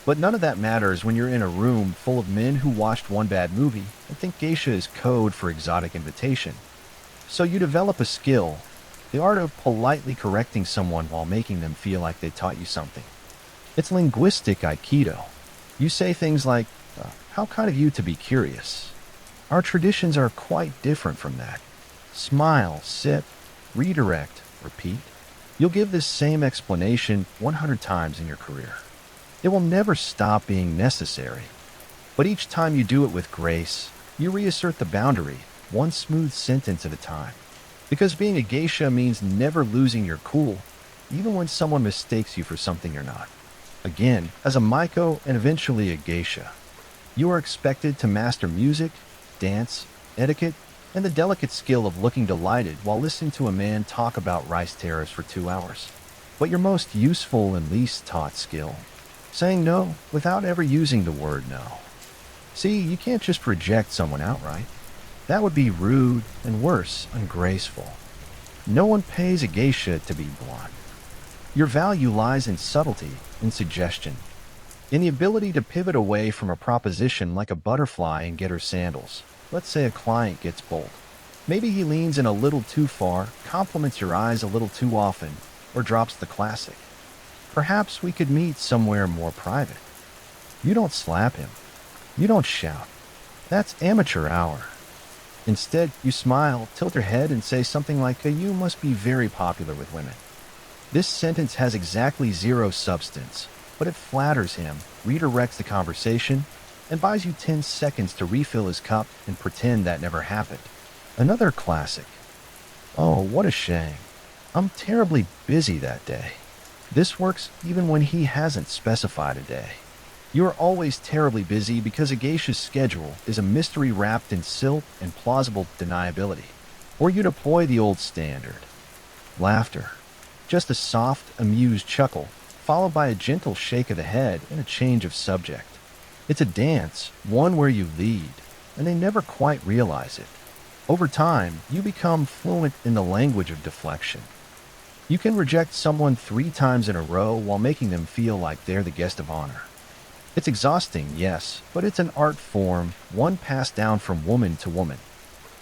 But none of that matters when you're in a room full of men who watched one bad movie and think geisha is code for exotic invitation. So you develop a skill, the art of politely correcting someone while making them feel like they taught you something. It's linguistic aikido. You say things like, how kind of you to be curious. Our traditions are quite different from that. Smile, sip, redirect, repeat. You'll give this same explanation 100 times in your career. It will never stop being necessary. But each time you do it with grace, you reassert the boundary, one smooth sentence at a time. Because being a geisha means never losing your cool, even when someone mistakes you for something you're not. Again, as a maiko and eventually a geisha, you are expected to master music, dance, etiquette, and the delicate skill of looking delighted while listening to a man talk about rice tariffs for 2 hours. But your most useful and least taught skill, saying no without ever using the word no. See, you can't just reject someone outright. That would be rude and worse, ungraceful. No one pays a geisha to be blunt. Your value lies in subtlety, in suggestion, in the ability to pivot away from a proposition like a butterfly and get her sandals. Let's say a client gets bold. Maybe he leans in a little too far, compliments your eyes a little too often, or drops the classic. Perhaps we could meet somewhere more private. You don't slap him. You don't shout. That's amateur hour. Instead, you smile, tilt your head, and say something like, you must be very popular with women. This sentence has exactly zero substance, but it flatters him, redirects the conversation, and buys you 10 seconds to refill his cup and pretend that never happened. Another classic. Oh, what a shame. I'm terribly busy that day. This works even when he hasn't specified a day. You are always terribly busy because a geisha's schedule is a mystery wrapped in silk and plausible deniability. Or you deploy the old standard. Laughter. Just a soft, amused chuckle, followed by a gentle shake of the head and a change of subject. It's a dance, one where you lead, and they never quite realize it. Over time, you become fluent in the language of deflection. You can reject someone 3 times in a row while making them feel like they're the guest of honor. It's exhausting, yes, but it's an art form, one passed down from woman to woman.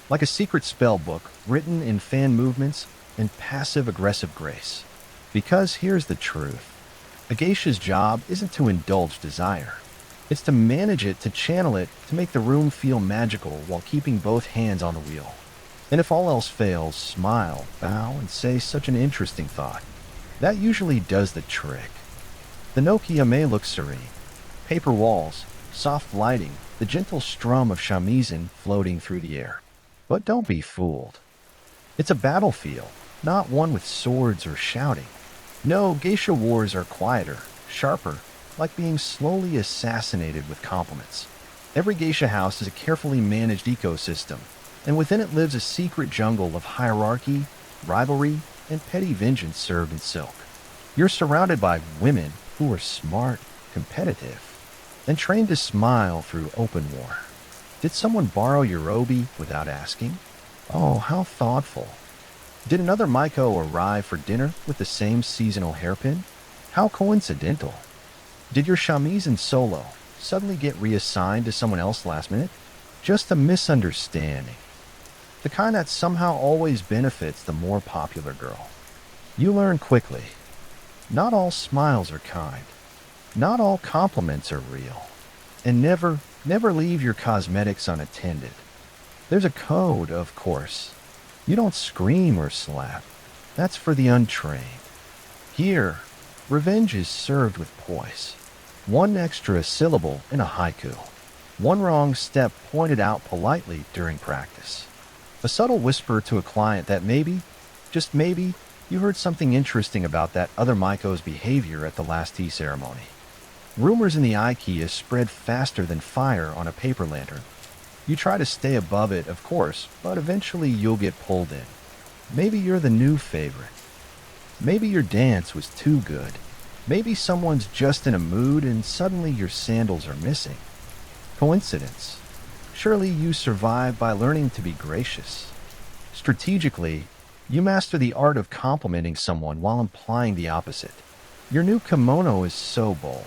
Like a secret spell book written in fan movements and passive-aggressive grace. Because here's the truth. A geisha's job isn't to indulge desire. It's to manage it, to channel it, to make the room feel magical while keeping both hands on the wheel. And if all else fails, smile, bow, and say such an interesting thought. That usually does the trick. The Nokia may look serene. Paper walls, soft lighting, the gentle strum of shamisen floating through the air. But don't be fooled. It's a battlefield, not one with swords or shouting. No, geisha wars are quieter, sharper, like being slowly assassinated with compliments. Every geisha house is a carefully managed ecosystem, and within it lives a secret jungle of hierarchy, rivalry, and petty vengeance served in silk. You're surrounded by women who are smart, competitive, and trained to smile through open war. Did someone borrow your obi without asking? Oh, how thoughtful. Did another maiko arrive for dinner with the same seasonal hairpin? How coincidental. Did your shamisen solo suddenly get reassigned to someone else last minute? Just a misunderstanding. The kind that somehow always benefits the more popular girl. You learn quickly. Not all smiles are kind. Not all compliments are real. And never leave your cosmetics unattended. There's a code, of course. You don't scream or slap. That's for the untrained. Here, revenge is served with poise. One extra syllable in a haiku. One wrong step pointed out politely during practice. A subtle whisper to a client that maybe, Just maybe you heard something interesting about that other Maiko's behavior at the last tea ceremony. Rumors in the IKEA spread faster than fire on a paper lantern. You try to stay above it, of course, but eventually you'll get pulled in. Maybe you're the new favorite. Maybe your dance was too good. Maybe someone's just in a mood and suddenly your sandals are missing. Coincidence? Surely you survive by learning to be gracious. Strategically, you master the art of complimenting someone while implying the opposite. Your new kimono is so bold.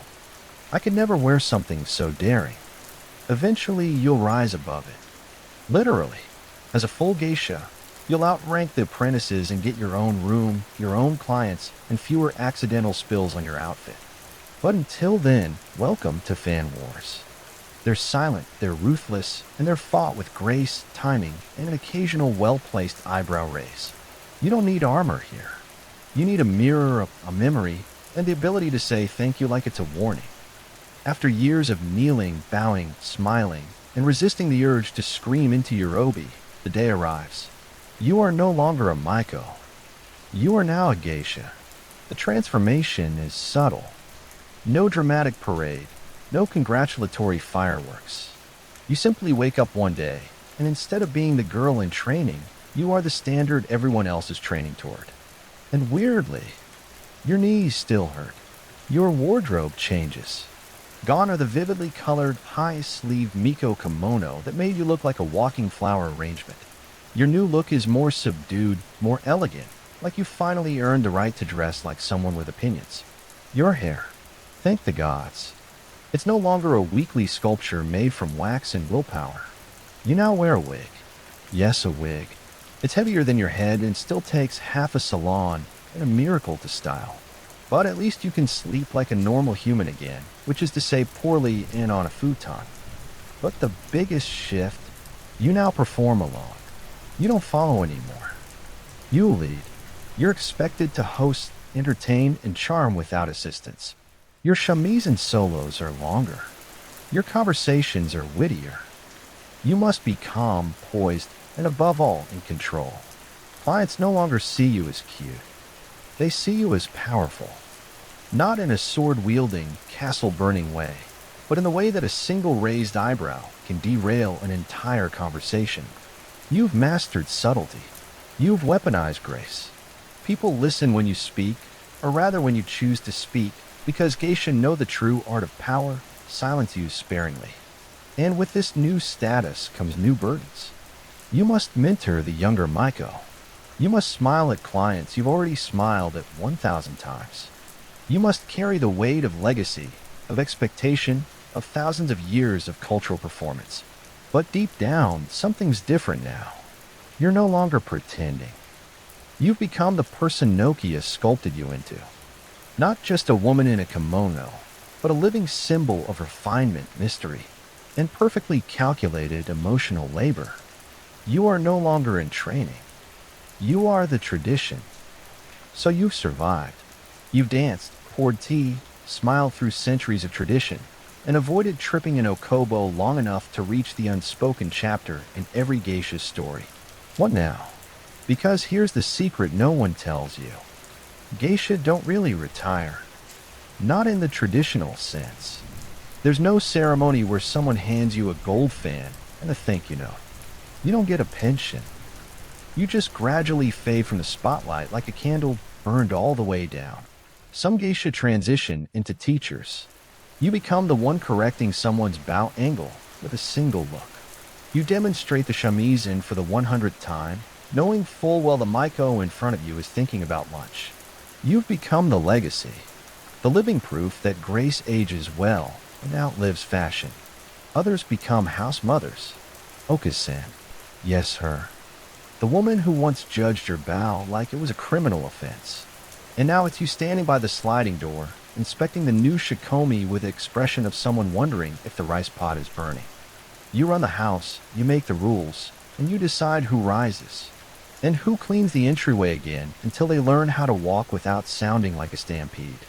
I could never wear something so daring. Eventually, you'll rise above it. Literally. As a full geisha, you'll outrank the apprentices and get your own room, your own clients, and fewer accidental spills on your outfit. But until then, welcome to Fan Wars. They're silent, they're ruthless, and they're fought with grace, timing, and an occasional well-placed eyebrow raise. You don't need armor here. You need a mirror, a memory, and the ability to say thank you like it's a warning. After years of kneeling, bowing, smiling, and resisting the urge to scream into your obi, the day arrives. You are no longer a Maiko. You are now a geisha. The transformation is subtle. No dramatic parade, no congratulatory fireworks. You simply wake up one day, and instead of being the girl in training, you are the standard everyone else is training toward. And weirdly, your knees still hurt. Your wardrobe changes. Gone are the vividly colored, high-sleeved Miko kimono that made you look like a walking flower arrangement. Your new look is more subdued, more elegant, like you finally earned the right to dress like someone with opinions. Your hair. Thank the gods. It's no longer a weekly sculpture made from wax and willpower. You now wear a wig. Yes, a wig. It's heavier than your head and still takes half a salon and a miracle to style. But at least you can sleep like a normal human again, which is to say poorly and on a futon. But the biggest shift, you now perform alone. You don't follow anymore. You lead. You're expected to host, entertain, and charm without assistance. Your shamisen solos are longer. Your conversations are wittier. You must be calm, poised, and above all, in control. Clients no longer see you as cute. They see you as powerful. Not in a sword-wielding, castle-burning way, but in the way that a single raised eyebrow can derail an entire conversation. You've mastered subtlety. You've weaponized grace. People listen when you speak, or rather when you choose to speak, because geisha know the true art of power, silence used sparingly. And with this new status comes new burdens. You must mentor the younger Maiko. You must smile at clients you've already smiled at 1,000 times. You must carry the weight of legacy, of expectation, of thousands of years of cultural performance. But deep down, something's different now. You're no longer pretending. You've become the person Nokia sculpted you into. Not just a woman in a kimono, but a living symbol of refinement, mystery, and perfectly calculated emotional labor. You are no longer in training. You are the tradition. So you've survived. You've danced, poured tea, smiled through centuries of tradition, and avoided tripping in Okobo long enough to reach the unspoken chapter in every geisha's story. What now? Because here's the secret no one tells you. Geisha don't really retire. Not in the traditional sense. There's no ceremony where someone hands you a gold fan and a thank you note. You don't get a pension. You just gradually fade from the spotlight like a candle burned all the way down. Some geisha transition into teachers. You become the one correcting someone's bow angle with a single look. You demonstrate the shamisen for the 100th time, knowing full well the Maiko in front of you is thinking about lunch. You've become the legacy, the living proof that grace ages well and outlives fashion. Others become house mothers. Oka-san. Yes, her. The woman who once judged your bow like it was a criminal offense. And now it's you standing by the sliding door, inspecting the new shikomi with the expression of someone wondering if the rice pot is burning. You run the house, you make the rules, and you decide who rises. And who cleans the entryway again until they learn how to walk without sounding like a stampede.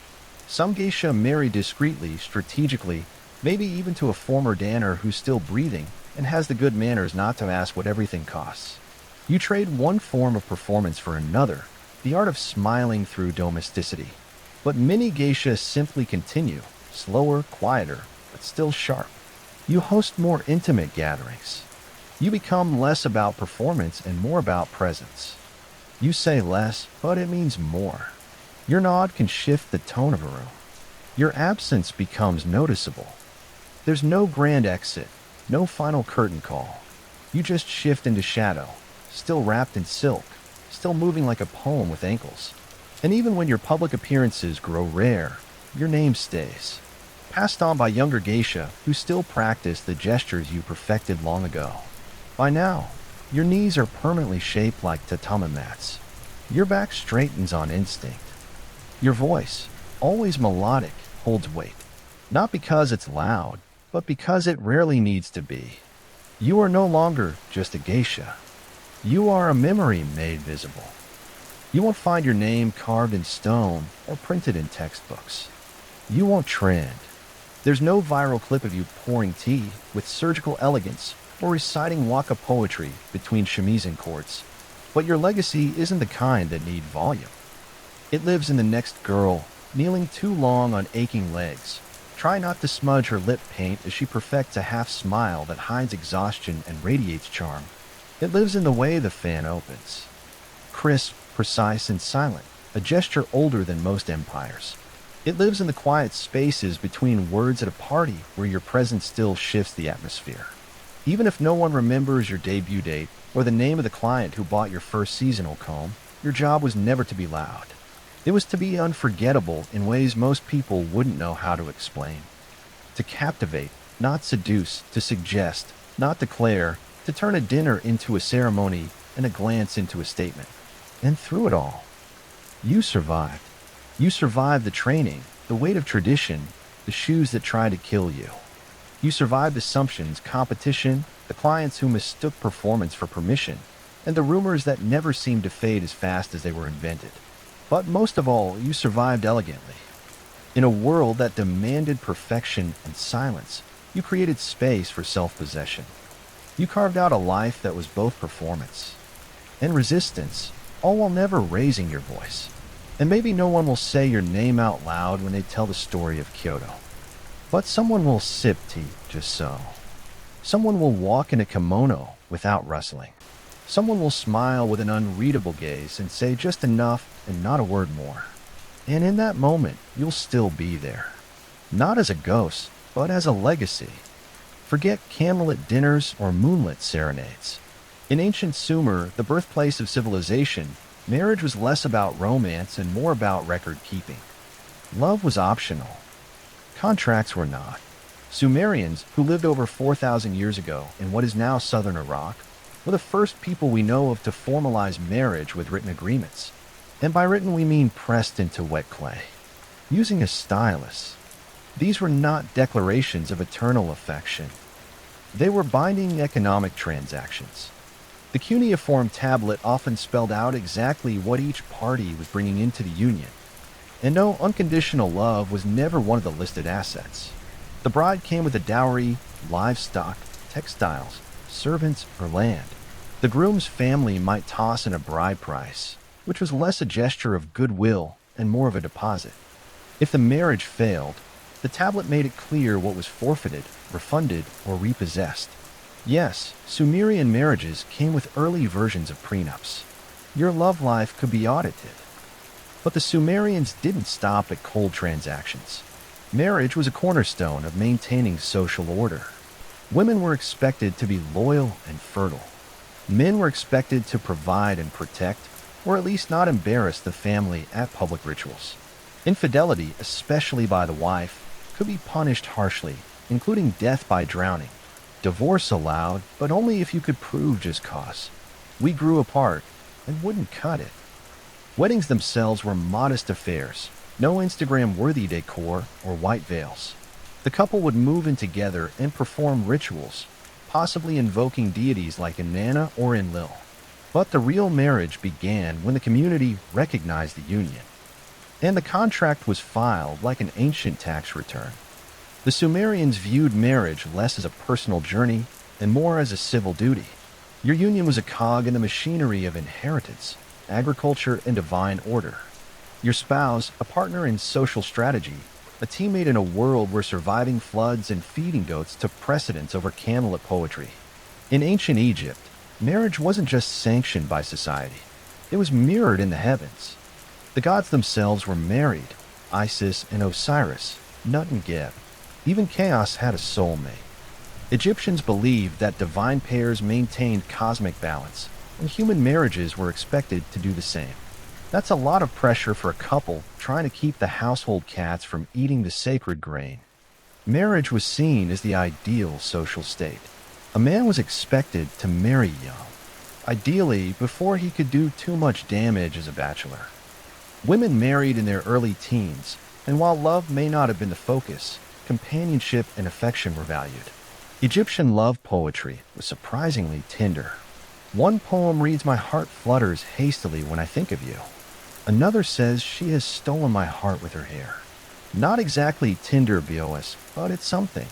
Some geisha marry discreetly, strategically, maybe even to a former danner who's still breathing and has the good manners not to ask what everything costs. You trade one form of performance for another, the art of smiling through domesticity. But many geishas simply continue, slower, quieter, but still sharp. You host more intimate gatherings. You become less about performance and more about presence. You say less, but it means more. Your nod can shift the tone of a room. Your absence becomes noticeable. There's no grand exit, no final curtain call. You just shift into shadow, still wrapped in silk, still moving like a poem with ankles. And even when your public appearances grow rare, your name stays, passed on by younger geisha who still practice the gestures you perfected long ago. By now, your knees are permanently shaped like tatami mats. Your back straightens on instinct. Your voice, always melodic, holds weight. Not because it's loud, but because it rarely needs to be. You are no longer just a geisha. You are a memory made visible. You won't find your name carved in stone or printed in textbooks. You won't trend. There's no viral clip of you pouring tea with surgical elegance or reciting waka poetry between shamisen chords. But your legacy isn't the kind that need volume. It lives in the next girl, kneeling too long on aching legs. Try not to smudge her lip paint as she perfects a half smile that hides exhaustion and radiates charm. It lives in the way the fan opens. Crisp, precise, and silent, a gesture older than most empires. It lives in the quiet spaces between words at a party where your presence still shifts the atmosphere. Even if no one remembers your debut date or the name of the client who bought your first seasonal comb, your job was never to be loud. It was to be unforgettable in ways most people wouldn't know how to explain. To captivate, not seduce, to suggest, not declare, to turn a dinner into a ceremony and a glance into a statement. And through it all, you survived. You survived the training, the weight of tradition, the shoes that tried to kill you. You survived assumptions, competition, the clients who mistook performance for permission, and the rumors that never seemed to fade as fast as they were invented. But most of all, you survived elegantly. In a world that demanded perfection and silence, you created space for self-possession. You carved out a life that was both performance and resistance, all while never raising your voice. And maybe no one will say your name out loud when they tell the story of Kyoto. But someone will sip tea just so. Someone will walk in a kimono without rustling. Someone will smile with an unreadable gaze and say just enough and not a word more. And in that moment, you'll still be there. Not as a ghost, but as a legacy. Forget candlelit dinners or moonlit serenades. In ancient Sumer, the birthplace of civilization, marriage was less about romance and more about record-keeping. Love was optional. Contracts were not. Sumerians, who lived over 4,000 years ago in what is now southern Iraq, were the first people we know of to formalize marriage with written agreements. And by written we mean pressed into wet clay, using a stylus. These were not declarations of eternal affection. They were binding economic transactions. The cuneiform tablet often spelled out exactly what each party was bringing into the union. And no, unconditional love was never one of the listed assets. The bride came with a dowry, livestock, textiles, servants, or land. The groom's family might toss in a bride price, which was less a gesture of goodwill and more of a deposit. If the marriage failed, the tablet made it clear what was forfeited, refunded, or repossessed. Yes, Sumerian marriages came with early versions of prenups. Your love life could be audited. But the Sumerians didn't stop at cold transactions. Marriage was a cornerstone of maintaining social order. Women were expected to be loyal and fertile. Men were expected to provide and protect, or at least not embarrass the family at public rituals. Infidelity, especially by the wife, could be punished harshly, including death by drowning. Divorce allowed, but only if you could prove just cause. We grew apart and wouldn't cut it. Weddings themselves were modest affairs, no Instagram-worthy decor or white veils. The couple would move in together and perform rituals, possibly invoking deities like Inanna or Enlil. But the real marriage began when the community recognized the union. And the contract was filed like an ancient tax return. The Sumerians viewed marriage less as a personal journey and more as a civil duty. Your union was a cog in the machinery of inheritance, agriculture, and divine order. Your spouse, a partner in social strategy, a teammate in a world where surviving floods and feeding goats took precedence over Camelot poetry. In ancient Egypt, marriage wasn't just sanctioned by society, it was mirrored in the heavens. The gods themselves were married: Isis and Osiris, Nut and Geb. Even chaos had a soulmate. Egyptians believed that divine pairs maintained cosmic balance, and human marriages were expected to do the same. That's a lot of pressure for a couple trying to keep the household cats from eating the sacred grain. Marriage was seen as the ideal social state. A man was expected to marry young, ideally before he could do too much damage as a bachelor. Women married in their early teens, and while love may not have been the focus, companionship and affection were valued. Egyptian love poetry was surprisingly tender. One poem reads, "My heart flutters hastily when I think of you." Another says, "She has stolen my heart with her hair." Not exactly Tinder BOS, but it's something.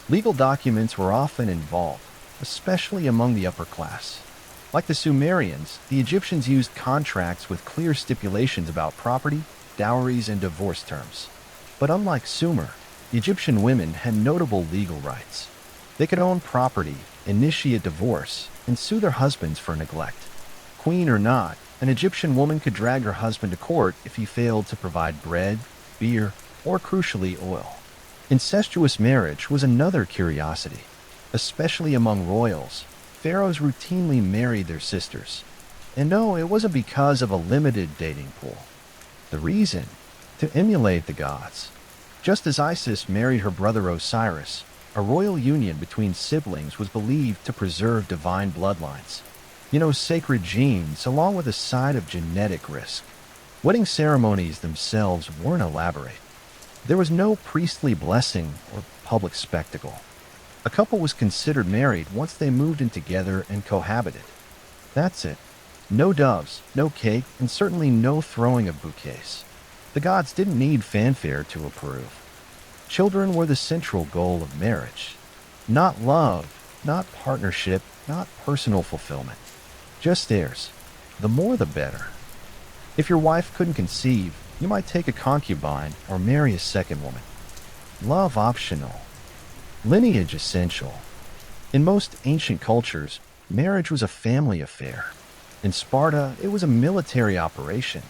Legal documents were often involved, especially among the upper class. Like the Sumerians, the Egyptians used contracts with clear stipulations about property, dowries, and divorce terms. But unlike Sumer, Egyptian women had notable legal rights. They could own property, initiate divorce, and sue their husbands for neglect. Queen or not, an Egyptian woman could drag her husband to court if he failed to provide bread, beer, or crucially oil. Incestuous marriage was another curiosity. Especially among royals, pharaohs routinely married their sisters. And no, it wasn't because of a limited dating pool. The reason? To emulate the gods. Just as Isis married her brother Osiris, a royal union between siblings was believed to preserve divine bloodlines. Sacred genes, along with a side of genetic risk. Wedding ceremonies themselves weren't elaborate. There was no priestly blessing or public spectacle. A couple was considered married once they moved in together and cohabited. That's it. No doves, no cake, and certainly no throwing of bouquets. The gods didn't need fanfare to approve. Children were the central goal of marriage. Not love, not partnership, not personal fulfillment. Just heirs. The more the better. If your wife couldn't conceive, you might take a concubine or marry a second woman. Love optional. Lineage essential. In most ancient cultures, marriage was a family affair. In Sparta, it was a military operation.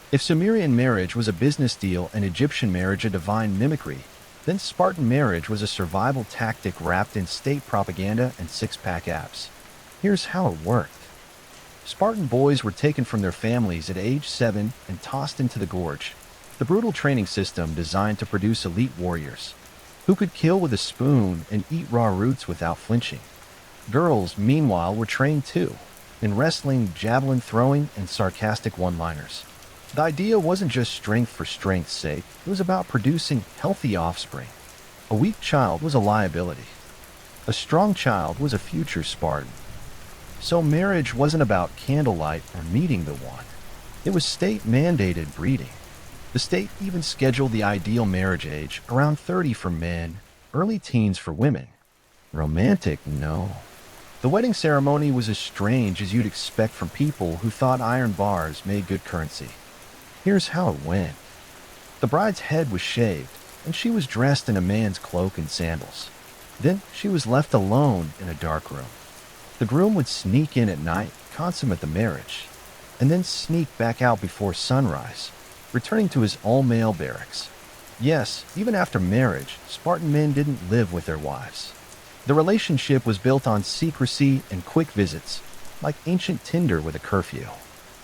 If Sumerian marriage was a business deal and Egyptian marriage a divine mimicry, then Spartan marriage was a survival tactic wrapped in state propaganda and six-pack abs. Here's how it worked. Spartan boys were taken from their families at age 7 and tossed into the gorge, the brutal training system designed to produce elite warriors who could kill with a spoon and eat raw roots without flinching. Girls, meanwhile, were trained too, in wrestling, javelin throwing, and sarcastic one-liners. The idea wasn't just strength for strength's sake, it was about producing healthy offspring. A weak child was a liability. A strong child was a future Spartan. So marriage wasn't about candlelight or meeting the one. It was state-mandated breeding. The state even scheduled the ideal marriage age around 30 for men, early teens for women. Romantic, no. The wedding ceremony was as strange as you'd expect from people who thought iron bars made good currency. Here's how it went. The bride's head was shaved, and she was dressed in a man's cloak and sandals. Then she was left alone in a dark room. The groom would sneak in at night, consummate the marriage, and then sneak back out before sunrise, returning to his all-male barracks. Yes, even after marriage, Spartan men didn't live with their wives. The relationship was built on secrecy and quick visits, like ancient Tinder with a curfew.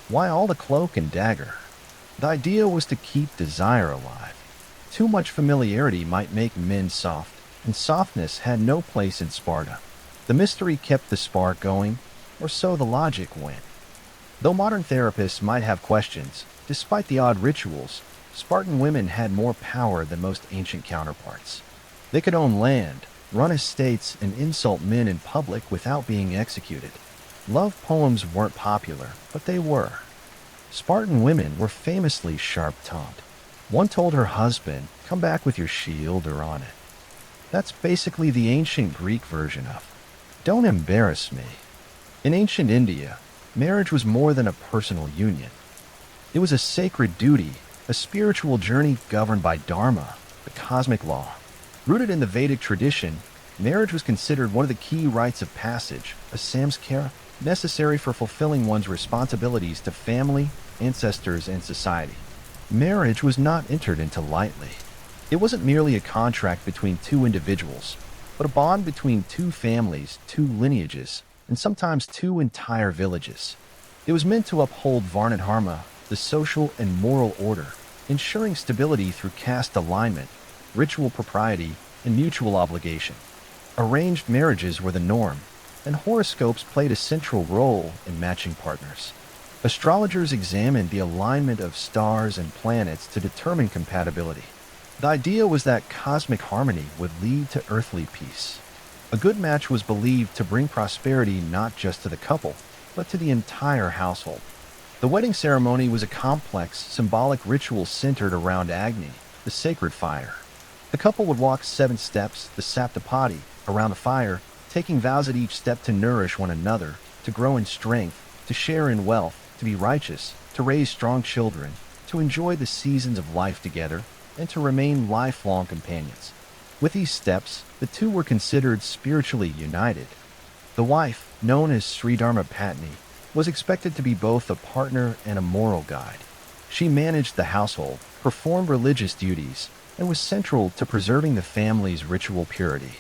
Why all the cloak and dagger? The idea was to keep desire alive. Too much familiarity might make men soft, and softness had no place in Sparta. The mystery kept the spark going, or so the logic went. Though modern therapists might have questions, despite the odd rituals, Spartan women had more power than most ancient counterparts. They could own land, run estates, and insult men in public without being executed. Love poems weren't popular, but they were. Spartan women were famously sharp-tongued. One told her husband, "Come back with your shield or on it." That's basically the ancient Greek version of, "Don't embarrass me." In ancient India, marriage was more than a personal union. It was a sacred duty, a spiritual journey governed by Dharma, the cosmic law. Rooted in the Vedic tradition, marriage was considered one of the key rites of passage, a samskara, necessary for fulfilling one's responsibilities to family, ancestors, and society. Marriage was not entered into lightly. It wasn't merely a contract between two individuals, but a bond between two families, two lineages, and sometimes two entire villages. It was meant to uphold Varnadharma, the social and moral order, ensuring stability through caste alignment, ritual propriety, and mutual obligation. Arranged marriages were the norm, and horoscopes played a central role in matching partners. Astrologers examined the alignment of stars and planets to determine compatibility. The idea was that cosmic harmony would lead to earthly peace. A good match was believed to bring prosperity not just to the couple, but to the entire household. The wedding ceremony was a complex, symbolic ritual centered around Agni, the sacred fire. The couple would walk 7 steps, the Saptapadi, around the fire, taking vows at each step to nourish one another, to grow in strength, to share in wealth, to be righteous, to raise strong children, to enjoy the seasons of life together, and to remain lifelong companions. With these steps, the two were considered spiritually united. The wife, known as Sridharma Patni, was expected to be both a partner and a moral guide. She managed the household, performed religious duties, and was central to preserving the family's ritual purity.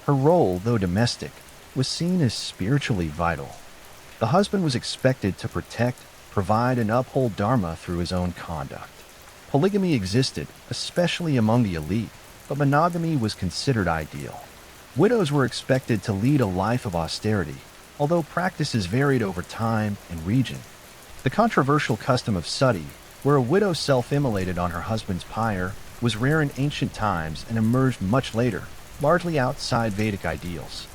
Her role, though domestic, was seen as spiritually vital. The husband was expected to protect, provide, and uphold Dharma through his own conduct. Polygamy existed, especially among the elite, but monogamy was considered ideal. Widows were expected to lead a life of austerity, although practices varied over time and region. The controversial custom of sati, where a widow self-immolated on her husband's pyre, was rare in ancient times and emerged much later, largely outside Vedic ideals.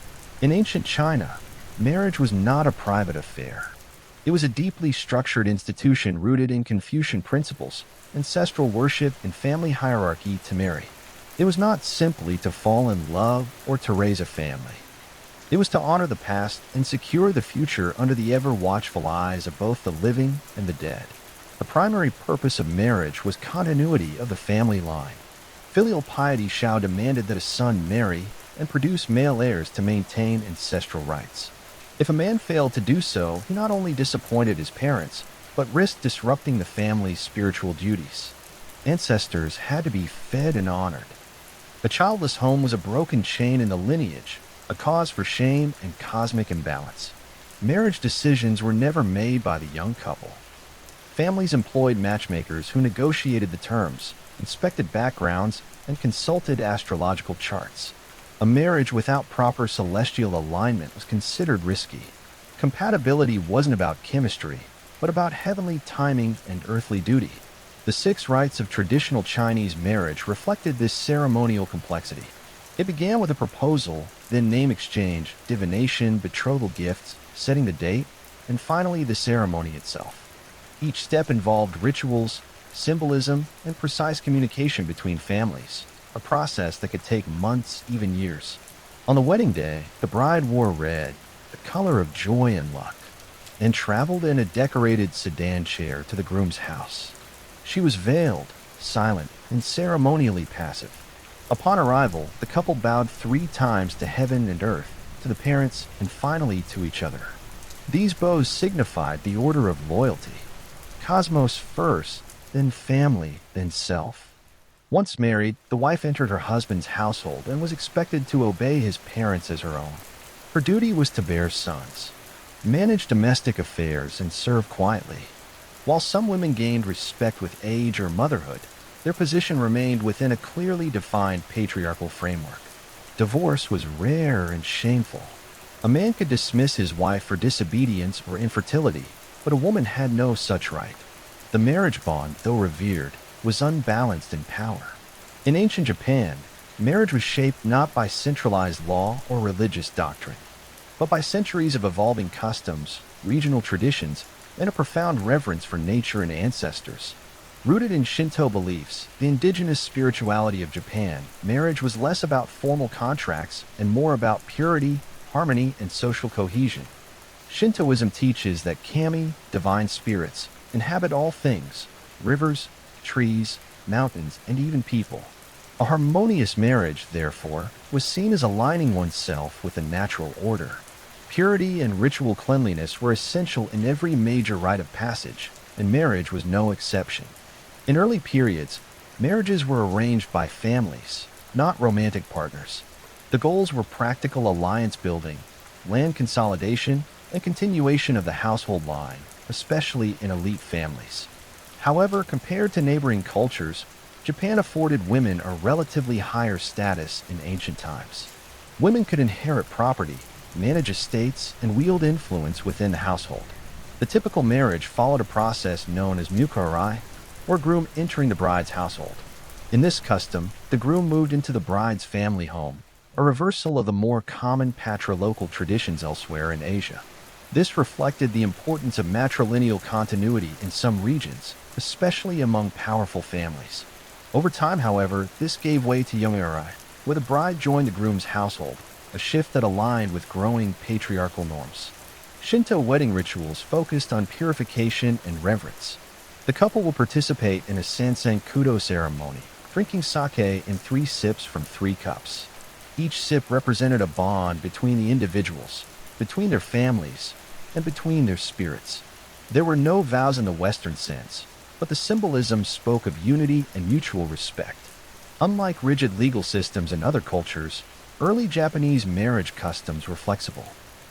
In ancient China, marriage was not a private affair. It was a deeply structured institution rooted in Confucian principles, ancestral worship, and family hierarchy to marry. It was not simply to fall in love or to raise a family. It was to honor the past and secure the future under the ever-watchful eyes of both the living and the dead. The primary purpose of marriage was continuity of the family line. Filial piety Shao demanded that a son marry and produce male heirs to maintain ancestral rights. If a man failed to do so, he not only disappointed his parents, but risked disrupting the family's spiritual duties. Ancestors had to be fed and honored. A childless home was a broken chain in the lineage, a cause for shame and cosmic imbalance. Marriage decisions were never made by the young couple. Families employed matchmakers who negotiated the terms, inspected backgrounds, and consulted astrological charts. A marriage without proper celestial alignment was considered risky. Compatibility wasn't about chemistry, but about heavenly timing and earthly duty. The 6 rites of traditional Chinese marriage reflected this ceremonial complexity. It began with a proposal, then name exchange, divination, betrothal gifts, setting the date, and finally the ceremony itself. Each step involved rituals, symbolism, and precise communication between families, a process that could take months, even years. On the wedding day, the bride wore red, the color of joy and luck, and traveled in a decorated sedan chair to the groom's house. She was veiled, silent, and ceremonially passive. Upon arrival, the couple bowed 3 times to heaven and earth, to the parents, and finally to each other. These bows signified the order of loyalty. Cosmos first, then family, then self. Once married, the wife entered her husband's household and was expected to obey his parents as her own. Her duty was to bear sons, manage domestic affairs, and serve quietly. While some women gained respect with age or motherhood, their position remained within a clearly defined patriarchal framework. Divorce was rare and shameful. A man could dismiss his wife for disobedience or infertility, but a woman had no such right. The marriage bond, though revered, was unbalanced in power. In ancient Japan, marriage was shaped not by centralized law or religious doctrine, but by centuries of evolving customs, regional traditions, and a profound reverence for nature and ancestors. Rooted in Shinto beliefs, the indigenous spirituality of Japan, marriage was less about formal contracts and more about purity, harmony, and social cohesion. Shintoism teaches that kami, divine spirits, inhabit all things: rivers, trees, mountains, and even people. A harmonious marriage, therefore, was seen as aligning oneself with the natural order. Purity and ritual cleanliness were essential in every major rite of passage, and marriage was no exception. In early periods, marriages were arranged by families, not romantic partners. The goals were practical alliance building, land consolidation, and continuation of the household line, especially in elite families. However, compared to neighboring cultures, Japan afforded women a relatively higher status in ancient times. Women could inherit property, manage estates, and wield influence within the household. The typical marriage followed a process known as mukarai, or groom entering the bride's household. In this custom, the groom moved into the bride's family home, a reversal of the more common patrilocal traditions elsewhere in Asia. This reflected the importance of matrilineal continuity in some regions, especially among powerful families. Over time, however, this gave way to yomiuri, where the bride joined the groom's household, a shift that aligned with growing patriarchal norms. Shinto wedding rituals focused on purification and reverence. The couple will participate in a Sansenkudo ceremony, drinking sake in 3 sips from 3 cups. Each sip represented a bond between the individuals, between their families, and between their spirits. There were no vows in the Western sense, but the symbolism spoke of unity and mutual respect. Unlike rigid legal systems in other cultures, early Japanese marriage customs were flexible.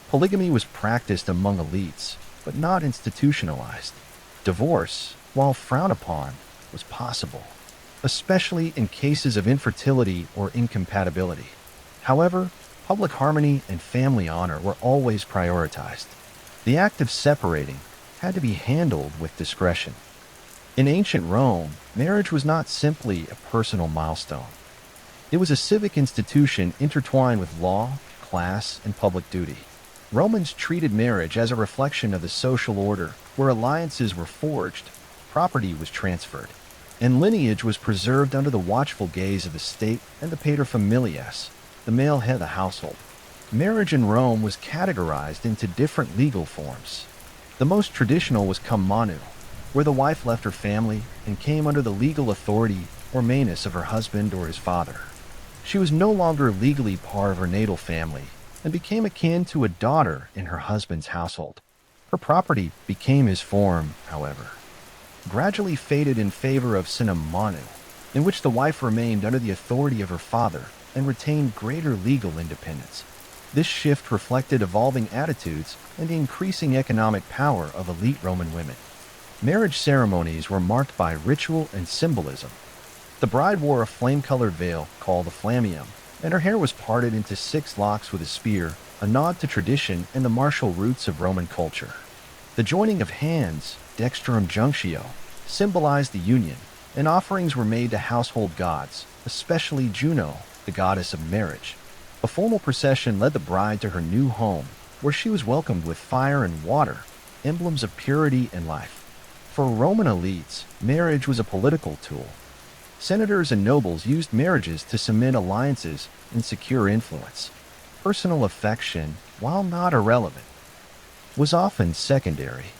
Polygamy was practiced among elites, but not institutionalized. Divorce, while frowned upon, was possible, especially in cases of infertility or incompatibility. However, public harmony and family honor were always prioritized. The act of separating had to be handled with discretion. In ancient Rome, marriage was not simply a personal milestone. It was a civic institution intertwined with law, class, and public duty. Romans treated marriage as a reflection of the social order, where alliances were forged, property was transferred, and lineage was preserved under the watchful gaze of the state and the paterfamilias, the male head of the household. Marriage in Rome was categorized into different legal forms. The most traditional was cum manu, where the wife left her family and came under the legal authority or manus of her husband or his father. She was no longer legally part of her natal family and became akin to a daughter in her husband's household. Her property became his form, however, gradually faded in favor of sine manu, in which the wife remained under the authority of her father and retained greater legal independence. This shift reflected evolving attitudes and the increasing economic power of elite Roman women. Marriage ceremonies were marked by ritual and symbolism. The bride wore a flame-colored veil called a flammeum, and her hair was parted into 6 locks with a spear, a nod to tradition and the martial roots of Roman culture. The joining of hands, dextrum junctio, symbolized the union, and offerings were made to household gods, especially Juno, the goddess of marriage. A formal procession led the bride to her new home, where she was welcomed with fire and water, emblems of purity and life. For Roman elites, marriage was a political tool. Senators and nobles used marriages to cement alliances and secure influence. Personal affection, while not irrelevant, was often secondary.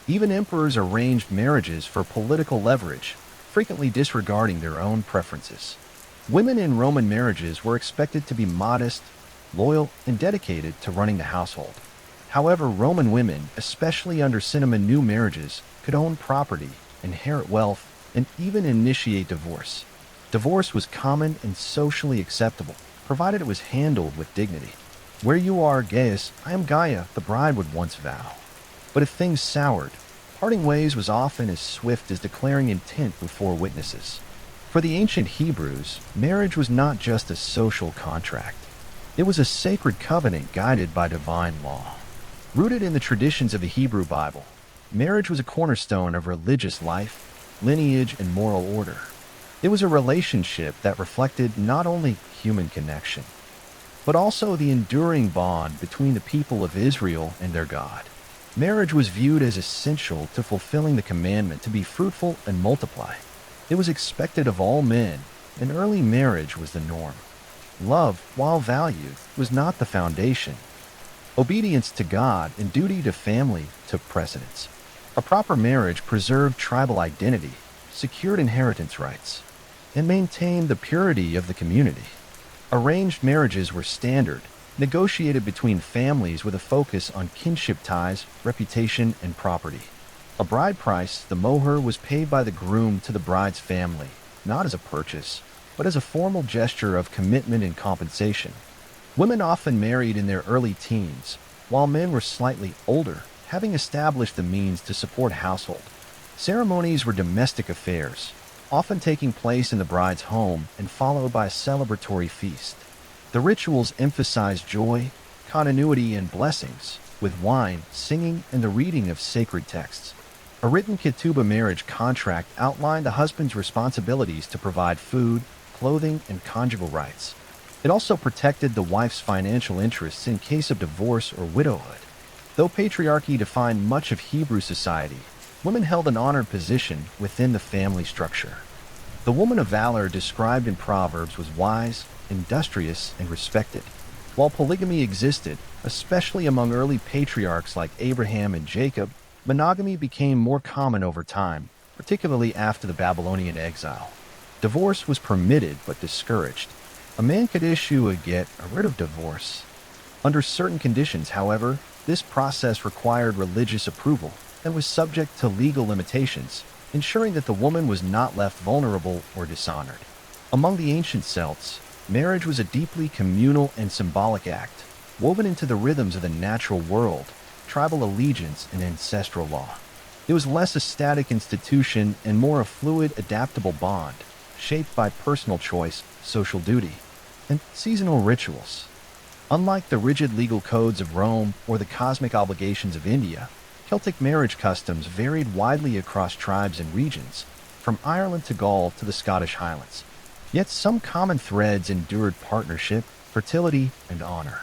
Even emperors arranged marriages for political leverage, frequently disregarding their own preferences. Women in Roman marriages were expected to be modest, loyal, and dedicated to running the household. However, Roman women, especially under sine new marriages, could own property, inherit wealth, and even initiate divorce. Divorce was common and socially acceptable, provided it was handled with dignity. "Where you are, Gaius, I am Gaia," the bride would once vow. But if things soured, parting ways was often as swift as declaring intent before witnesses. For the ancient Hebrews, marriage was not just a social contract. It was a sacred covenant guided by divine law. Rooted in the traditions of the Hebrew Bible, marriage was a cornerstone of religious life, lineage, and moral order. It was a relationship that reflected not only human connection, but also the enduring bond between the people of Israel and their God. Marriage was viewed as essential to fulfilling the commandment to be fruitful and multiply. It was expected of all men, and early marriage was the norm. Love, while valued, was not the foundation. Obedience to God and duty to family took precedence. A proper marriage preserved tribal identity, secured inheritance rights, and maintained the purity of the community. Arranged marriages were standard, negotiated between families with a focus on kinship ties, reputation, and property. A bride price, the moher, was paid by the groom to the bride's family, not as a purchase, but as a formal gesture of commitment and compensation. Women often married in their early teens, while men were slightly older, having established the means to support household. Ceremonies were domestic affairs, often taking place in the bride's home and followed by a celebratory feast. The rituals emphasized joy, continuity, and blessings, with wine, singing, and the reading of sacred texts. A written ketubah marriage contract outlined the husband's responsibilities to provide food, clothing, and conjugal rights. It also protected the wife's financial interests in case of divorce or widowhood. Though patriarchy defined much of Hebrew society, women held an honored position within the family structure. The woman of valor described in Proverbs was wise, industrious, and respected. While polygamy existed, especially among early patriarchs like Abraham and Jacob, monogamy became more common over time, particularly after the Babylonian exile. Divorce was permitted but discouraged. A man could issue a writ of divorce. Under certain conditions, however, this process required religious approval and was subject to legal limitations, ensuring that the woman was not left vulnerable or dishonored. Among the ancient Celts, marriage was a deeply communal and symbolic act, woven into the rhythms of the natural world, tribal allegiance, and ancestral law. It was less a static institution and more a fluid, adaptable bond, shaped by personal choice, social duty, and seasonal rituals. Unlike the rigid legal codes of Rome or the cosmic obligations of India, Celtic marriage customs varied widely across tribes and regions, from Ireland to Gaul to the Scottish Highlands. Yet some common threads endured: partnership, fertility, and honor.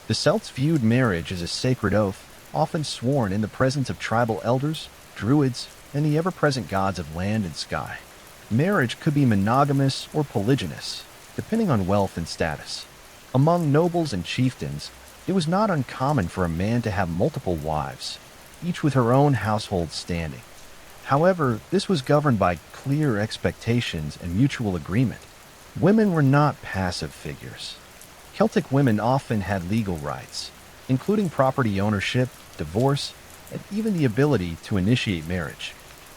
The Celts viewed marriage as a sacred oath, often sworn in the presence of tribal elders, druids, and the ever-present gods of land and sky. Marriage could be monogamous or polygynous, depending on wealth and status. Among nobles and chieftains, it was not uncommon for a man to have multiple wives, each with her own household standing. However, this was governed by clear expectations and mutual agreement. Women were not passive figures. Celtic women often had legal rights, including property ownership, divorce, and even the ability to initiate marriage.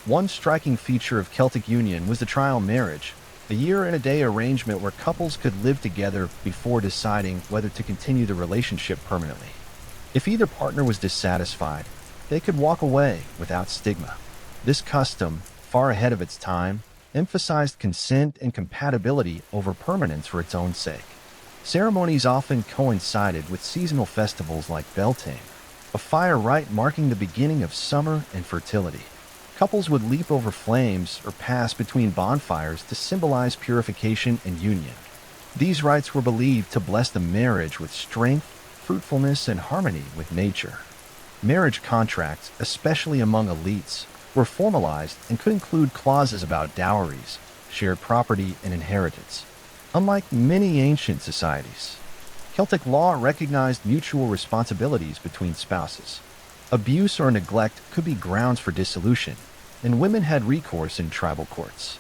One striking feature of Celtic union was the trial marriage, a year-and-a-day arrangement where couples could live together before deciding whether to continue the relationship permanently. If either partner was dissatisfied, they could walk away without stigma. This custom, far ahead of its time, emphasized consent and compatibility over permanence for its own sake. Ceremonies often coincided with seasonal festivals like Beltane, a fire rite marking the beginning of summer and fertility. Couples would leap over flames or pass between bonfires to symbolize purification and union. These rites were believed to bless the marriage with strength, fruitfulness, and harmony with nature. Marriage contracts, especially among elites, were formalized and could include clauses about dowries, shared property, and inheritance. Unlike many ancient societies, Celtic law recognized mutual responsibilities between spouses. Abuse or neglect could be grounds for dissolution, and women had recourse in tribal courts.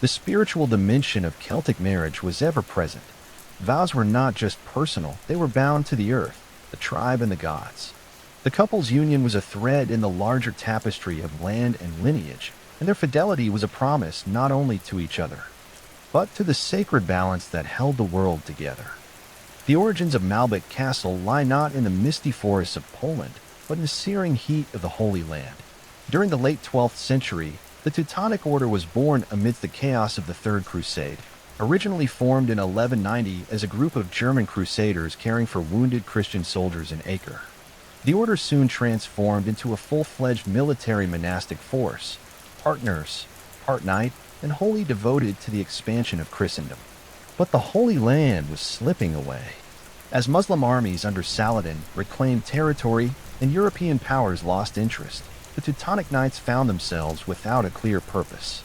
The spiritual dimension of Celtic marriage was ever present. Vows were not just personal, they were bound to the earth, the tribe, and the gods. The couple's union was a thread in the larger tapestry of land and lineage, and their fidelity was a promise not only to each other, but to the sacred balance that held the world together. The origins of Malbec Castle lie not in the misty forests of Poland, but in the searing heat of the Holy Land. During the late 12th century, the Teutonic Order was born amidst the chaos of the Third Crusade. Originally formed in 1190 as a group of German crusaders caring for wounded Christian soldiers in Acre, the order soon transformed into a full-fledged military monastic force, part nurse, part knight, and wholly devoted to the expansion of Christendom. But the Holy Land was slipping away. As Muslim armies under Saladin reclaimed territory and European powers lost interest, the Teutonic Knights found themselves without a clear purpose.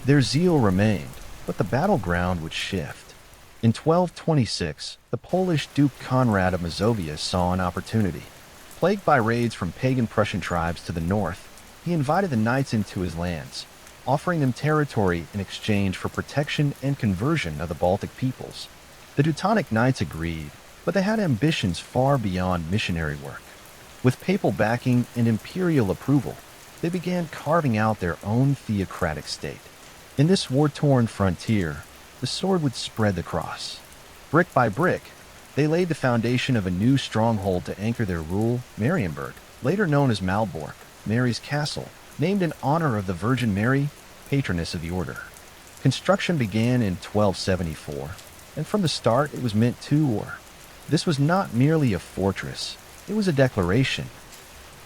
Their zeal remained, but the battleground would shift. In 1226, the Polish Duke Conrad of Mazovia saw an opportunity. Plagued by raids from pagan Prussian tribes to the north, he invited the knights into his lands, offering them territory in exchange for protection and conversion of the Baltic peoples. The Teutonic Knights agreed, but they had ambitions far beyond missionary work. With papal backing and imperial approval, they began carving out their own theocratic state. In this war-torn frontier, the sword would spread the cross. Brick by brick, they laid the foundation of a new stronghold to anchor their rule, Marienburg, later known as Malbork, Mary's Castle, named in honor of the Virgin Mary, patroness of the order. Construction began in 1274, and from the start it was meant to. This was not merely a fortress, it was a declaration.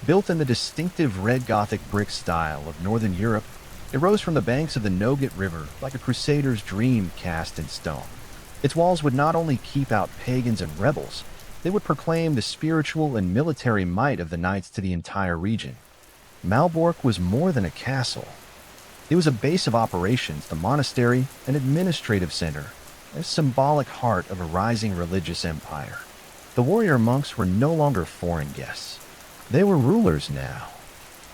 Built in the distinctive red Gothic brick style of Northern Europe, it rose from the banks of the Nogat River like a crusader's dream cast in stone. Its walls would not only keep out pagans and rebels, they would proclaim the spiritual and military might of the knights to the entire region. Malbork was more than a castle. It was a base of operations, a monastery, an administrative center, a symbolic heart of a rising religious empire. The warrior monks were no longer foreign guests. They were rulers now.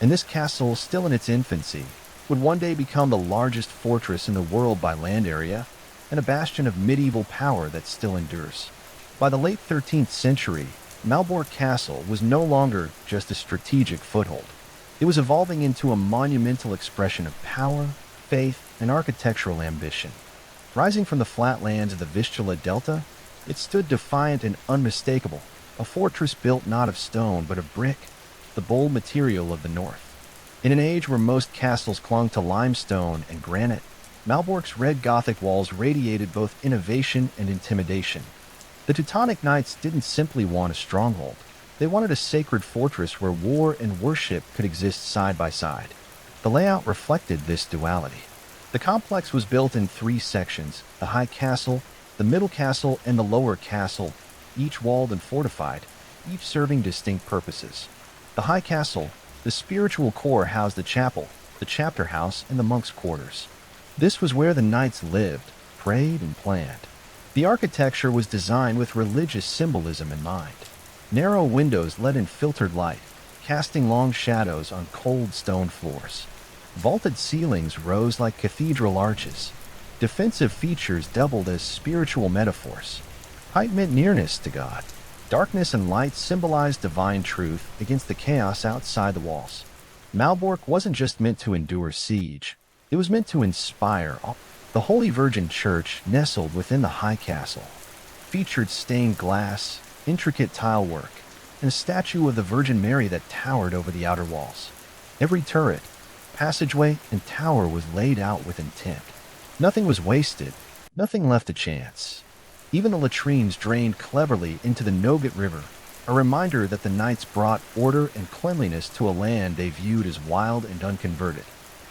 And this castle, still in its infancy, would one day become the largest fortress in the world by land area and a bastion of medieval power that still endures. By the late 13th century, Malbork Castle was no longer just a strategic foothold. It was evolving into a monumental expression of power, faith, and architectural ambition. Rising from the flatlands of the Vistula Delta, it stood defiant and unmistakable, a fortress built not of stone but of brick, the bold material of the north. In an age where most castles clung to limestone and granite, Malbork's red Gothic walls radiated both innovation and intimidation. The Teutonic Knights didn't simply want a stronghold. They wanted a sacred fortress where war and worship could exist side by side. The layout reflected this duality. The complex was built in 3 sections, the High Castle, the Middle Castle, and the Lower Castle, each walled and fortified, each serving distinct purposes. The High Castle, the spiritual core, housed the chapel, the chapter house, and the monks' quarters. This was where the knights lived, prayed, and planned. The architecture was designed with religious symbolism in mind. Narrow windows let in filtered light, casting long shadows on cold stone floors. Vaulted ceilings rose like cathedral arches. Defensive features doubled as spiritual metaphors. Height meant nearness to God. Darkness and light symbolized divine truth against the chaos outside the walls. Malbork wasn't just meant to endure siege. It was meant to inspire awe. The Holy Virgin Church, nestled within the High Castle, featured stained glass, intricate tile work, and a statue of the Virgin Mary that towered over the outer walls. Every turret, passageway, and tower was laid out with intent. Nothing was wasted, nothing left to chance. Even the latrines drained cleverly into the Nogat River, a reminder that the knights brought order and cleanliness to a land they viewed as wild and unconverted.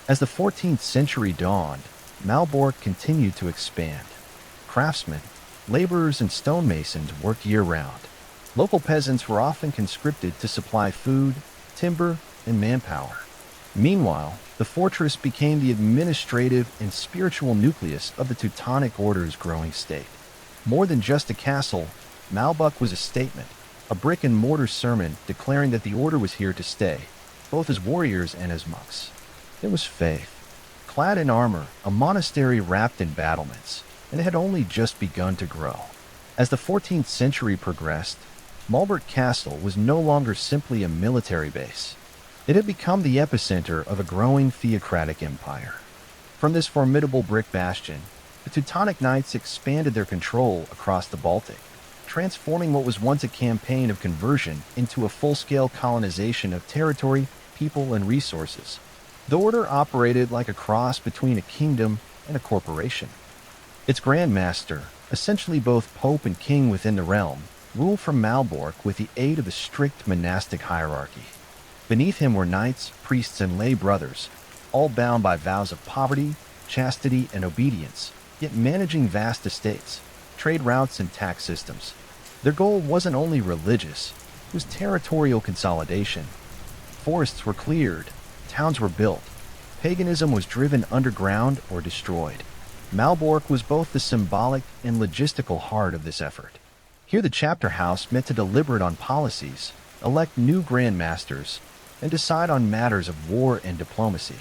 As the 14th century dawned, Malbork continued to expand. Craftsmen, laborers, and stonemasons worked year-round. Local peasants were often conscripted to supply food, timber, and manpower. Meanwhile, the fortress became the administrative and spiritual nucleus of the Teutonic Order's growing state. More than just a castle, Malbork was a statement, a brick-and-mortar sermon declaring that the order was here to stay, both as warriors and as monks. It was faith. Clad in armor, a monastery wrapped in battlements, and it had only just begun to grow. As the 14th century progressed, Malbork Castle was no longer simply a military base. It had become the epicenter of a growing theocratic empire. From this formidable brick bastion, the Teutonic Knights expanded their control across the Baltic, transforming what was once a campaign of conversion into a full-scale colonization of territory, people, and resources. The order operated like a cross between a kingdom and a corporation. Its Grand Master, essentially both Pope and King within the realm, ruled from Malbork with the aid of a strict monastic hierarchy. Beneath him were knights, priests, and lay brothers, all bound by vows of poverty, chastity, and obedience, yet managing vast estates, trade routes, and tax systems. Their goal wasn't only religious, it was territorial consolidation. Forests were cleared, towns were built, paganism was driven underground or destroyed. Malbork was both the symbolic and logistical heart of this effort. Here the chapter house met to deliberate on policies, elect new Grand Masters, and decide on matters of war and diplomacy.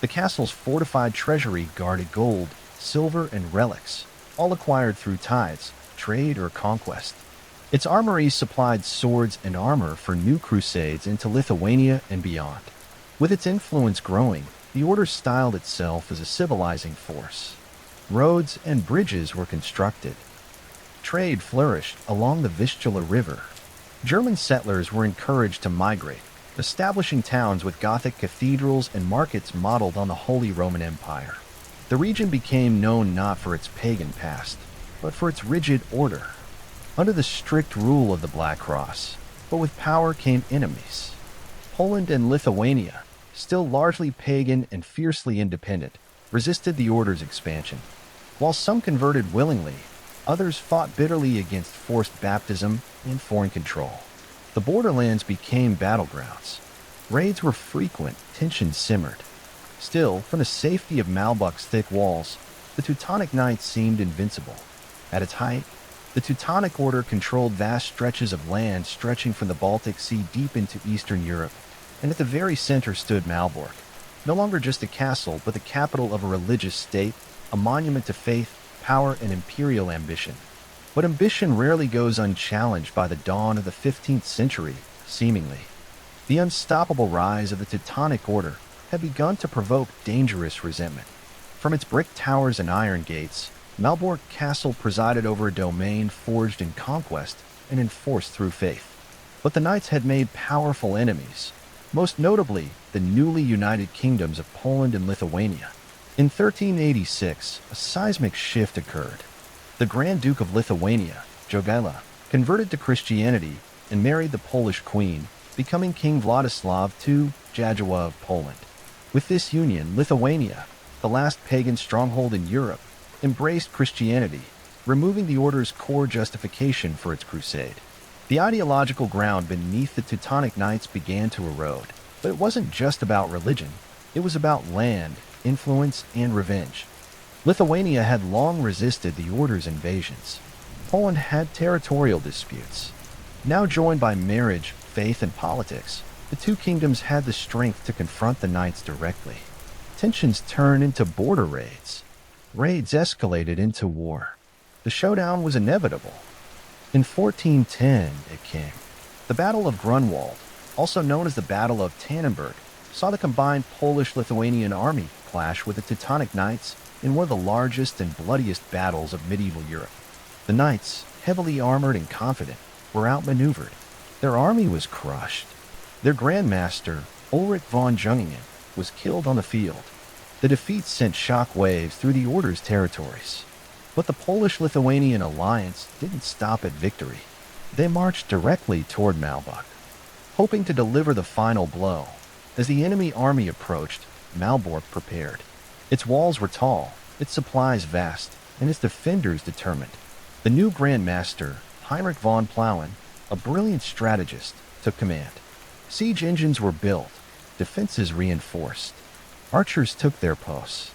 The castle's fortified treasury guarded gold, silver, and relics, all acquired through tithes, trade, or conquest. Its armories supplied swords and armor for new crusades into Lithuania and beyond. With its influence growing, the order styled itself as a civilizing force. Roads and bridges were constructed. Trade flourished along the Vistula River. German settlers were encouraged to migrate, establishing towns with Gothic cathedrals and markets modeled on the Holy Roman Empire. The region became known not for its pagan past, but for its rigid order. Under the strict rule of the Black Cross, but with power came enemies. Poland and Lithuania, still largely pagan and fiercely independent, resisted the order's expansion. While some converted willingly, others fought bitterly against forced baptism and foreign control. The borderlands became battlegrounds. Raids were frequent, tensions simmered. Still, from the safety of Malbork's thick walls, the Teutonic Knights seemed invincible. At its height, the Teutonic Order controlled vast stretches of land stretching from the Baltic Sea deep into Eastern Europe, and at the very center stood Malbork, no longer just a castle but the capital of a religious state, a monument to faith, power, and imperial ambition. But ambition rarely goes unchallenged by the dawn of the 15th century, seemingly. The unstoppable rise of the Teutonic Order had begun to provoke dangerous resentment. From its brick towers and iron gates, Malbork Castle presided over a domain forged in conquest and enforced through faith. But the knights had made powerful enemies, most notably the newly united kingdoms of Poland and Lithuania. In 1386, a seismic shift occurred. The Grand Duke of Lithuania, Jogaila, converted to Christianity and married the Polish queen, becoming King Vladislav II Jadwiga of Poland. With this union, Lithuania, the last pagan stronghold in Europe, embraced Christianity, removing the order's core justification for its crusade. The ideological ground beneath the Teutonic Knights began to erode, but it wasn't just about religion. It was about land, influence, and revenge. Lithuania had long resisted the order's invasions. Poland had territorial disputes. Now joined by marriage, faith, and politics, the two kingdoms had the strength to confront the knights directly. Tensions turned into border raids. Raids escalated into war. The showdown was inevitable. In 1410, it came. The Battle of Grunwald, also known as the Battle of Tannenberg, saw the combined Polish-Lithuanian army clash with the Teutonic Knights in one of the largest and bloodiest battles of medieval Europe. The knights, heavily armored and confident, were outmaneuvered. Their army was crushed. Their Grand Master, Ulrich von Jungingen, was killed on the field. The defeat sent shock waves through the Order's territories. But the Polish-Lithuanian alliance didn't stop at victory. They marched directly toward Malbork, hoping to deliver the final blow. As the enemy army approached, Malbork prepared. Its walls were tall, its supplies vast, and its defenders determined. The new Grand Master, Heinrich von Plauen, a brilliant strategist, took command. Siege engines were built, defenses reinforced. Archers took their posts.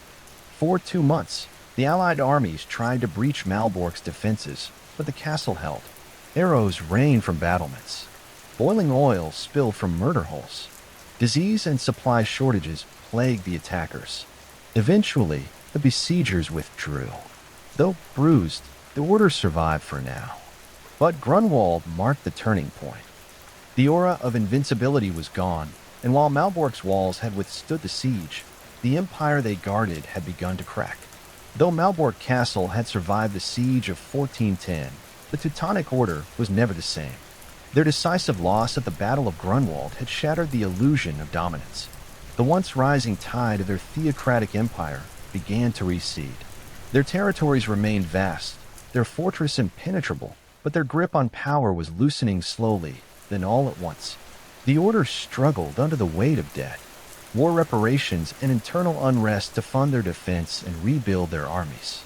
For 2 months, the Allied armies tried to breach Malbork's defenses, but the castle held. Arrows rained from battlements. Boiling oil spilled from murder holes. Disease and supply shortages plagued the attackers. Eventually, the besiegers withdrew. Though bruised, the order survived for now. But Grunwald marked the turning point. The aura of invincibility was gone, and while Malbork's walls had withstood the siege, the empire they guarded had begun to crack. Though Malbork Castle had survived the siege of 1410, the Teutonic Order was never the same. Their decisive loss at the Battle of Grunwald had shattered the illusion of dominance. The once rising tide of their theocratic empire began to recede. Their territories remained vast, their fortress impenetrable, but their grip on power was loosening slowly, then all at once. The Order struggled under the weight of debt, war reparations, and internal unrest to fund their defense and rebuild their armies.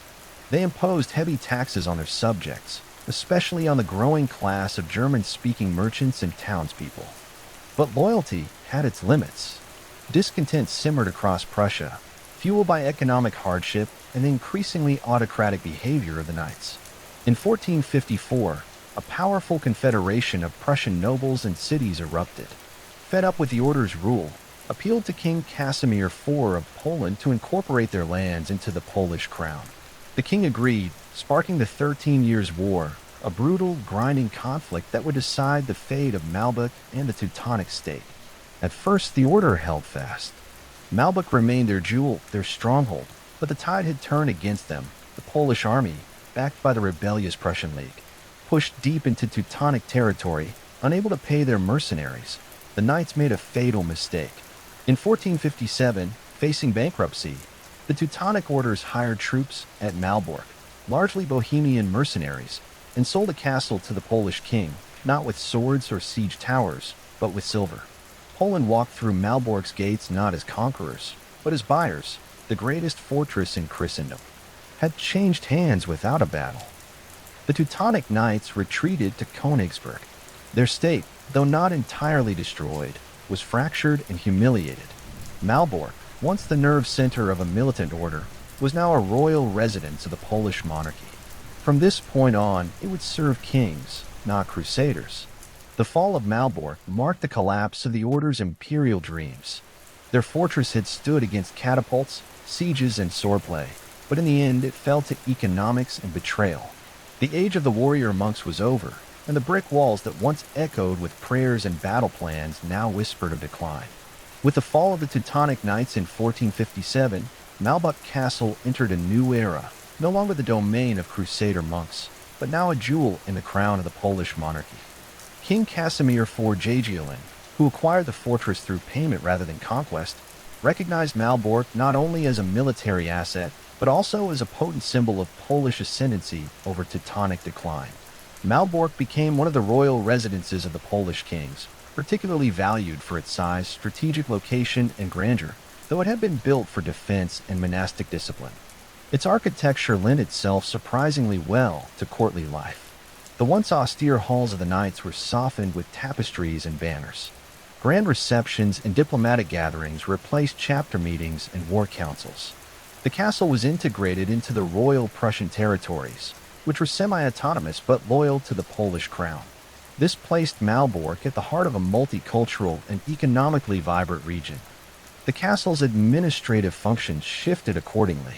They imposed heavy taxes on their subjects, especially on the growing class of German-speaking merchants and townspeople. But loyalty had its limits. Discontent simmered across Prussia. fueled by economic hardship and the increasingly autocratic behavior of the knights. In 1454, a powerful confederation of Prussian nobles and cities erupted. Fed up with the order's rule, appealed to King Casimir IV of Poland to incorporate their lands into the Polish crown. The king agreed, sparking the 13 Years' War, a brutal, grinding conflict that would decide the fate of Malbec and the Teutonic state. At first, the order held fast. Malbec remained their jewel, their stronghold, but the tide had turned against them. The Polish army, backed by the rebellious Prussian League, pushed deep into Teutonic territory, unable to pay their mercenaries. The knights made a fatal mistake. In 1457, facing bankruptcy, the Teutonic orders hired troops at Malbork, largely Bohemian mercenaries, and sold a castle to the Polish king, not with swords or siege towers, but with silver. Poland walked through Malbork's gates not as conquerors, but as buyers. The greatest fortress in Christendom had changed hands without a battle. The Teutonic Knights retreated to Königsberg. Their state, though not entirely destroyed, was fractured and humiliated. Malbork, once the nerve center of a militant order, was now a royal residence of the Polish monarchy. From this point on, it would serve kings, not crusaders. The fall of Malbork marked the collapse of the order's imperial dreams. Their fortress had stood against catapults, sieges, and swordplay, but in the end it fell to economics and betrayal. The age of the warrior monks was over, and the brick walls that once echoed with prayers and battle plans now whispered of decline. With the fall of the Teutonic Knights in 1457, Malbork Castle entered a new era, no longer the domain of crusader monks, but now a jewel in the crown of the Polish monarchy. King Casimir IV Jagiellon, who acquired the fortress through payment rather than conquest, recognized Malbork not only as a military asset, but also as a potent symbol of Polish ascendancy over Teutonic decline. Malbork became one of the royal residences of the Polish kings, particularly valued for its size, strategic location, and grandeur, though it had been built for defense and monastic discipline. Its architecture lent itself surprisingly well to courtly life. The once austere halls of the knights were softened with tapestries and banners. Grand receptions and diplomatic gatherings replaced chapter meetings and war councils. The castle was integrated into the royal Prussian territories, which were semi-autonomous but loyal to the Polish crown. This placed Malbork at the heart of a multicultural and economically vibrant region. The castle's administrative functions shifted accordingly.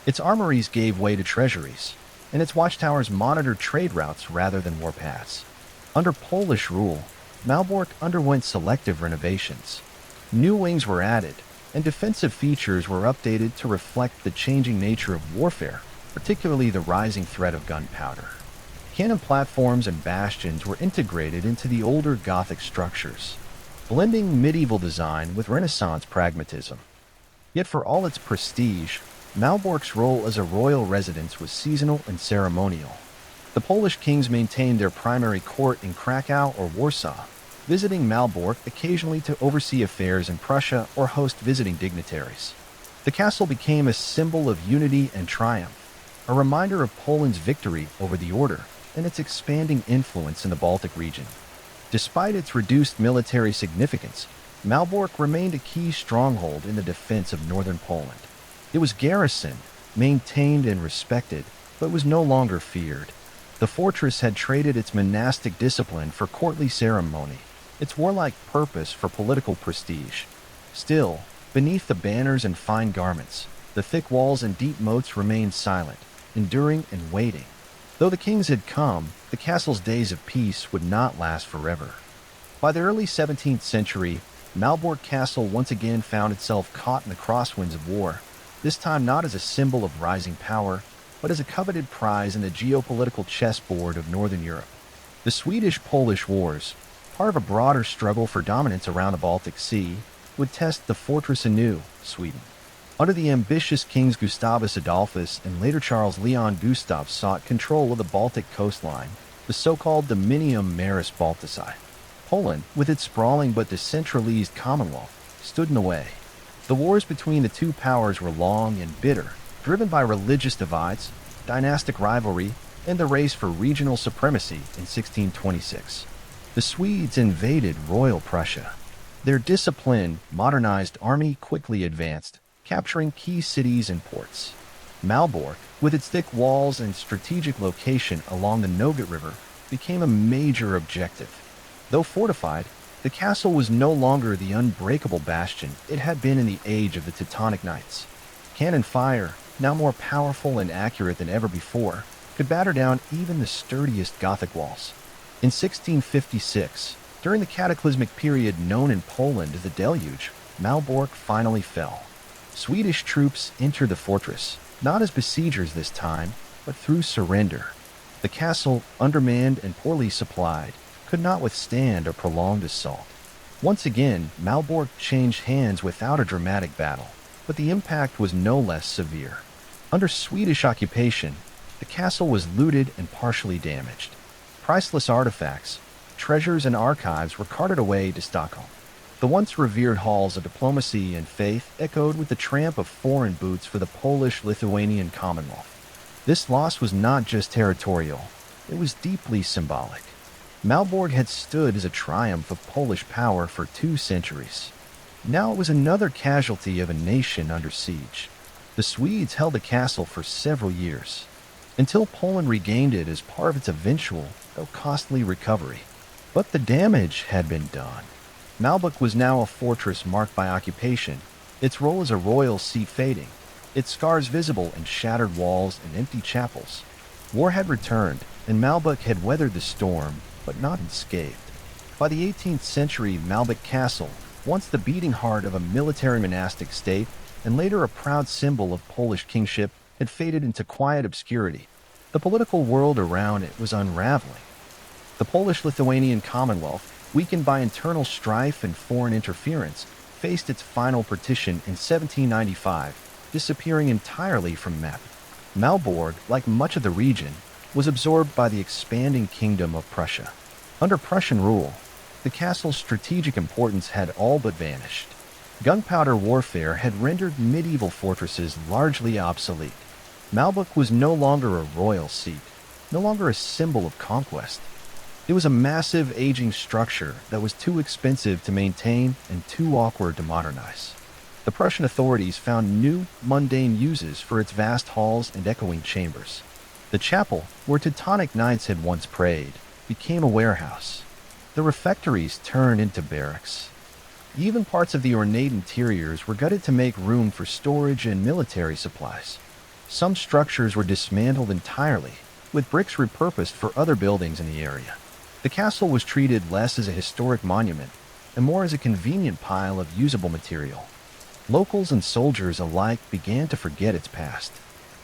Its armories gave way to treasuries, and its watchtowers monitored trade routes rather than warpaths. Under Polish rule, Malbork underwent selective renovations. New wings were added, and defensive features were updated to reflect the changing nature of warfare, particularly the rising threat of gunpowder. Cannon platforms and bastions were integrated into the older Gothic structures, blending medieval design with Renaissance pragmatism. Yet for all its prestige, Malbork's role as a royal residence was seasonal and ceremonial. The Polish kings maintained their primary court in Krakow or Warsaw, visiting Malbork occasionally to oversee affairs in Prussia or host visiting dignitaries. The castle became a symbol of unity and triumph, a reminder of Poland's victory over the order and its expanding influence in the Baltic region. Despite its reduced military significance, Malbork remained a key stronghold in the defense of northern Poland. It was garrisoned, maintained, and respected, but was no longer feared. The fortress had traded its monastic discipline for courtly ceremony, its warlike purpose for political prestige. Still, beneath the banners and fine garments, the thick walls and deep moats remained silent, enduring and waiting. Though the kings had come, the castle's days of peace would not last forever. By the early 17th century, Malbork Castle once again found itself caught in the crosswinds of war, this time not as a symbol of rising power, but as a coveted prize in the geopolitical chessboard of Northern Europe. The Swedish-Polish Wars, part of a broader struggle for dominance around the Baltic Sea, would test the fortress anew, Sweden. Under the ambitious kings Gustavus Adolphus and later Charles Leon Gustaf sought control of the Baltic coastline, the so-called Dominium Maris Baltici. Poland, with its sprawling but decentralized commonwealth, stood in the way. The wars between the two powers were long and bitter, driven by religious divides, dynastic rivalry, and the race for regional supremacy in 1626. The Swedes invaded Royal Prussia. Their disciplined, modernized army quickly advanced, capturing key cities and ports. Malbork, with its thick walls and strategic location along the Nogat River, became a major objective. Though fortified, the castle was no longer the unbreakable bastion it had been in the age of the Teutonic Knights. Cannon fire, now more powerful and accurate than ever before, could batter down even the sturdiest Gothic walls. In 1656, during the cataclysmic period known in Poland as the Deluge, Malbork finally fell. Swedish troops entered the fortress, not as besiegers this time, but through surrender. The castle, undermanned and poorly supplied, could not withstand a prolonged assault. Once again, Malbork changed hands without a dramatic battle, but the impact was no less severe. Under Swedish occupation, the castle was looted and partially damaged. Priceless artifacts, treasures and archives were carted away to Stockholm. The once revered halls of diplomacy and faith echoed with the tramp of foreign boots for the Polish-Lithuanian Commonwealth. This loss was not just territorial, it was deeply symbolic. Malbork had stood as a triumph of Polish power for 2 centuries. Now it was another casualty of a nation under siege. The Swedes held the castle for several years, until Poland regained it as part of its eventual, though costly, recovery. But the damage had been done. Malbork was now a fortress marked by occupation, its role as a royal seat fading, its scars visible in shattered walls and empty chapels. War had returned, and Malbork had weathered the storm, but not unscathed. By the 18th century, Malbork Castle, once the beating heart of a military monastic state, and later a proud symbol of Polish kingship, had faded into quiet obscurity. The political world around it was unraveling. The Polish-Lithuanian Commonwealth, weakened by internal strife and foreign interference, faced its final partition in 1795, disappearing entirely from map. Malbork, like much of the region, was absorbed by the expanding kingdom of Prussia. Under Prussian rule, the castle's strategic importance had all but vanished. Gunpowder warfare had rendered medieval fortresses largely obsolete. Malbork was no longer a royal seat, no longer a symbol of conquest. It was a massive, aging structure that was too expensive to maintain and too awkward to modernize. The Prussian authorities found new, mundane uses for its vast halls and echoing chambers. The chapel, where Teutonic knights had once prayed, became a warehouse. The refectories turned into barracks. Even parts of the ornate interiors were gutted to make room for storage and military supplies. Some structures were dismantled entirely, with bricks repurposed for other buildings in the area. The castle was treated less as a historic monument and more as a convenient pile of usable material. Locals and soldiers alike began to forget its past.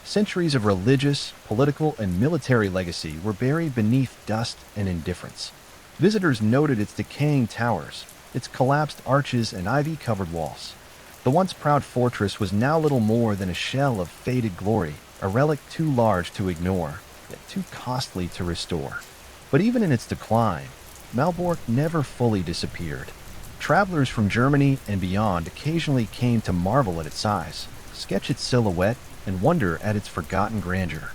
Centuries of religious, political, and military legacy were buried beneath dust and indifference. Visitors noted its decaying towers, its collapsed arches and ivy-covered walls. The once proud fortress was now little more than a shell of faded glory, a relic too large to ignore, yet too costly to restore. But even in its decline, Malbork never fully disappeared. Travelers from Germany and beyond occasionally came to marvel at its size, sketch its silhouette, and wonder at its forgotten grandeur.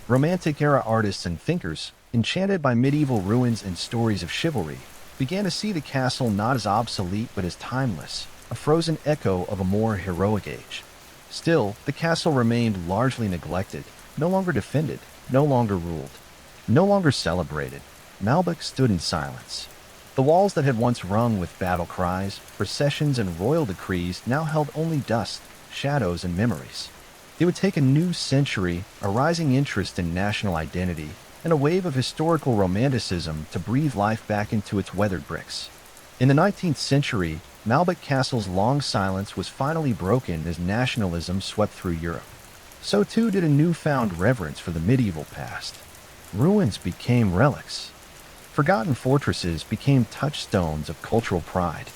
Romantic-era artists and thinkers, enchanted by medieval ruins and stories of chivalry, began to see the castle not as obsolete but as timeless, a frozen echo of a more heroic age. Still, the castle remained largely neglected, no longer defended, no longer ruled, no longer celebrated. Malbork stood in silence. The walls that had once rung with battle cries, processions, and royal decrees now held only dust, shadows, and memories. It would take a new century, a rising interest in national identity, and a wave of historical romanticism to breathe life back into its weathered bricks. In the 19th century, Malbork Castle's long silence was finally broken as nationalism swept through Europe. So too did a newfound reverence for the medieval past. Ruins became relics. Forgotten fortresses became touchstones of cultural pride.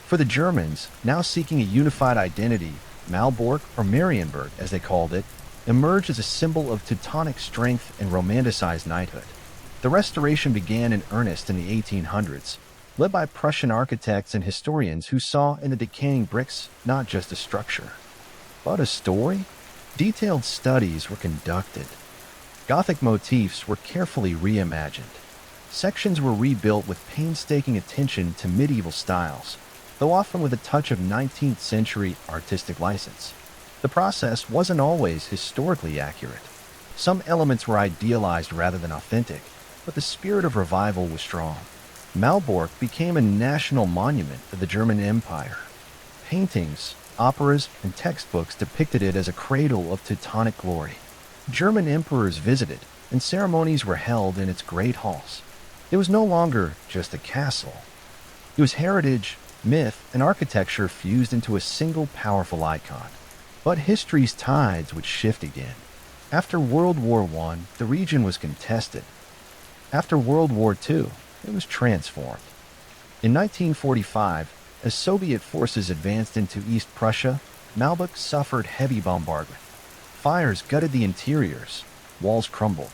For the Germans, now seeking a unified identity, Malbork, or Marienburg as they called it, emerged as a symbol of Teutonic strength and romanticized knighthood. The restoration began in earnest in the 1800s, led by Prussian architects and historians who saw in the decaying bricks not just a structure, but a story. Detailed studies were conducted. Gothic motifs were carefully reimagined. Sections were rebuilt with painstaking attention to medieval styles, though often with a touch of 19th century artistic license. The process wasn't always historically accurate. Some elements were idealized rather than authentic, but the spirit of revival was strong. Malbork became a national monument of the German Empire. Paintings, operas, and textbooks depicted it as a cradle of Teutonic glory. German emperors visited, and ceremonies were held in its great halls. It was no longer just a castle. It was heritage, myth, and architecture fused into a single powerful icon. But history's tides would shift again. After World War I, the region was contested. After World War II, it was transformed. In 1945, as Soviet forces advanced into East Prussia, Malbork suffered heavy bombardment. Fires gutted the interiors, walls crumbled.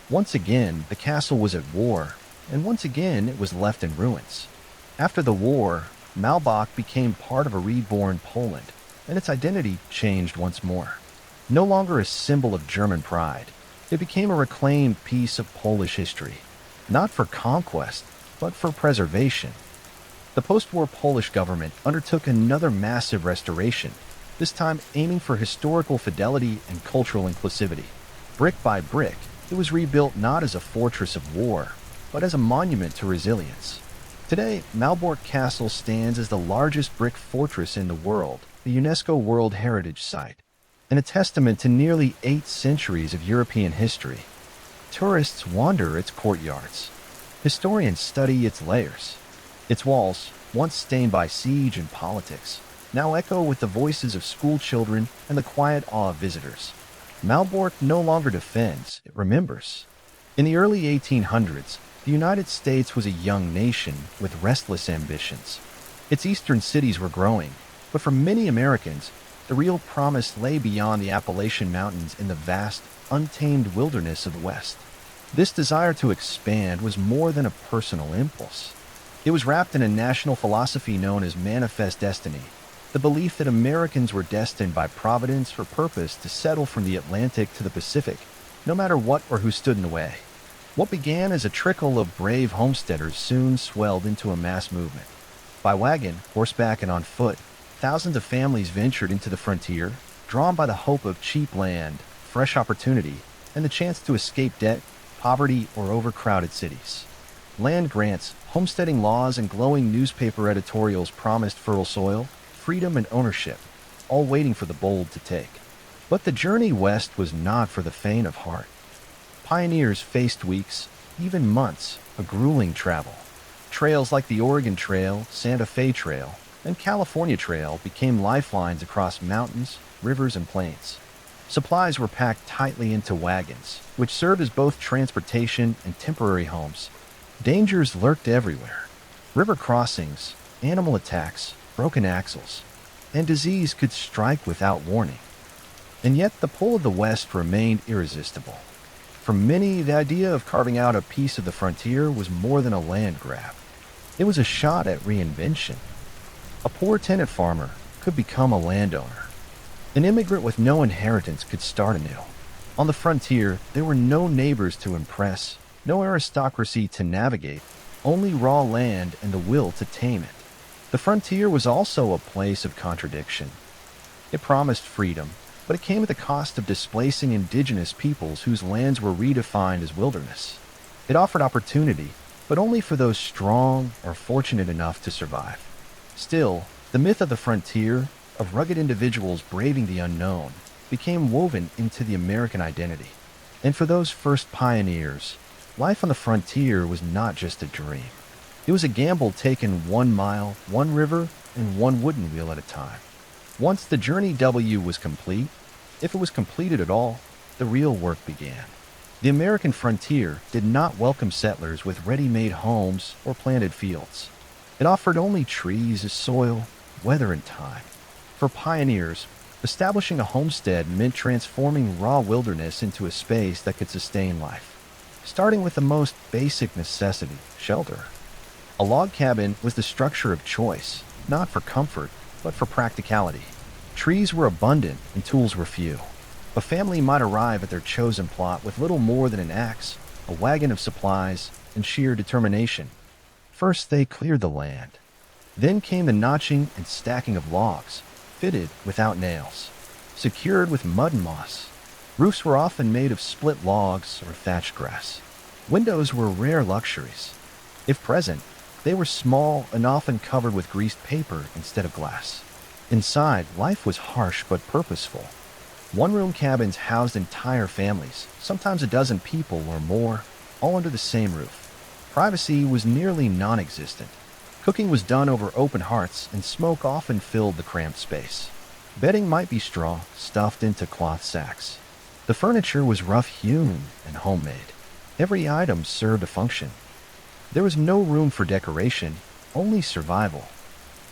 Once again, the castle was at war, and once again it was left in ruins. After the war, Malbork became part of a reborn Poland, and its identity changed once more. No longer a symbol of German pride, it became a reclaimed piece of Polish history, not for conquest, but for preservation. The post-war Polish government undertook another massive restoration, this time aiming for historical fidelity and cultural inclusivity. Brick by brick, it was rebuilt not as a fortress of war, but as a monument to resilience. Today, Malbork Castle stands as the largest brick fortress in the world, the UNESCO World Heritage Site, and a testament to nearly 8 centuries of European history. Tourists wander its courtyards. Historians study its layers. Its walls, once stained by siege and politics, now echo with the voices of school children and the quiet awe of visitors. Malbork no longer defends, it remembers. In the early 1800s, the United States was a young nation with restless ambitions. Its eastern cities were growing, but for many Americans, the real promise lay beyond the Appalachian Mountains in the vast, untamed wilderness of the West. This desire to expand was more than a personal impulse. It was wrapped in a national philosophy known as Manifest Destiny, the belief that Americans were destined by providence for purpose to settle from the Atlantic to the Pacific, no matter what or who stood in the way. What began as a trickle of brave homesteaders soon swelled into a mass movement. By wagon, horseback, and on foot, thousands of families ventured into the frontier, drawn by the hope of cheap land, fresh opportunity, and the chance to escape debt, poverty, or overcrowded cities. Land grants, homesteading laws, and glowing newspaper editorials promised fertile soil, freedom, and ownership, all waiting for the bold to take. But the journey west was not for the faint of heart. Pioneers faced weeks, even months, of grueling travel. Trails like the Oregon Trail, Santa Fe Trail, and California Trail became lifelines across mountains, rivers, and plains. Supplies were packed tightly into wagons, which served as both transportation and temporary homes. Dangers lurked everywhere. River crossings, animal attacks, broken axles, and disease could strike without warning. And yet the pull of the West remained irresistible. For many, the idea of carving out a piece of the frontier was more than a land grab. It was a shot at reinvention. A poor tenant farmer could become a landowner. An immigrant with no inheritance could start anew. On the frontier, there were no neighbors to impress, no aristocracy to navigate, only raw land and the will to tame it. The frontier was also a place of contradiction. It promised freedom, but it came at the cost of displacing indigenous peoples whose lands were redefined as wilderness. It offered opportunity, but only for those strong or fortunate enough to survive. Still, the myth of the frontier, of rugged individuals braving the unknown, became woven into the American identity. And for those first pioneers, life on the frontier was not just a dream. It was a gamble taken 1 mile, 1 river, and 1 wooden wheel at a time. Once the Journey W was complete, if it was completed at all, the real work began. The American frontier did not welcome settlers with ready-made homes or planted fields. It offered only trees, soil, weather, and time. For pioneers, establishing a homestead meant transforming raw wilderness into a space that could sustain life. Starting with the most basic necessity, shelter. A log cabin was the structure of choice, not for comfort, but for practicality. Trees were abundant and tools were few. A family might arrive at their chosen plot with little more than an axe, a wagon of supplies, and sheer determination. First, they cleared the land. Then came the notching and stacking of logs, fitted without nails. secured with mud and moss. Roofs were often made of split logs or thatched grass. Windows were rare luxuries. If present, they were small and often covered with greased paper instead of glass. Inside, life was harsh but purposeful. One-room cabins housed entire families, sometimes a dozen people or more, all under the same roof. Privacy was nearly non-existent. Cooking was done over open hearths, and smoke often filled the cramped space. Bedding might be straw, stuffed into cloth sacks. The furniture was rough-hewn and homemade. Every item served a function. There was no room for decoration, only survival.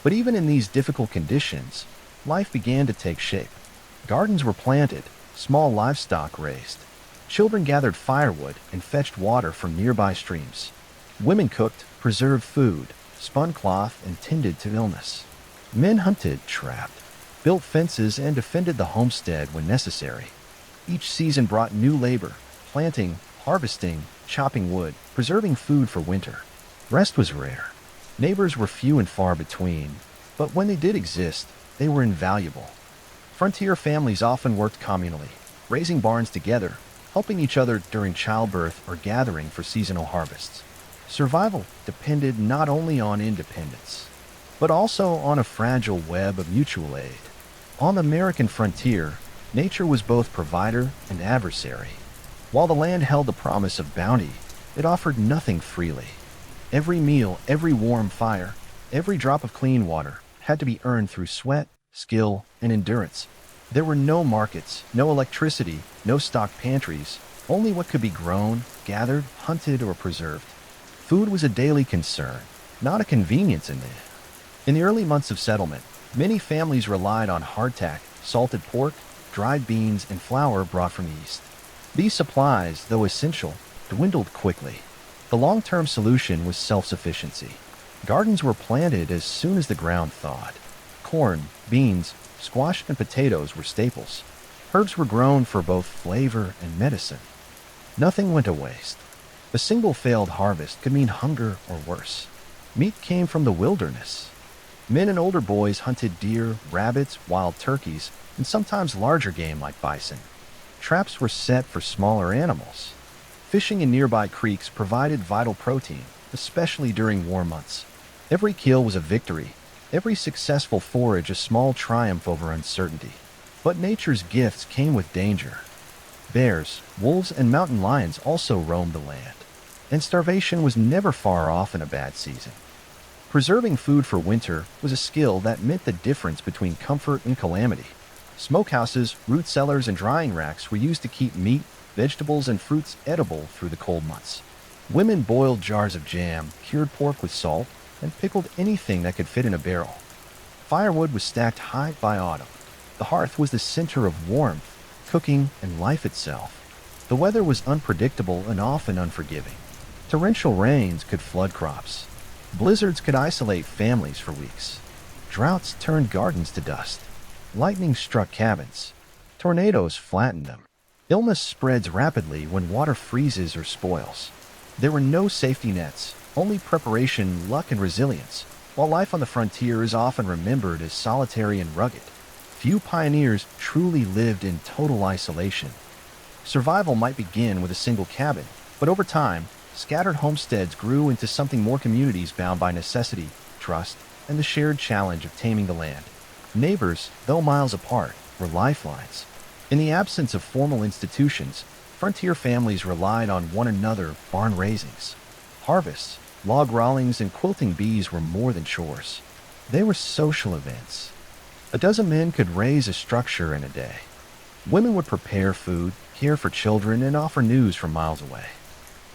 But even in these difficult conditions, life began to take shape. Gardens were planted, small livestock raised. Children gathered firewood and fetched water from nearby streams. Women cooked, preserved food, spun cloth, and tended to illness. Men hunted, trapped, built fences, and defended the homestead when necessary. Each season brought new labor, planting, harvesting, chopping wood, preserving food for winter. Rest was rare. Neighbors were few and far between, but when they did exist, they were invaluable. Frontier families often worked communally, raising barns together, helping each other during childbirth or gathering for seasonal harvests. Survival depended not only on independence, but also on a fragile web of mutual aid. On the American frontier, nature was both provider and adversary. While the land held the promise of bounty, it offered nothing freely. Every meal, every warm fire, every drop of clean water had to be earned through sweat, skill, and endurance. There were no markets, no electricity, no stocked pantries, only what could be grown, gathered, hunted, or preserved. Food was a daily concern, not a convenience in the early months of settlement, many families relied on hardtack, salted pork, dried beans, and flour brought from the east. These supplies, though essential, dwindled quickly. The long-term solution was self-sufficiency. Gardens were planted as soon as the ground thawed. Corn, beans, squash, and potatoes were staples. Herbs were grown for both flavor and medicine. Nothing went to waste. A single failed harvest could mean hunger or worse. Meat came from the wilderness. Men and older boys hunted deer, rabbits, wild turkeys, and sometimes larger game like bison. Traps were set for smaller animals. Fishing in nearby creeks provided vital protein, especially during warm months. Every kill was a victory, every successful forage a small triumph over uncertainty. But nature's gifts came with danger. Bears, wolves, and mountain lions also roamed the land, and starvation was never far off in a bad season. Preserving food for winter was a skill that meant the difference between comfort and calamity. Smokehouses, root cellars, and drying racks were used to keep meat, vegetables, and fruits edible through the cold months. Women boiled jars of jam, cured pork with salt, and pickled anything that could fit in a barrel. Firewood was stacked high by autumn. The hearth was the center of warmth, cooking, and life itself. The weather was unpredictable and often unforgiving. Torrential rains could flood crops. Blizzards could isolate families for weeks. Droughts turned gardens to dust. Lightning struck cabins. Tornadoes flattened them. Illness spreads rapidly when water freezes or spoils. There were no safety nets, only preparation, luck, and resilience. While life on the frontier is often remembered as solitary and rugged, few pioneers truly lived in total isolation. Survival might begin with a single cabin, but over time, scattered homesteads grew into something more, communities bound by necessity, trust, and the shared challenge of taming the land. Neighbors, though miles apart, were lifelines. In the absence of formal institutions, frontier families relied on one another. Barn raisings, harvests, log rollings, and quilting bees were more than chores. They were social events. A dozen men could raise a structure in a day. Women would prepare food, care for children, and offer news from miles away.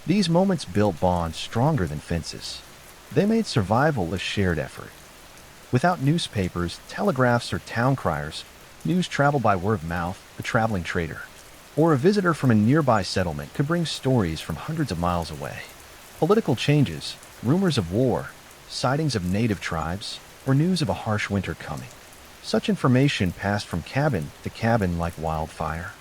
These moments built bonds stronger than fences. They made survival a shared effort. Without newspapers, telegraphs, or town criers, news traveled by word of mouth. A traveling trader or a visitor from a nearby settlement could bring stories from hundreds of miles away. Political changes, rumors of war, sightings of native tribes, or news of a harsh winter coming. Such information passed from cabin to cabin like wildfire.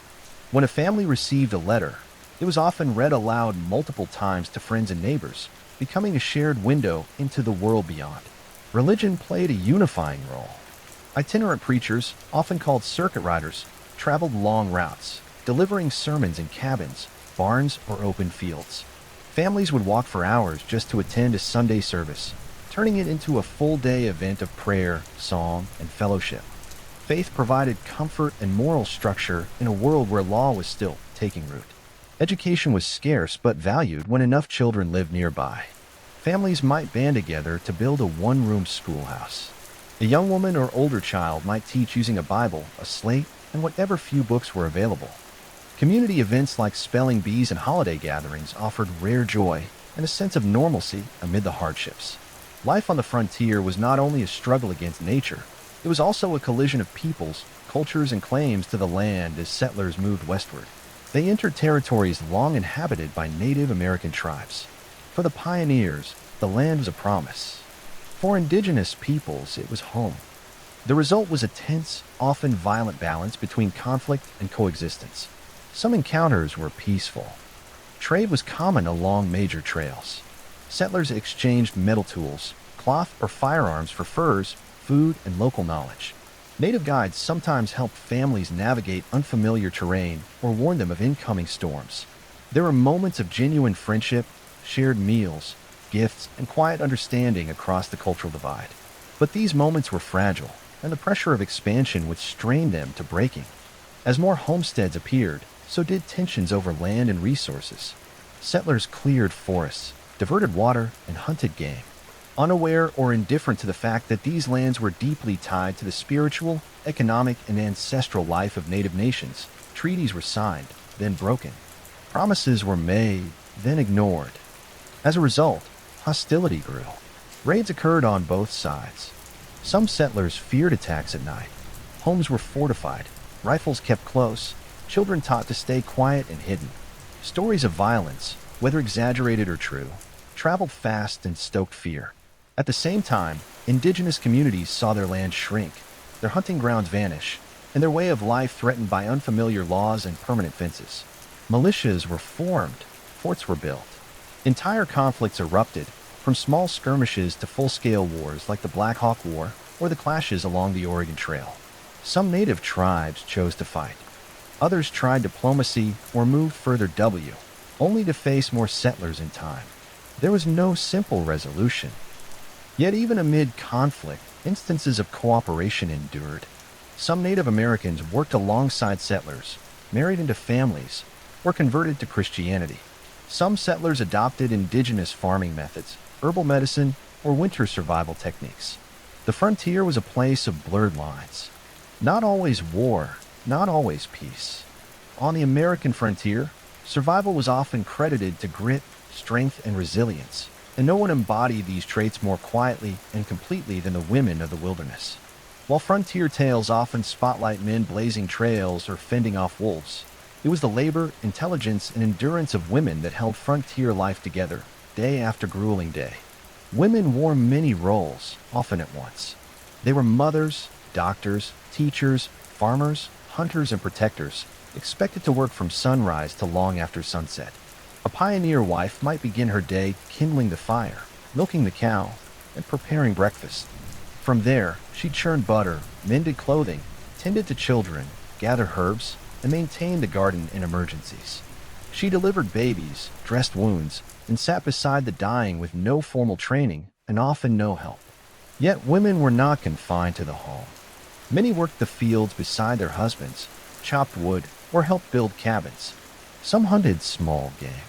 When a family received a letter, it was often read aloud multiple times to friends and neighbors, becoming a shared window into the world beyond. Religion played a unifying role. Itinerant preachers, often called circuit riders, traveled long routes, delivering sermons in cabins, barns, or open fields. Families would walk for hours just to attend a Sunday service, turning it into a full-day event of prayer, song, and fellowship. Faith provided comfort and moral structure in a world where law was still taking root. Education was scarce but valued when enough children lived nearby. Families might band together to build a one-room schoolhouse. A young woman or older child might teach using a Bible, a slate, and whatever few books were available. Community events like spelling bees and holiday gatherings offered rare joy and a sense of normalcy amid the hardships. Life on the frontier was not only a struggle against nature, it was also a collision of peoples, cultures, and claims to the land as settlers moved westward. They entered territories long inhabited by Native American tribes. For the pioneers, the land was a promise. For indigenous peoples, it was home. The result was a tense, often violent balance between conflict and coexistence. Some encounters were peaceful. Trade was common along major trails. Settlers exchanged metal tools, cloth, or firearms for furs, food, and local knowledge. Native guides sometimes helped families navigate unfamiliar terrain or warn them of incoming storms. There were moments of genuine friendship, shared meals, gifts, and quiet understanding across the cultural divide. But these moments were fragile, and the pressure of expansion would strain them to breaking. As more homesteads appeared, so did tensions over land and resources. Settlers cleared forests, diverted water, and hunted game, unaware or indifferent to the fact that these lands were deeply tied to the spiritual, economic, and ancestral life of native nations. Treaties were signed, then broken. Promises were made, then ignored. As a result, hostility grew. Raids occurred on both sides. Some settlers feared attacks at night. Homes were fortified, rifles kept close, children taught to stay quiet and hidden. Stories of violence, whether exaggerated or true, traveled fast and stoked fear. At the same time, indigenous communities saw their land shrink, their hunting grounds vanish, and their way of life threatened by unfamiliar laws and permanent fences. Militias were formed, forts were built. Entire conflicts erupted, from small skirmishes to full-scale wars like the Black Hawk War or the clashes along the Oregon Trail. Some native tribes chose to fight. Others tried diplomacy or moved further only to face more settlers in time. There was no simple resolution. Yet even amid conflict, instances of cooperation endured. Some Native Americans worked alongside settlers, married into families, or converted to Christianity. Some settlers adopted indigenous farming methods, herbal medicine, or winter survival techniques. The frontier was a place of blurred lines. Not always war, not always peace. On the American frontier, survival was often credited to grit, strength, and resilience, and no one embodied these traits more quietly and completely than the women of the wilderness. While frontier tales often spotlight men blazing trails or fending off wolves, it was the labor, intelligence, and endurance of women that held frontier life together, day after grueling day. Women wore many roles, often at once. They were mothers, doctors, teachers, farmers, hunters, and protectors, expected to work from sunrise to long after sunset. A pioneer wife might begin her day kindling the fire, milking the cow, and preparing breakfast. From there, she churned butter, mended clothing, tended to children, gathered herbs, and maintained the garden in emergencies. She delivered babies, dressed wounds, and sat beside the dying with no formal training and often no help. Yet women were not confined to the home. Many worked the fields beside their husbands, chopped wood, or helped build cabins. Some hunted small game.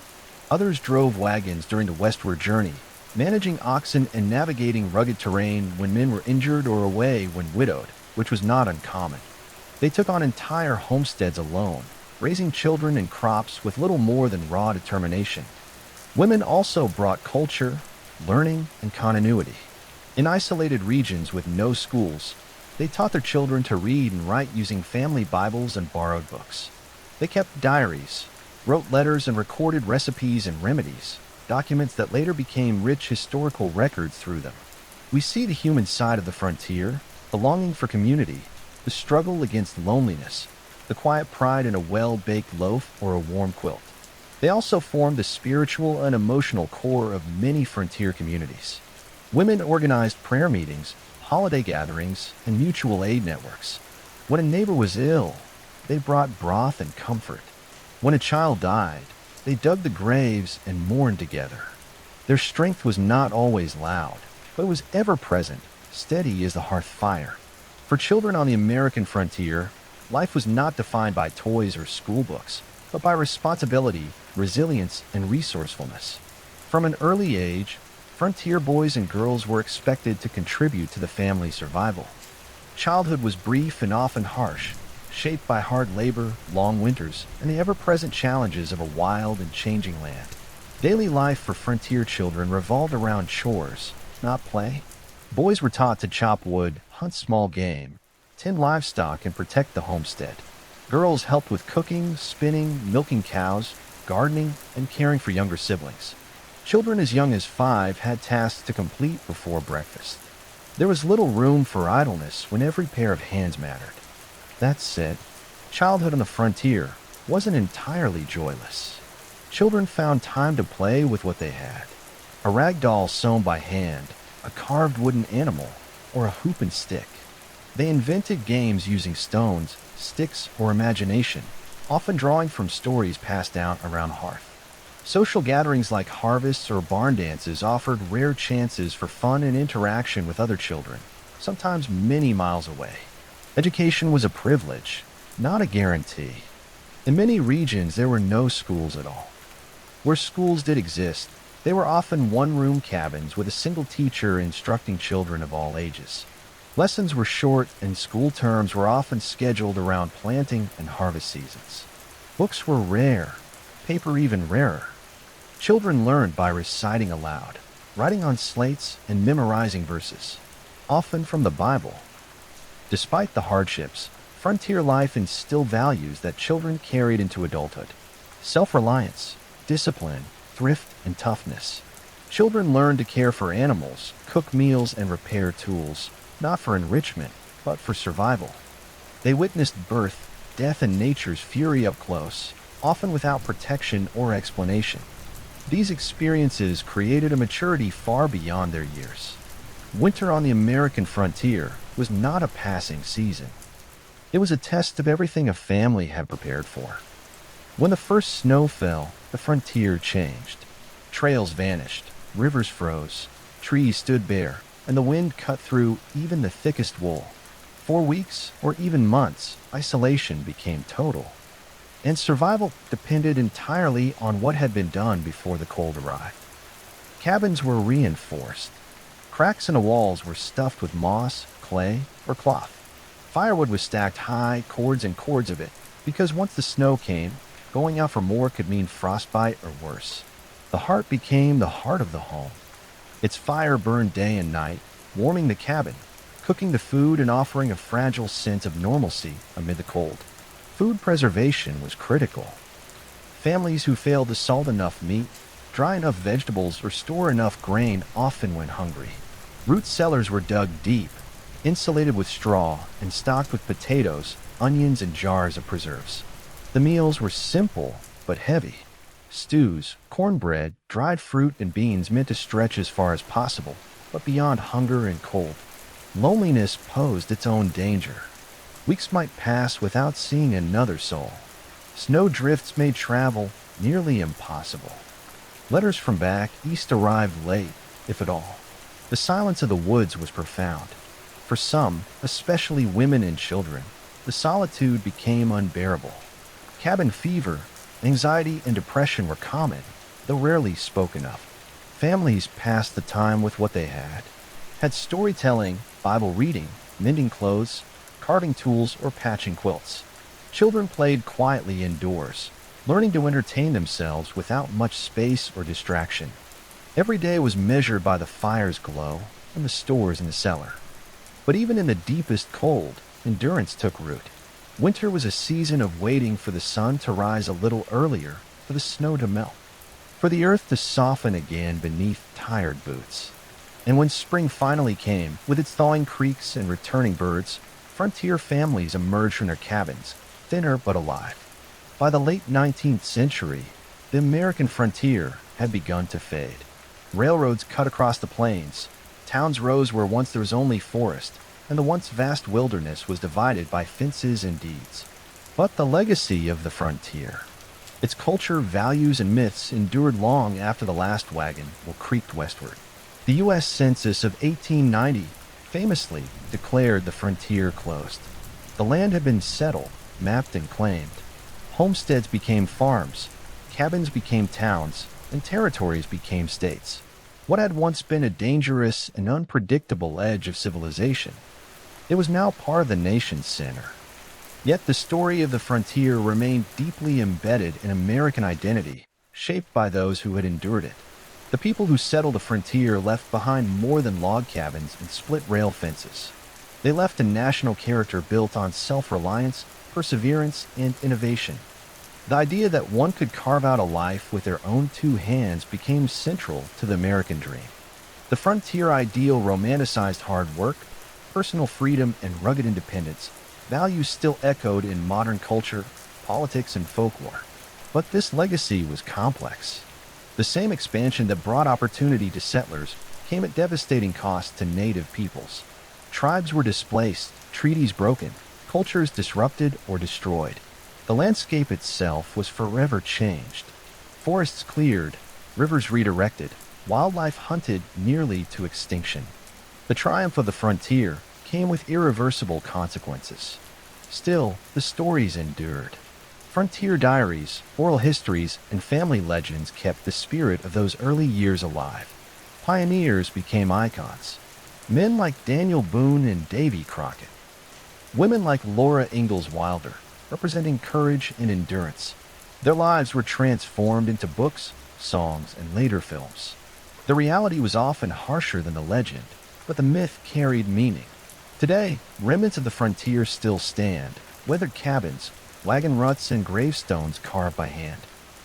Others drove wagons during the westward journey, managing oxen and navigating rugged terrain when men were injured or away when widowed, which was not uncommon. They took on entire homesteads alone, raising children and crops with little more than raw determination. Women also brought culture, learning, and continuity. In isolated regions with no schools, they taught their children to read and write using family Bibles and borrowed books. They kept diaries, wrote letters, and recorded recipes and remedies, documents that later became rich historical records through them. We see the human side of the frontier, the longing for community, the struggle against loneliness, the quiet pride in a well-baked loaf or a warm quilt. They also formed the spiritual and emotional core of many frontier communities. Women organized prayer meetings, holiday gatherings, and mutual aid networks. When a neighbor was ill, they brought broth and comfort. When a child died, they dug the graves and mourned together. Their strength was not always loud, but it was ever present, steady as the hearth fire. For children on the American frontier, life was not defined by toys or school books, but by responsibility, resilience, and resourcefulness. From an early age, frontier boys and girls were expected to contribute to the family's survival. Childhood was brief and often harsh, shaped by hard labor, long winters, and the ever-present challenges of a wild and changing land. Daily life for frontier children revolved around chores, not play. Boys were taught to chop wood, hunt small game, tend livestock, and protect the homestead. Girls helped with cooking, spinning, milking cows, gardening, and caring for younger siblings. Children as young as 5 had tasks to complete before breakfast. There was little room for idleness when every pair of hands mattered. That said, childhood on the frontier wasn't entirely joyless. Children found time to play with what they had. A rag doll sewn by hand, a carved wooden animal, or a hoop and stick. They invented games using stones, sticks, or imagination, often drawing from stories passed down around hearth. Social gatherings like harvests or barn dances offered rare chances for fun and interaction with other children, sometimes many miles away. Education was a privilege, not a guarantee. In many regions, there were no schools at all. Where schools did exist, they were often one-room cabins with a single teacher instructing children of all ages. Lessons were short, and school terms were often scheduled around planting and harvest seasons. Books were rare, paper even rarer. Children learned by reciting aloud, writing on slates, and memorizing verses, often from the Bible. Despite the hardships, frontier life instilled values that children carried into adulthood: self-reliance, discipline, thrift, and toughness. Children learned to care for animals, cook meals, and repair tools, not for enrichment, but for survival. They witnessed birth, death, and nature's fury up close, often without protection or explanation. These experiences created a maturity far beyond their years. Winter on the American frontier was not a passing season. It was a test of everything a family had prepared for. When the first snow fell, the frontier changed. Trails vanished, rivers froze, trees stood bare, and the wind cut through even the thickest wool. For weeks, or even months, isolation became total. And survival depended entirely on what had been done before the cold arrived. Cabins were reinforced. Cracks in the walls were stuffed with moss, clay, or cloth. Firewood was stacked high, cords and cords of it, because once the snow came, going out for more could mean frostbite or worse. The heart became the heart of the home. Its fire burned day and night, warming the cabin, cooking the food, and offering a fragile sense of normalcy amid the cold. Food preservation was critical. Families who failed to salt enough meat, dry enough vegetables, or store enough grain often went hungry. Root cellars were dug deep, insulated with straw, and stocked with potatoes, onions, and jars of preserves. The meals were simple but heavy. Stews, cornbread, dried fruit, and beans meant to stretch as far as possible, but beyond hunger and cold. Loneliness posed its own danger. Weeks might pass without seeing another soul. Snow drifts made travel nearly impossible. Letters from back east arrived late, if at all. The silence of the woods was profound. For some, especially women and children, the solitude became unbearable. Cabin fever, anxiety, and depression were common, though rarely spoken of. Families passed the time with what they had storytelling, Bible reading, mending clothes, carving tools, or patching quilts. Children played quietly indoors, learning to entertain themselves without much space or distraction. Every day was measured by the fire's glow and the stores in the cellar. But even in the deepest cold, endurance took root. Winter was a season of waiting for the sun to rise a little earlier, for the snow to melt, for the earth to soften again beneath tired boots. And when spring finally came, with its thawing creeks and returning birds, frontier families emerged from their cabins, thinner but alive. By the late 19th century, the American frontier had begun to fade. Railroads cut across the plains. Towns rose where once there was only forest, and the once vast wilderness was divided by fences and deeds. But the legacy of the frontier, its culture, values, and myths endured long after the last wagon creaked westward. The U.S. Census of 1890 famously declared the frontier closed. The land had been settled, mapped, and claimed. Homesteads became farms, cabins became towns, and territories became states. What had once been a dangerous and unpredictable edge of civilization, it was now part of the nation's center. Yet the story of the frontier remained deeply embedded in American identity, shaped by those who had endured it. The people who settled the frontier left behind more than log cabins and split rail fences. They left a national character built on self-reliance, perseverance, and innovation. The idea that one could carve out a life with their own two hands became central to the American dream. The frontier ideal romanticized hard work, personal freedom, and rugged independence, values still echoed in modern culture, politics, and folklore. But this legacy was complex. The same expansion that brought opportunity to settlers came at devastating cost to native peoples. Tribes were displaced, treaties broken, cultures disrupted or destroyed. The landscape itself was forever changed. Forests cleared, rivers redirected, wildlife hunted nearly to extinction. The triumph of the frontier came with irreversible consequences. Still, the stories endured. Frontier diaries, oral histories, and family legends kept the spirit of those early years alive. Pioneers became icons. Men like Daniel Boone and Davy Crockett. Women like Laura Ingalls Wilder, representing courage and endurance. Their lives were transformed into books, songs, and later films. The reality was often harsher than the legend, but the myth carried meaning. Today, remnants of the frontier still stand, weathered cabins, wagon ruts, and gravestones carved by hand.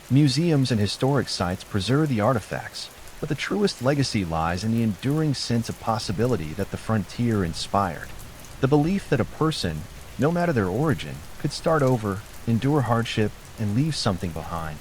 Museums and historic sites preserve the artifacts, but the truest legacy lies in the enduring sense of possibility that the frontier inspired. The belief that a person, no matter their origin, could start over, endure hardship, and leave something behind.